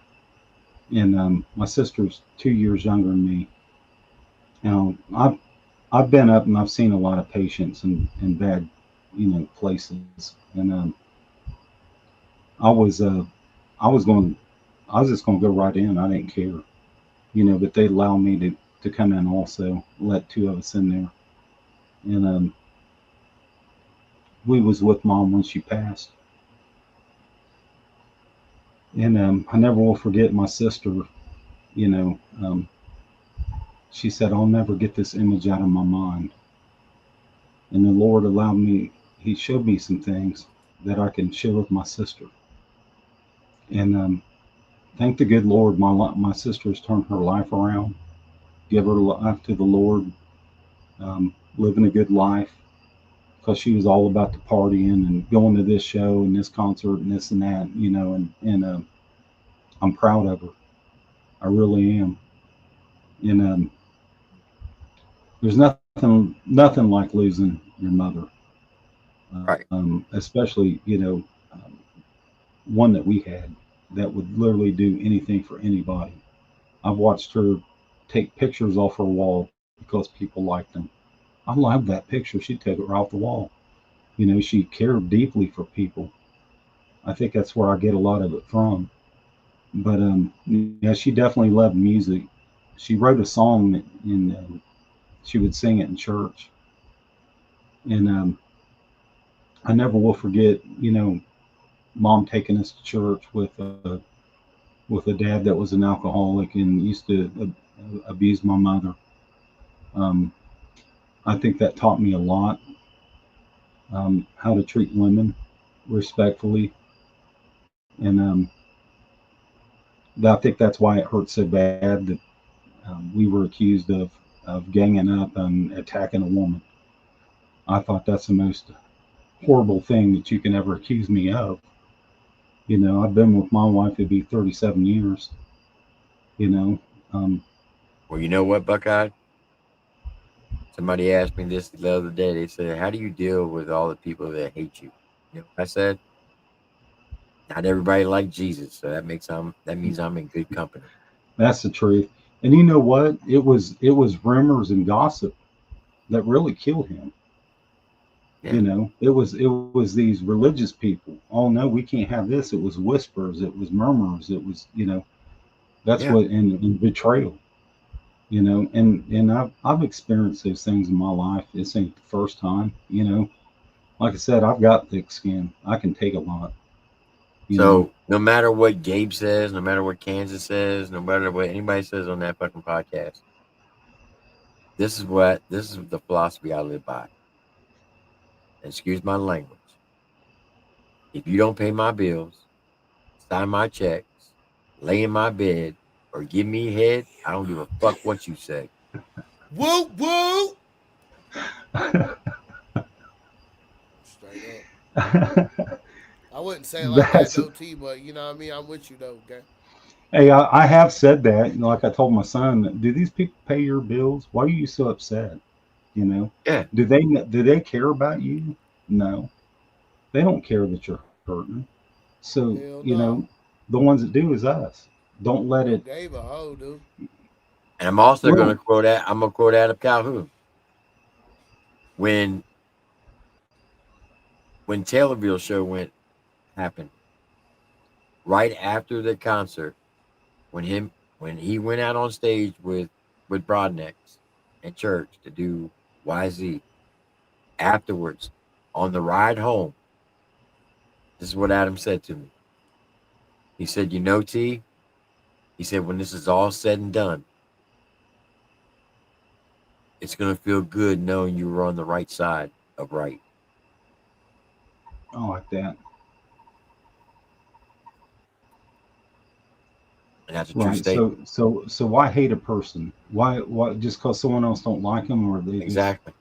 C: and my sister's 2 years younger than me. Now I've been up and I've seen a lot of patients in bad, places, and I was uh, I was going I was just going to go right in. I didn't care, but they allowed me to come in also. Let two of us in there, and we was with mom when she passed, and I never will forget my sister. You know, um, she said, "I'll never get this image out of my mind." And the Lord allowed me. He showed me some things that I can share with my sister, and thank the good Lord, my sister's turned her life around, give her life to the Lord, living a good life, because she was all about the partying and going to this show and this concert and this and that, and I'm proud of her. I really am. And there's nothing like losing your mother,
B: Right.
C: especially one that we had that would literally do anything for anybody. I've watched her take pictures off her wall because people liked them. I love that picture. She took it right off the wall. She cared deeply for people. I think that's where I get a lot of it from. But yeah, she definitely loved music. She wrote a song and she would sing it in church. And I never will forget, mom taking us to church with a dad that was an alcoholic and used to abuse my mother. Um, I think that taught me a lot, how to treat women respectfully, and I think that's why it hurt so bad that we were accused of ganging up and attacking a woman. I thought that's the most horrible thing that you can ever accuse me of. I've been with my wife, it'd be 37 years, you know. Um,
B: Well, you know what, Buckeye? Somebody asked me this the other day. They said, "How do you deal with all the people that hate you?" You know, I said, "Not everybody like Jesus, so that means I'm in good company."
C: that's the truth. And you know what? It was rumors and gossip that really killed him.
B: Yeah,
C: It was these religious people. Oh no, we can't have this. It was whispers. It was murmurs. It was that's
B: yeah.
C: what and betrayal. And I've experienced those things in my life. This ain't the first time. Like I said, I've got thick skin. I can take a lot. You know,
B: So no matter what Gabe says, no matter what Kansas says, no matter what anybody says on that fucking podcast, this is the philosophy I live by. Excuse my language. If you don't pay my bills, sign my checks, lay in my bed, or give me head, I don't give a fuck what you say.
A: Woo woo. Straight up. I wouldn't say it like that
C: that's
A: though, T. But you know what I mean. I'm with you though. Okay.
C: hey, I have said that. Like I told my son, do these people pay your bills? Why are you so upset? You know,
B: Yeah,
C: do they care about you? No, they don't care that you're hurting. So
A: Hell no.
C: the ones that do is us. Don't let
A: Bro
C: it.
A: gave a hoe, dude.
B: and I'm also
C: Well,
B: gonna quote that. I'm gonna quote Adam Calhoun when Taylorville show went happened right after the concert when he went out on stage with Broadnecks and church to do YZ. Afterwards, on the ride home, this is what Adam said to me. He said, "You know, T," he said, "when this is all said and done, it's gonna feel good knowing you were on the right side of right."
C: I like that.
B: And that's a true
C: Right. So
B: statement.
C: so so why hate a person? Why just because someone else don't like them or they just
B: Exactly.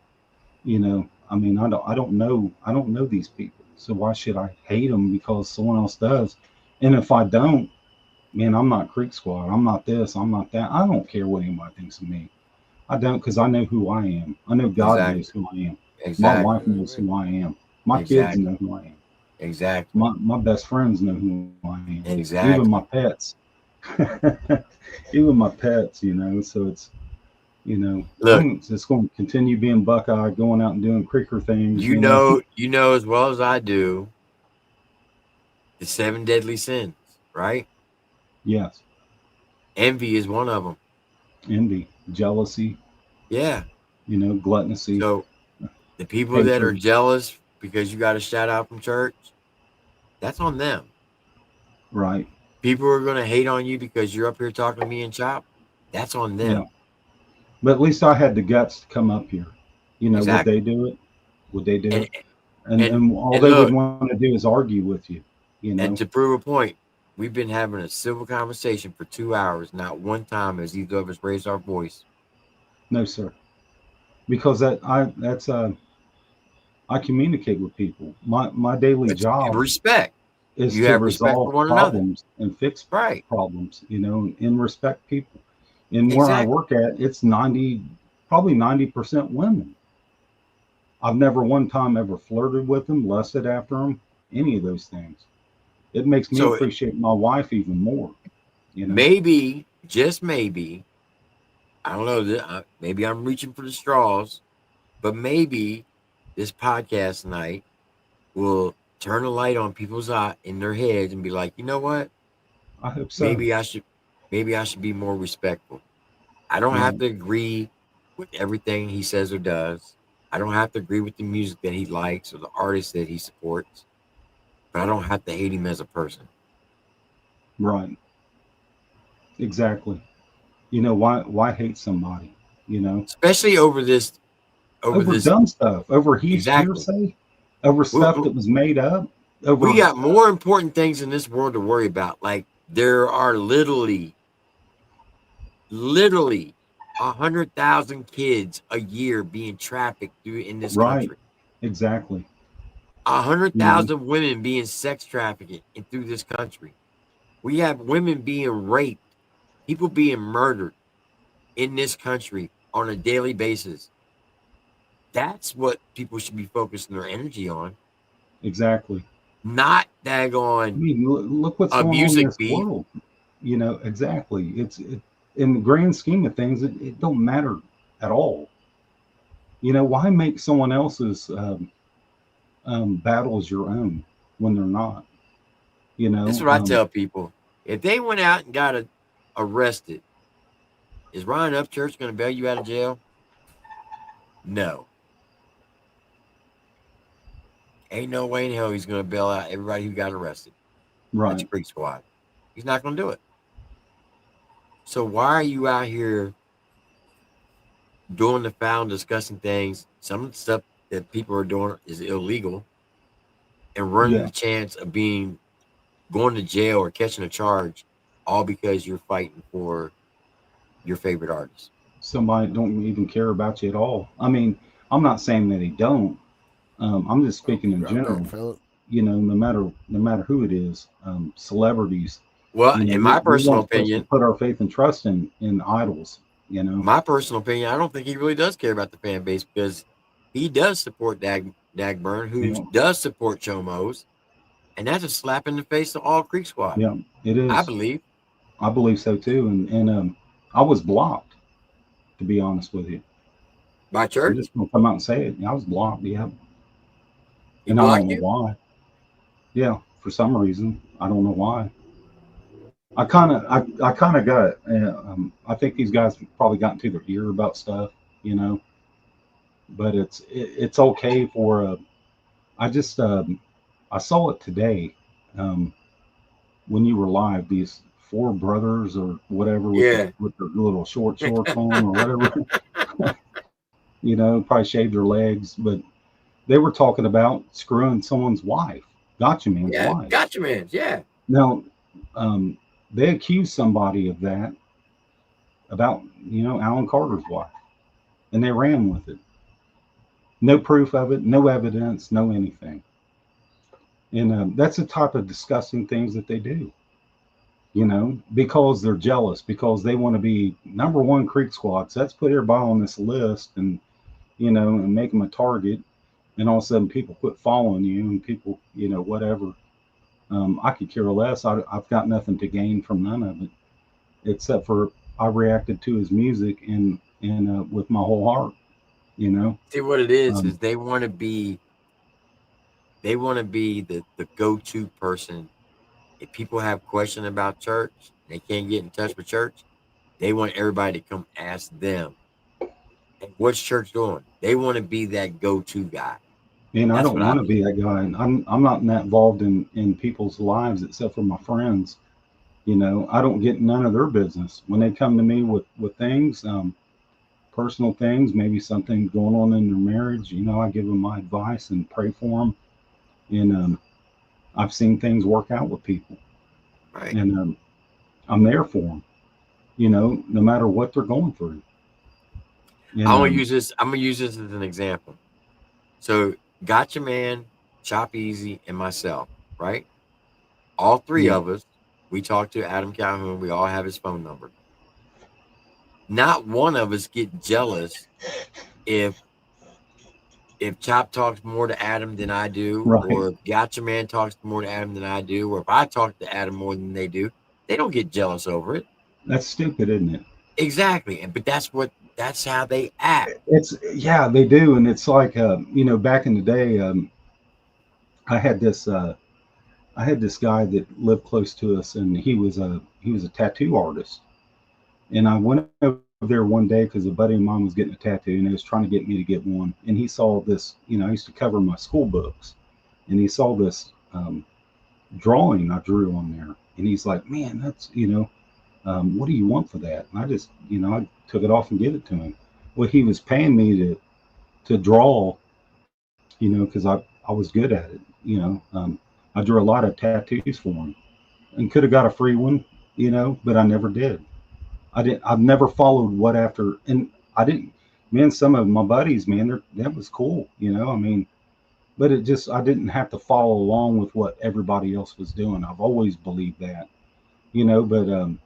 C: I mean I don't know these people. So why should I hate them because someone else does? And if I don't, man, I'm not Creek Squad. I'm not this. I'm not that. I don't care what anybody thinks of me. I don't because I know who I am. I know God knows
B: Exactly.
C: who I am. My
B: Exactly.
C: wife
A: You know
C: knows
A: what I mean?
C: who I am. My kids
B: Exactly.
C: know who I am.
B: Exactly.
C: My best friends know who I am. Even my
B: Exactly.
C: pets. Even my pets, you know. So it's, you know,
B: Look,
C: I'm just going to continue being Buckeye, going out and doing creeker things,
B: you know as well as I do the seven deadly sins, right?
C: Yes,
B: Envy is one of them.
C: envy, jealousy,
B: Yeah.
C: gluttoncy,
B: So the people that are
C: hatred.
B: jealous because you got a shout out from church, that's on them.
C: Right.
B: People who are going to hate on you because you're up here talking to me and Chop, that's on
C: Yeah.
B: them.
C: But at least I had the guts to come up here. Would they
B: Exactly.
C: do it? Would they do
B: And
C: it? And all
B: and
C: they would
B: look,
C: want to do is argue with you,
B: and to prove a point, we've been having a civil conversation for 2 hours. Not one time has either of us raised our voice.
C: No, sir. Because I communicate with people. My daily
B: It's
C: job
B: respect.
C: is
B: You
C: to
B: have respect for
C: resolve
B: one another.
C: problems and fix
B: Right.
C: problems, and respect people. And where I
B: Exactly.
C: work at, it's probably 90% women. I've never one time ever flirted with them, lusted after them, any of those things. It makes me
B: So
C: appreciate my wife even more, you know.
B: maybe, just maybe, I don't know. Maybe I'm reaching for the straws, but maybe this podcast tonight will turn a light on people's eye in their heads and be like, you know what?
C: I hope so.
B: Maybe I should, maybe I should be more respectful. I don't have
C: Right.
B: to agree with everything he says or does. I don't have to agree with the music that he likes or the artists that he supports, but I don't have to hate him as a person.
C: Right. Exactly. Why hate somebody, you know?
B: Especially over
C: Over
B: this.
C: dumb stuff, over
B: Exactly.
C: hearsay, over
B: We,
C: stuff that was made up,
B: we
C: over
B: got more important things in this world to worry about. Like there are literally 100,000 kids a year being trafficked through in this
C: right.
B: country.
C: Exactly.
B: A hundred
C: You know,
B: thousand women being sex trafficked through this country. We have women being raped, people being murdered in this country on a daily basis. That's what people should be focusing their energy on,
C: exactly.
B: not
C: I
B: daggone
C: mean, look what's
B: a
C: going on in
B: music
C: this
B: beef.
C: world. Exactly. In the grand scheme of things, it don't matter at all. Why make someone else's battles your own when they're not? You
B: This is
C: know,
B: what I tell people. If they went out and got arrested, is Ryan Upchurch going to bail you out of jail? No. Ain't no way in hell he's going to bail out everybody who got arrested at the
C: right.
B: Creek Squad. He's not going to do it. So why are you out here doing the foul and discussing things? Some of the stuff that people are doing is illegal and running
C: Yeah.
B: the chance of being going to jail or catching a charge all because you're fighting for your favorite artist.
C: Somebody don't even care about you at all. I mean, I'm not saying that he don't. I'm just
A: Oh,
C: speaking
A: you
C: in
A: dropped
C: general.
A: out, fella.
C: No matter who it is, celebrities.
B: Well, in my
C: We
B: personal
C: weren't supposed to
B: opinion,
C: put our faith and trust in idols. You know.
B: I don't think he really does care about the fan base because he does support Dagburn, who
C: Yeah.
B: does support Chomos, and that's a slap in the face to all Creek Squad.
C: Yeah. It
B: I
C: is.
B: believe
C: I believe so too. And I was blocked, to be honest with you.
B: by
C: I'm
B: church.
C: just gonna come out and say it. I was blocked. Yeah.
B: He
C: And I don't
B: blocked
C: know
B: you.
C: why. Yeah. For some reason, I don't know why. I kind of got. I think these guys probably got into their ear about stuff, you know. But it's okay for. I just I saw it today, um, when you were live. These four brothers or whatever with the
B: Yeah.
C: with their little shorts on or whatever, probably shaved their legs, but they were talking about screwing someone's wife, gotcha man's
B: Yeah.
C: wife.
B: Gotcha, man. Yeah.
C: Now, um, they accused somebody of that about Alan Carter's wife, and they ran with it. No proof of it, no evidence, no anything. And that's the type of disgusting things that they do. Because they're jealous, because they want to be number one Creek Squad. So let's put everybody on this list and make them a target. And all of a sudden, people quit following you, and people, whatever. I could care less. I've got nothing to gain from none of it. except for I reacted to his music and with my whole heart. You know,
B: See what it is
C: um,
B: they want to be the go-to person. If people have questions about church and they can't get in touch with church, they want everybody to come ask them, and what's church doing? They want to be that go-to guy.
C: and I
B: That's
C: don't
B: what I
C: want to be
B: believe.
C: that guy. And I'm not that involved in people's lives except for my friends. You know, I don't get none of their business when they come to me with things, personal things, maybe something going on in their marriage. You know, I give them my advice and pray for them. And I've seen things work out with people,
B: Right.
C: and I'm there for them. You know, no matter what they're going through. And
B: I'm gonna use this as an example. So, Gotcha Man, Chop Easy, and myself, right? All three
C: yeah,
B: of us, we talked to Adam Calhoun. We all have his phone number. Not one of us get jealous if Chop talks more to Adam than I do,
C: right.
B: or if Gotcha Man talks more to Adam than I do, or if I talk to Adam more than they do. They don't get jealous over it.
C: That's stupid, isn't it?
B: Exactly. And but that's how they act.
C: It's yeah, they do, and it's like you know, back in the day, I had this I had this guy that lived close to us, and he was a tattoo artist, and I went over there one day because a buddy of mine was getting a tattoo, and he was trying to get me to get one, and he saw this, you know, I used to cover my school books, and he saw this drawing I drew on there, and he's like, man, that's what do you want for that? And I just, I took it off and gave it to him. Well, he was paying me to draw, because I was good at it. I drew a lot of tattoos for him and could have got a free one, but I never did. I've never followed what after, and I didn't. Man, some of my buddies, man, that was cool. I mean, but I didn't have to follow along with what everybody else was doing. I've always believed that, but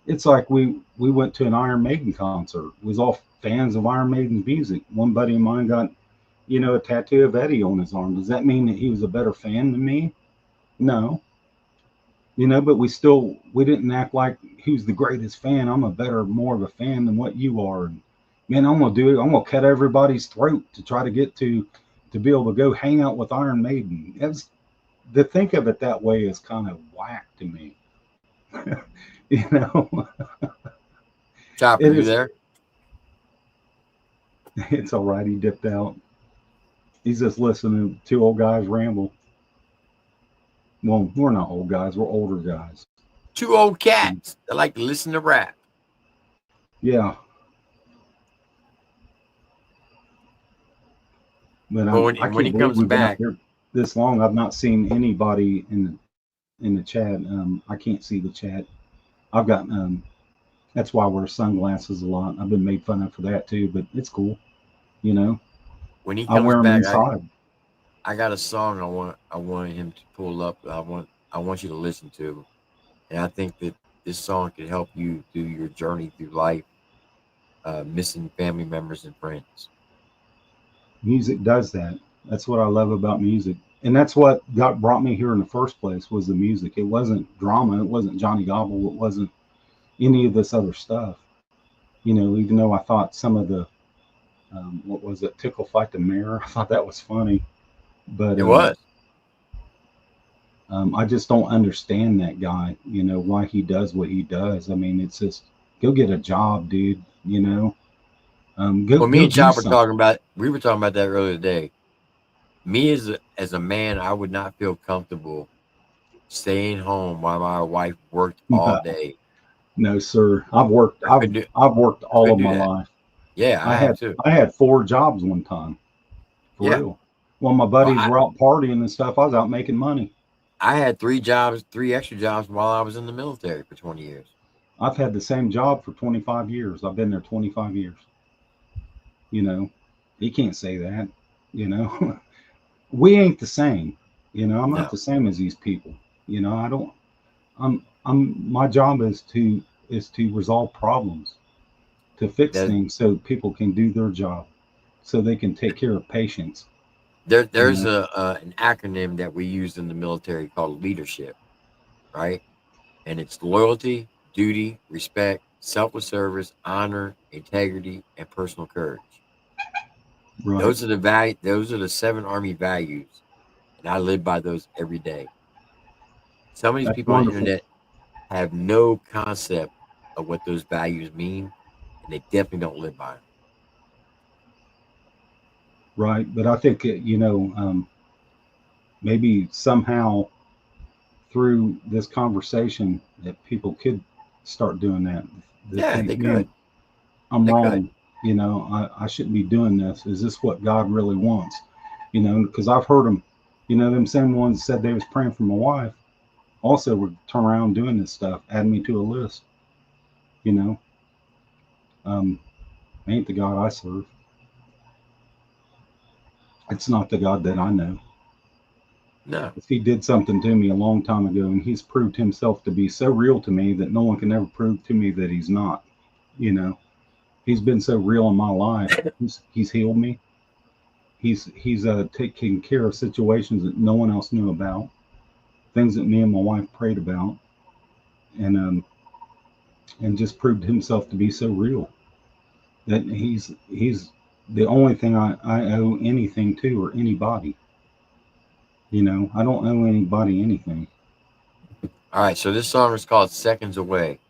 C: it's like we went to an Iron Maiden concert. We was all fans of Iron Maiden's music. One buddy of mine got, a tattoo of Eddie on his arm. Does that mean that he was a better fan than me? No. But we didn't act like who's the greatest fan. I'm more of a fan than what you are. And man, I'm gonna do it. I'm gonna cut everybody's throat to try to get to be able to go hang out with Iron Maiden. That's to think of it that way is kind of whack to me. you know,
B: Chop, are
C: it
B: you
C: is.
B: there?
C: It's all right. He dipped out. He's just listening to two old guys ramble. Well, we're not old guys. We're older guys.
B: Two old cats that like to listen to rap.
C: Yeah, but
B: But
C: I
B: when
C: can't
B: he
C: believe
B: comes
C: we've been up
B: back,
C: here this long. I've not seen anybody in the chat. I can't see the chat. I've got that's why I wear sunglasses a lot. I've been made fun of for that too, but it's cool. You know,
B: when he
C: I
B: comes
C: wear them
B: back,
C: inside.
B: I got a song I want him to pull up. I want you to listen to, and I think that this song can help you through your journey through life, missing family members and friends.
C: Music does that. That's what I love about music, and that's what brought me here in the first place was the music. It wasn't drama. It wasn't Johnny Gobble. It wasn't any of this other stuff. Even though I thought some of the what was it, Tickle Fight the Mirror, I thought that was funny, but
B: It was.
C: I just don't understand that guy. Why he does what he does. I mean, it's just go get a job, dude. Go
B: Well, me
C: go
B: and
C: do
B: Chop were
C: something.
B: talking about. We were talking about that earlier today. Me as a man, I would not feel comfortable staying home while my wife worked all
C: No,
B: day.
C: no, sir. I've worked.
B: I
C: I've
B: couldn't do.
C: I've worked
B: I
C: all
B: couldn't
C: of
B: do
C: my
B: that.
C: life.
B: Yeah, I
C: I
B: have
C: had
B: too.
C: I had 4 jobs one time, for
B: Yeah.
C: real. While my
B: Well,
C: buddies were out partying and stuff, I was out making money.
B: I had 3 jobs, 3 extra jobs while I was in the military for 20 years.
C: I've had the same job for 25 years. I've been there 25 years. You know, you can't say that. You know, we ain't the same. I'm not
B: No,
C: the same as these people. I don't. My job is to resolve problems, to fix
B: that
C: things so people can do their job, so they can take care of patients. You
B: there's
C: know,
B: an acronym that we use in the military called leadership, right? And it's loyalty, duty, respect, selfless service, honor, integrity, and personal courage.
C: Right.
B: Those are the 7 Army values, and I live by those every day. Some of these
C: That's
B: people on the
C: wonderful.
B: internet have no concept of what those values mean, and they definitely don't live by them.
C: Right. But I think, maybe somehow through this conversation that people could start doing that. They
B: Yeah,
C: think,
B: they
C: man,
B: could.
C: I'm
B: They could.
C: wrong. I shouldn't be doing this. Is this what God really wants? Because I've heard them, them same ones said they was praying for my wife also would turn around doing this stuff, add me to a list. You know, um, ain't the God I serve. It's not the God that I know.
B: No.
C: If he did something to me a long time ago and he's proved himself to be so real to me that no one can ever prove to me that he's not, you know, he's been so real in my life. He's healed me. He's taking care of situations that no one else knew about, things that me and my wife prayed about, and and just proved himself to be so real that he's the only thing I owe anything to or anybody. I don't owe anybody anything.
B: All right, so this song is called Seconds Away.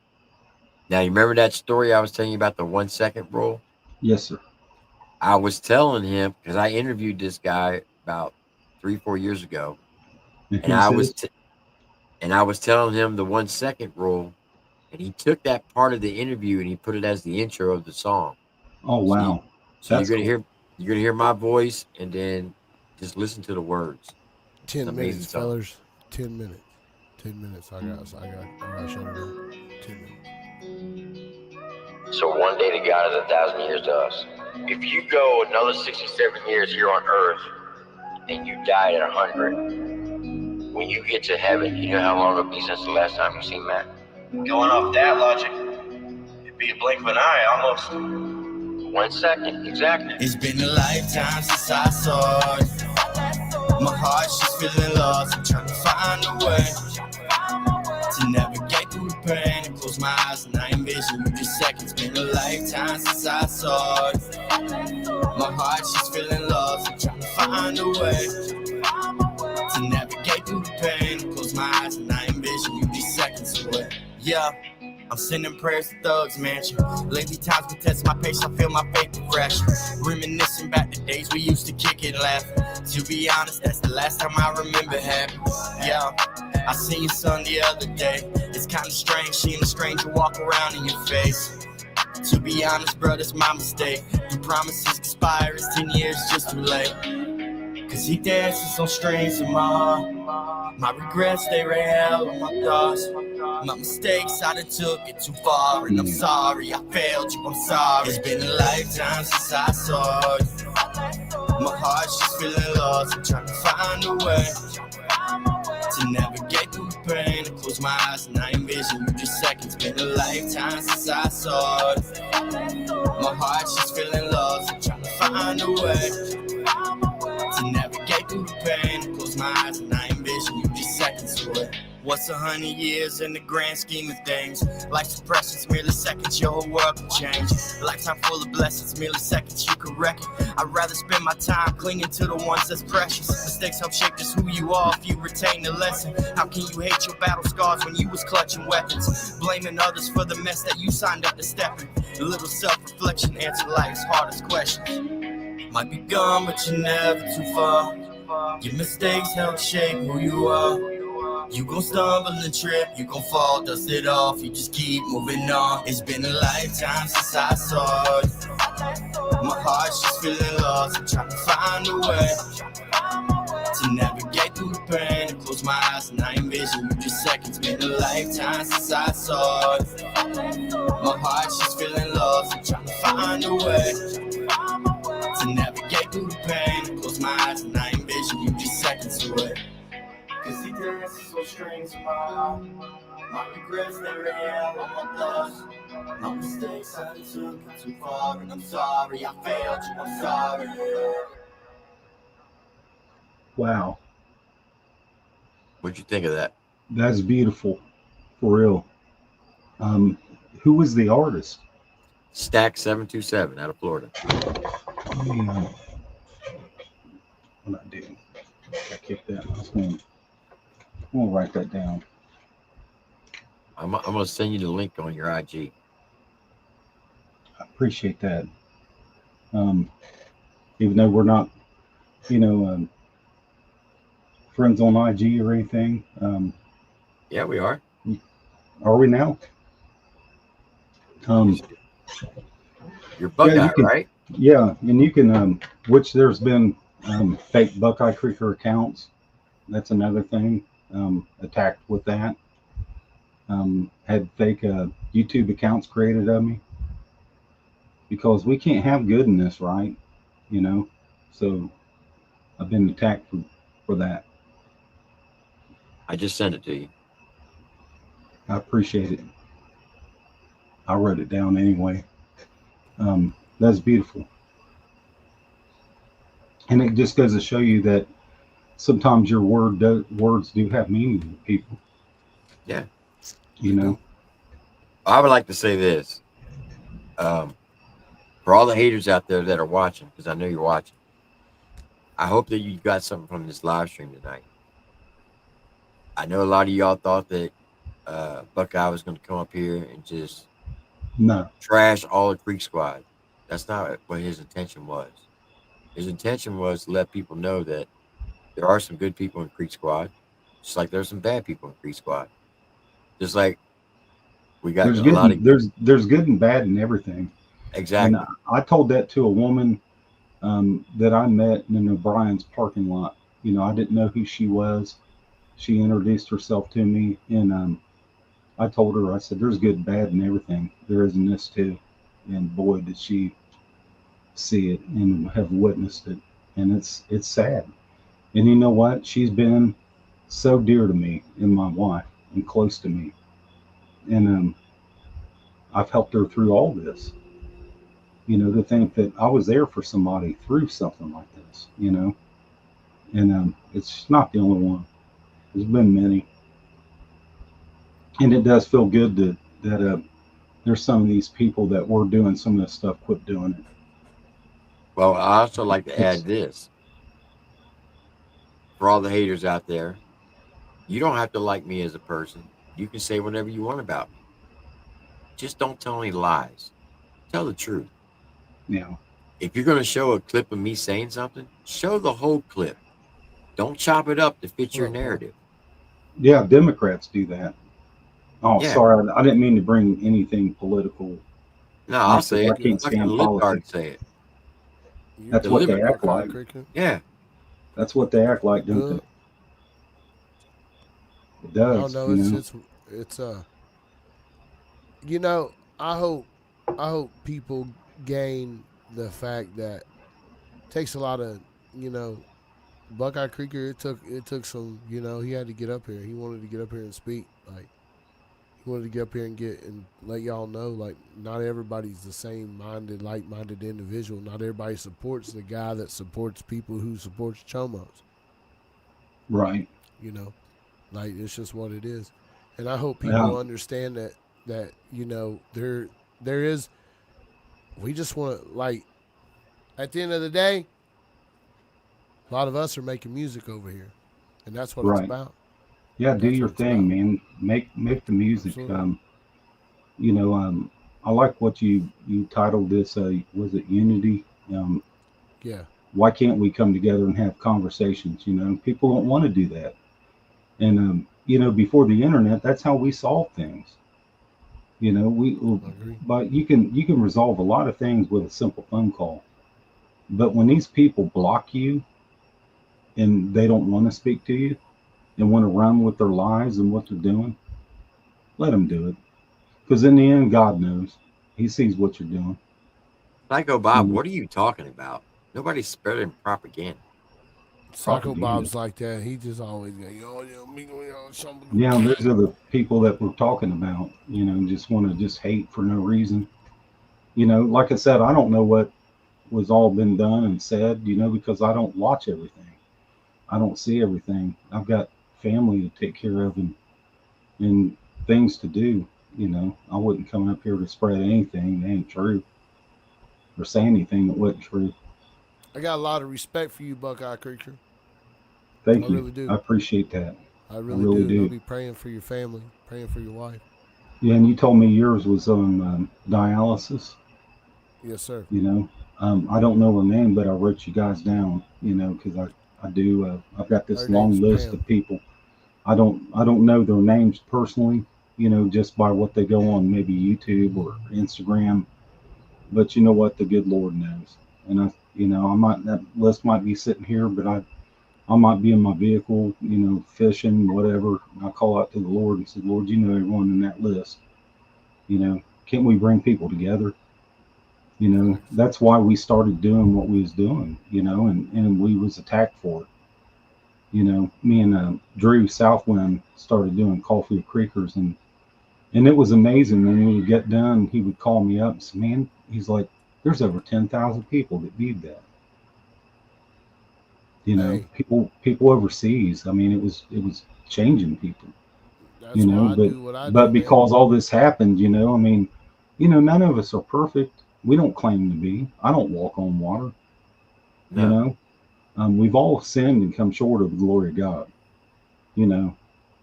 B: Now, you remember that story I was telling you about the 1 second rule?
C: Yes, sir.
B: I was telling him because I interviewed this guy about 3, 4 years ago,
C: And
B: and
C: he says,
B: I was telling him the 1 second rule, and he took that part of the interview and he put it as the intro of the song.
C: "Oh
B: So, you,
C: wow,
B: so
C: that's cool."
B: you're gonna hear my voice, and then just listen to the words. It's an
A: 10 minutes,
B: amazing song.
A: fellas. 10 minutes. 10 minutes. I got shut it down. 10 minutes.
B: So one day to God is 1,000 years to us. If you go another 67 years here on Earth and you died at 100, when you get to heaven, you know how long it'll be since the last time you seen Matt?
D: Going off that logic, it'd be a blink of an eye almost.
B: 1 second, exactly.
D: It's been a lifetime since I saw it. My heart's just feeling lost. I'm trying to find a way to navigate through the pain and close my eyes and I envision you just seconds. Been a lifetime since I saw it. My heart's just feeling lost. I'm trying to find a way to navigate through the pain and close my eyes and I envision you just seconds away. Yeah. I'm sending prayers to Thug's mansion. Lately times been testing my patience, I feel my faith progression. Reminiscing back the days we used to kick it laughing. To be honest, that's the last time I remember happy. Yeah, I seen your son the other day. It's kinda strange seeing a stranger walk around in your face. To be honest, bro, that's my mistake. The promises expire, it's 10 years just too late. Cause he dances on strings in my heart. My regrets, they ran hell on my thoughts. My mistakes, I done took it too far. And I'm sorry, I failed you, I'm sorry. It's been a lifetime since I saw you. My heart's just feeling lost. I'm trying to find a way to navigate through the pain and close my eyes and I envision you just seconds. Been a lifetime since I saw it. My heart's just feeling lost. I'm trying to find a way to navigate through the pain and close my eyes and I envision you just seconds away. What's 100 years in the grand scheme of things? Life's precious, merely seconds, your whole world can change. Lifetime full of blessings, merely seconds, you can wreck it. I'd rather spend my time clinging to the ones that's precious. Mistakes help shape just who you are if you retain the lesson. How can you hate your battle scars when you was clutching weapons? Blaming others for the mess that you signed up to step in. A little self-reflection, answer life's hardest questions. Might be gone, but you're never too far. Your mistakes help shape who you are. You gon' stumble and trip, you gon' fall, dust it off, you just keep moving on. It's been a lifetime since I saw it. My heart's just feeling lost, I'm trying to find a way to navigate through the pain and close my eyes and I envision you just seconds. Been a lifetime since I saw it. My heart's just feeling lost, I'm trying to find a way to navigate through the pain and close my eyes and I envision you just seconds away. Cause he dances on strings in my heart. My regrets, they ran hell on my thoughts. My mistakes, I took it too far. And I'm sorry, I failed you, I'm sorry.
C: Wow,
B: What'd you think of that?
C: that's beautiful, for real. Who was the artist?
B: Stack 727 out of Florida.
C: Let me, what I do? I kicked that. I'm gonna write that down.
B: I'm gonna send you the link on your IG.
C: I appreciate that. Even though we're not, you know, friends on IG or anything.
B: Yeah, we are.
C: Are we now?
B: You're
C: Yeah,
B: Buckeye,
C: you can.
B: right?
C: Yeah, and you can. Which there's been fake Buckeye Creeker accounts. That's another thing. Attacked with that. Had fake YouTube accounts created of me because we can't have good in this, right? You know, so I've been attacked for that.
B: I just sent it to you.
C: I appreciate it. I wrote it down anyway. That's beautiful, and it just goes to show you that sometimes your words do have meaning to people.
B: Yeah.
C: You know.
B: I would like to say this. For all the haters out there that are watching, because I know you're watching, I hope that you got something from this live stream tonight. I know a lot of y'all thought that Buckeye was going to come up here and just
C: No.
B: trash all the Creek Squad. That's not what his intention was. His intention was to let people know that there are some good people in Creek Squad, just like there's some bad people in Creek Squad. Just like we got
C: There's
B: a
C: good.
B: lot of
C: There's good and bad in everything.
B: exactly.
C: And I told that to a woman that I met in O'Brien's parking lot. You know, I didn't know who she was. She introduced herself to me, and I told her, I said, "There's good and bad in everything. There is in this too." And boy, did she see it and have witnessed it, and it's sad. And you know what? She's been so dear to me and my wife, and close to me, and I've helped her through all this. You know, to think that I was there for somebody through something like this. You know, and it's not the only one. There's been many, and it does feel good that there's some of these people that were doing some of this stuff quit doing it.
B: Well, I also like to
C: It's
B: add this for all the haters out there. You don't have to like me as a person. You can say whatever you want about me. Just don't tell any lies. Tell the truth.
C: you know,
B: If you're going to show a clip of me saying something, show the whole clip. Don't chop it up to fit your narrative.
C: yeah, Democrats do that. Oh,
B: Yeah.
C: sorry, I didn't mean to bring anything political.
B: No, I'll say
C: I
B: it.
C: can't
B: Like the
C: stand
B: libtards
C: politics.
B: say it.
C: That's
B: The
C: what they
B: libtard.
C: act like.
B: Yeah.
C: That's what they act like, don't they? It does,
A: No,
C: you know.
A: it's you know, I hope people gain the fact that it takes a lot of, you know, Buckeye Creeker. It took some, you know, he had to get up here. He wanted to get up here and speak. Like he wanted to get up here and get and let y'all know, like not everybody's the same minded, like minded individual. Not everybody supports the guy that supports people who supports Chomos.
C: Right.
A: You know, like it's just what it is. And I hope
C: Yeah.
A: people understand that you know there is. We just want to like at the end of the day, a lot of us are making music over here, and that's what it's
C: Right.
A: about.
C: Yeah, do
A: That's
C: your
A: what it's
C: thing,
A: about.
C: man. Make the music.
A: Absolutely.
C: You know, I like what you titled this. Was it Unity?
A: Yeah.
C: Why can't we come together and have conversations? You know, people don't want to do that. And you know, before the internet, that's how we solve things. You know,
A: I agree.
C: but you can resolve a lot of things with a simple phone call. But when these people block you and they don't want to speak to you and want to run with their lives and what they're doing, let them do it. Because in the end, God knows. He sees what you're doing.
B: Psycho
C: You
B: Bob,
C: know,
B: what are you talking about? Nobody's spreading propaganda.
A: Psycho
C: propaganda.
A: Bob's like that. He just always go, yo, me, yo, something.
C: Yeah, those are the people that we're talking about. You know, just want to just hate for no reason. You know, like I said, I don't know what was all been done and said. You know, because I don't watch everything. I don't see everything. I've got family to take care of and things to do. You know, I wouldn't come up here to spread anything that ain't true or say anything that wasn't true.
A: I got a lot of respect for you, Buckeye Creaker.
C: Thank
A: I
C: you.
A: really do.
C: I appreciate that.
A: I
C: I
A: really
C: really
A: do. And I'll
C: do.
A: be praying for your family, praying for your wife.
C: Yeah, and you told me yours was on dialysis.
A: Yes, sir.
C: You know, I don't know her name, but I wrote you guys down. You know, because I do. I've got this
A: Her name's
C: long list
A: Pam.
C: of people. I don't know their names personally. You know, just by what they go on, maybe YouTube or Instagram. But you know what? The good Lord knows. And I might that list might be sitting here, but I might be in my vehicle, you know, fishing, whatever. And I call out to the Lord and say, Lord, you know everyone in that list. You know, can't we bring people together? You know,
A: Facts.
C: that's why we started doing what we was doing, you know, and we was attacked for it. You know, me and Drew Southwind started doing Coffee with Creekers, and it was amazing. When we would get done, he would call me up and say, man, he's like, there's over 10,000 people that viewed that. You know,
A: Hey,
C: people overseas. I mean, it was changing people. You
A: that's
C: know,
A: why I
C: but
A: do what I do,
C: but
A: man.
C: because all this happened, you know, I mean, you know, none of us are perfect. We don't claim to be. I don't walk on water. You
B: No.
C: know, we've all sinned and come short of the glory of God. You know,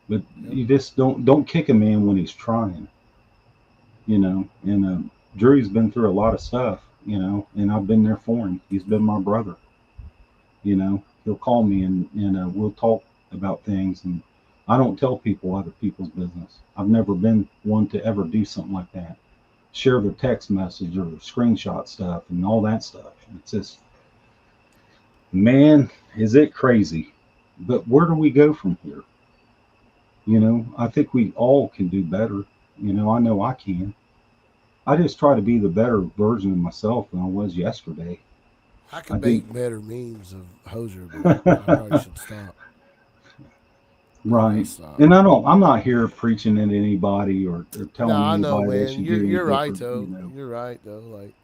C: but
A: Yep.
C: you just don't kick a man when he's trying. You know, and Drew's been through a lot of stuff. You know, and I've been there for him. He's been my brother. You know, he'll call me and we'll talk about things. And I don't tell people other people's business. I've never been one to ever do something like that. Share the text message or screenshot stuff and all that stuff. It's just, man, is it crazy? But where do we go from here? You know, I think we all can do better. You know I can. I just try to be the better version of myself than I was yesterday.
A: I
C: I
A: could
C: think,
A: make better memes of Hosier, but I probably should stop. I gotta
C: right.
A: stop.
C: And I'm not here preaching at anybody or
A: No,
C: telling
A: I know,
C: anybody they
A: man.
C: should
A: You're
C: do any
A: you're right
C: different, you
A: though.
C: know.
A: You're right though. Like,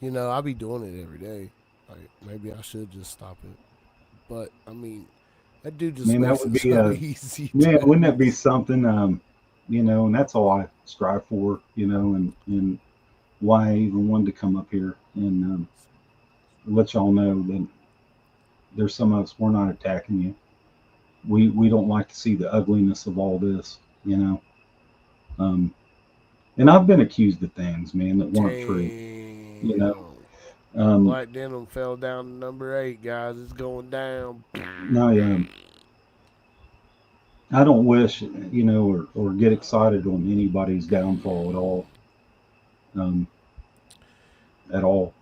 A: I be doing it every day. Like, maybe I should just stop it. But I mean, that dude just
C: Man, that
A: makes
C: would
A: it
C: be
A: so easy
C: man,
A: to.
C: wouldn't that be something? You know, and that's all I strive for, you know, and why I even wanted to come up here and let y'all know that there's some of us, we're not attacking you. We don't like to see the ugliness of all this, you know. Um, and I've been accused of things, man, that weren't true, you know.
A: Damn.
C: Um,
A: Black Denim fell down to number 8, guys. It's going down.
C: I I don't wish, you know, or get excited on anybody's downfall um, at all.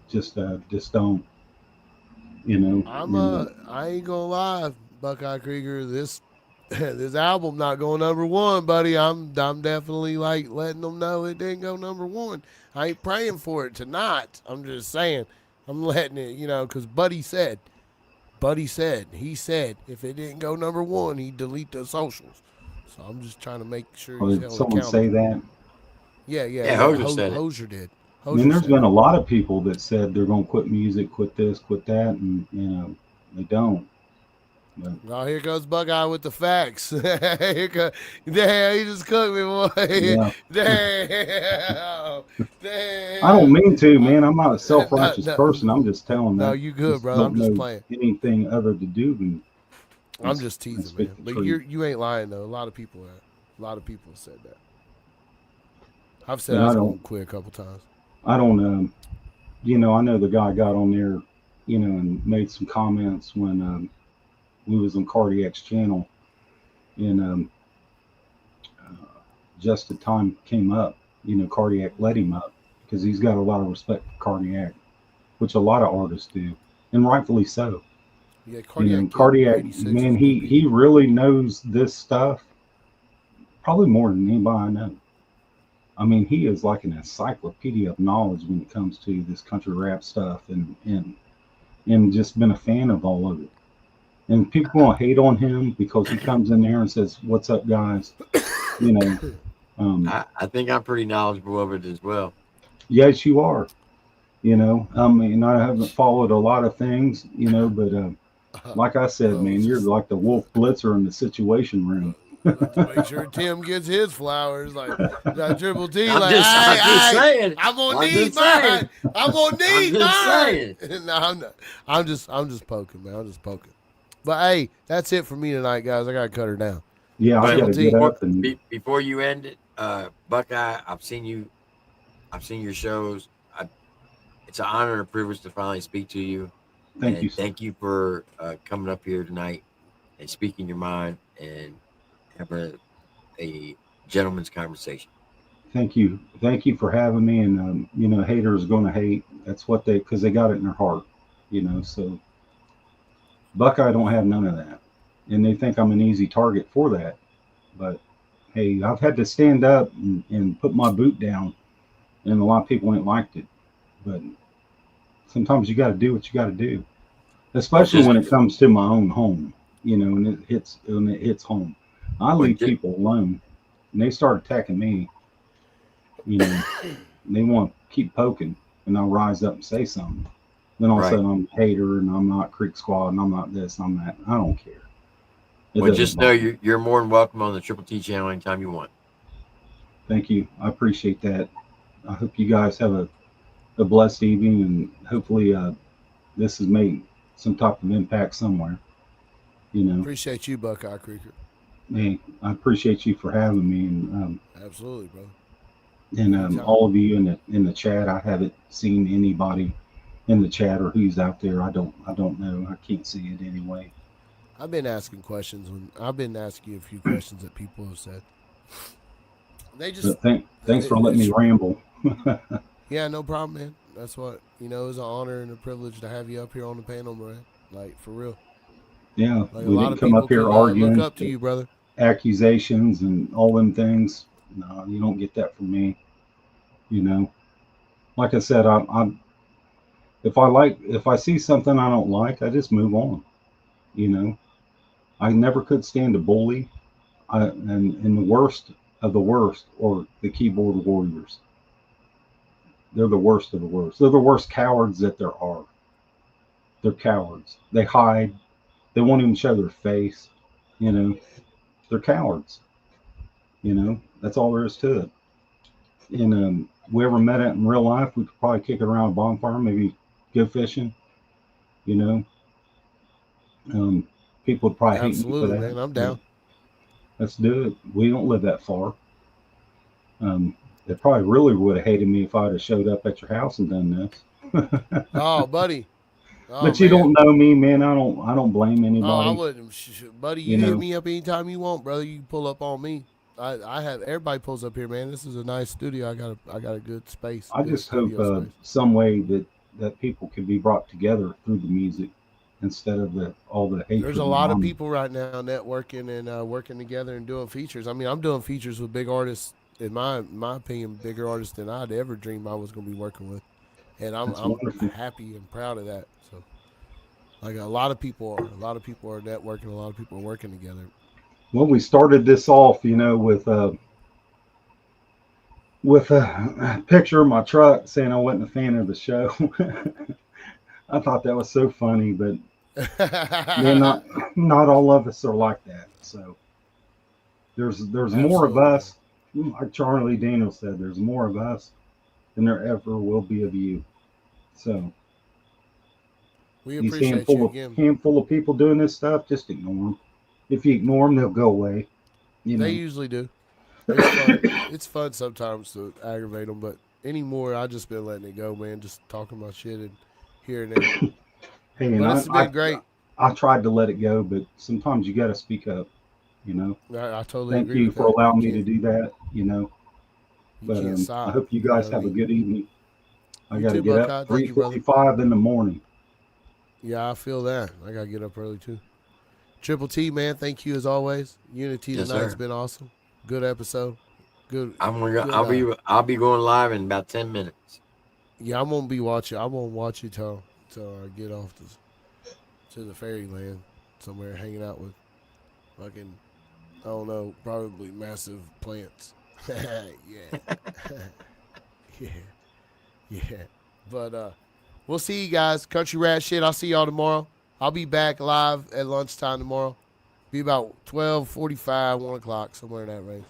C: Just don't, you know. And
A: I ain't gonna lie, Buckeye Krieger. This this album not going number 1, buddy. I'm definitely like letting them know it didn't go number 1. I ain't praying for it tonight. I'm just saying. I'm letting it, because he said if it didn't go number 1, he'd delete the socials. So I'm just trying to make sure he's
C: did
A: held
C: someone say
A: accountable.
C: that?
A: Yeah, yeah,
B: Yeah,
A: yeah.
B: Hosier said it.
A: Hosier did.
C: I mean,
A: Hosier
C: there's
A: said
C: been
A: it.
C: a lot of people that said they're going to quit music, quit this, quit that, and you know they don't. But
A: Oh, here goes Buckeye with the facts. Damn, he just cooked me, boy.
C: yeah,
A: Damn.
C: I don't
A: Damn.
C: mean to, man. I'm not a
A: No,
C: self-righteous person.
A: no,
C: I'm just telling
A: no,
C: that
A: you good,
C: just
A: brother.
C: don't
A: I'm just
C: know
A: playing.
C: anything other to do than
A: I'm just
C: and
A: teasing,
C: speak
A: man.
C: the
A: But
C: truth.
A: you ain't lying though. A lot of people have said that. I've said
C: But
A: I was gonna quit a couple times.
C: I don't, you know, I know the guy got on there, you know, and made some comments when we was on Cardiac's channel, and just the time came up, you know, Cardiac let him up because he's got a lot of respect for Cardiac, which a lot of artists do, and rightfully so.
A: Yeah,
C: You know,
A: Cardiac Kid
C: Cardiac,
A: 86
C: man,
A: was good
C: he
A: people.
C: really knows this stuff probably more than anybody I know. I mean, he is like an encyclopedia of knowledge when it comes to this country rap stuff, and just been a fan of all of it. And people gonna hate on him because he comes in there and says, "What's up, guys?" You know,
B: I think I'm pretty knowledgeable of it as well.
C: yes, you are. You know, I mean, I haven't followed a lot of things, you know, but like I said,
A: Well,
C: man, you're like the Wolf Blitzer in the Situation Room.
A: Like, to make sure Tim gets his flowers. Like, got Triple T.
B: I'm
A: Like,
B: just saying.
A: I'm gonna
B: I'm
A: need
B: just saying.
A: mine. I'm gonna need
B: I'm just
A: mine.
B: saying.
A: No, I'm not. I'm just poking, man. I'm just poking. But hey, that's it for me tonight, guys. I gotta cut her down.
C: Yeah, I
B: But
C: got to get up and
B: before you end it, Buckeye, I've seen your shows. It's an honor and a privilege to finally speak to you.
C: thank you.
B: Thank you for coming up here tonight and speaking your mind and having a gentleman's conversation.
C: Thank you for having me. And you know, haters going to hate. That's what because they got it in their heart. You know, so Buckeye don't have none of that, and they think I'm an easy target for that. But hey, I've had to stand up and put my boot down, and a lot of people ain't liked it. But sometimes you got to do what you got to do, especially when it comes to my own home. You know, and it hits home. I leave people alone, and they start attacking me. You know, they want to keep poking, and I'll rise up and say something. Then all of a sudden I'm a hater, and I'm not Creeksquad, and I'm not this, and I'm that. I don't care.
B: Well, just know you're more than welcome on the Triple T channel anytime you want.
C: Thank you. I appreciate that. I hope you guys have a blessed evening, and hopefully this has made some type of impact somewhere. You know.
A: Appreciate you, Buckeye Creeker.
C: Hey, I appreciate you for having me, and
A: absolutely, bro.
C: And all of you in the chat. I haven't seen anybody in the chat or who's out there. I don't know. I can't see it anyway.
A: I've been asking questions I've been asking you a few questions that people have said. They just
C: thanks for letting me ramble.
A: Yeah, no problem, man. That's what it was an honor and a privilege to have you up here on the panel, man. Like, for real.
C: Yeah,
A: like,
C: we didn't come up here arguing.
A: Look up to you, brother.
C: Accusations and all them things. No, you don't get that from me. You know, like I said, if I see something I don't like, I just move on. You know, I never could stand a bully. And the worst of the worst, or the keyboard warriors. They're the worst of the worst. They're the worst cowards that there are. They're cowards. They hide. They won't even show their face. You know, they're cowards. You know, that's all there is to it. And we ever met it in real life, we could probably kick it around a bonfire, maybe go fishing. You know, people would probably hate me for that.
A: Man, I'm down.
C: Let's do it. We don't live that far. They probably really would have hated me if I'd have showed up at your house and done this.
A: Oh, buddy. Oh,
C: but you don't know me, man. I don't blame anybody.
A: Oh, I wouldn't, buddy. You hit me up anytime you want, brother. You can pull up on me. I have everybody pulls up here, man. This is a nice studio. I got a good space.
C: I just hope some way that people can be brought together through the music instead of all the hatred.
A: There's a lot of people right now networking and working together and doing features. I mean, I'm doing features with big artists. In my opinion, bigger artists than I'd ever dream I was going to be working with, and I'm happy and proud of that. So, like, a lot of people are networking. A lot of people are working together.
C: Well, we started this off, with a picture of my truck saying I wasn't a fan of the show. I thought that was so funny, but not all of us are like that. So there's more of us. Like Charlie Daniel said, there's more of us than there ever will be of you. So
A: we appreciate you again.
C: Handful of people doing this stuff, just ignore them. If you ignore them, they'll go away.
A: They usually do. It's fun sometimes to aggravate them, but anymore, I just been letting it go, man. Just talking about shit and here and there.
C: Hey,
A: but it's been great.
C: I tried to let it go, but sometimes you got to speak up.
A: I totally agree.
C: Thank you for allowing me to do that. But I hope you guys have a good evening. I got to get up 3:45 in the morning.
A: Yeah, I feel that. I got to get up early too. Triple T, man, thank you as always. Uni-Tea tonight's been awesome. Good episode. Good.
B: I'll be going live in about 10 minutes.
A: Yeah, I'm gonna be watching. I'm gonna watch you till I get off to the fairyland somewhere, hanging out with fucking, I don't know, probably massive plants. Yeah. Yeah. But we'll see you guys. Country Rat shit. I'll see y'all tomorrow. I'll be back live at lunchtime tomorrow. Be about 12:45, 1 o'clock, somewhere in that range.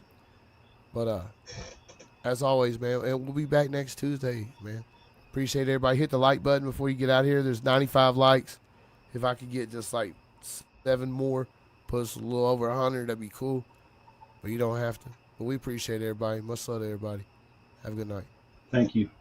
A: But as always, man, and we'll be back next Tuesday, man. Appreciate everybody. Hit the like button before you get out here. There's 95 likes. If I could get just like 7 more, put us a little over 100, that'd be cool. But you don't have to. But we appreciate everybody. Much love to everybody. Have a good night.
C: Thank you.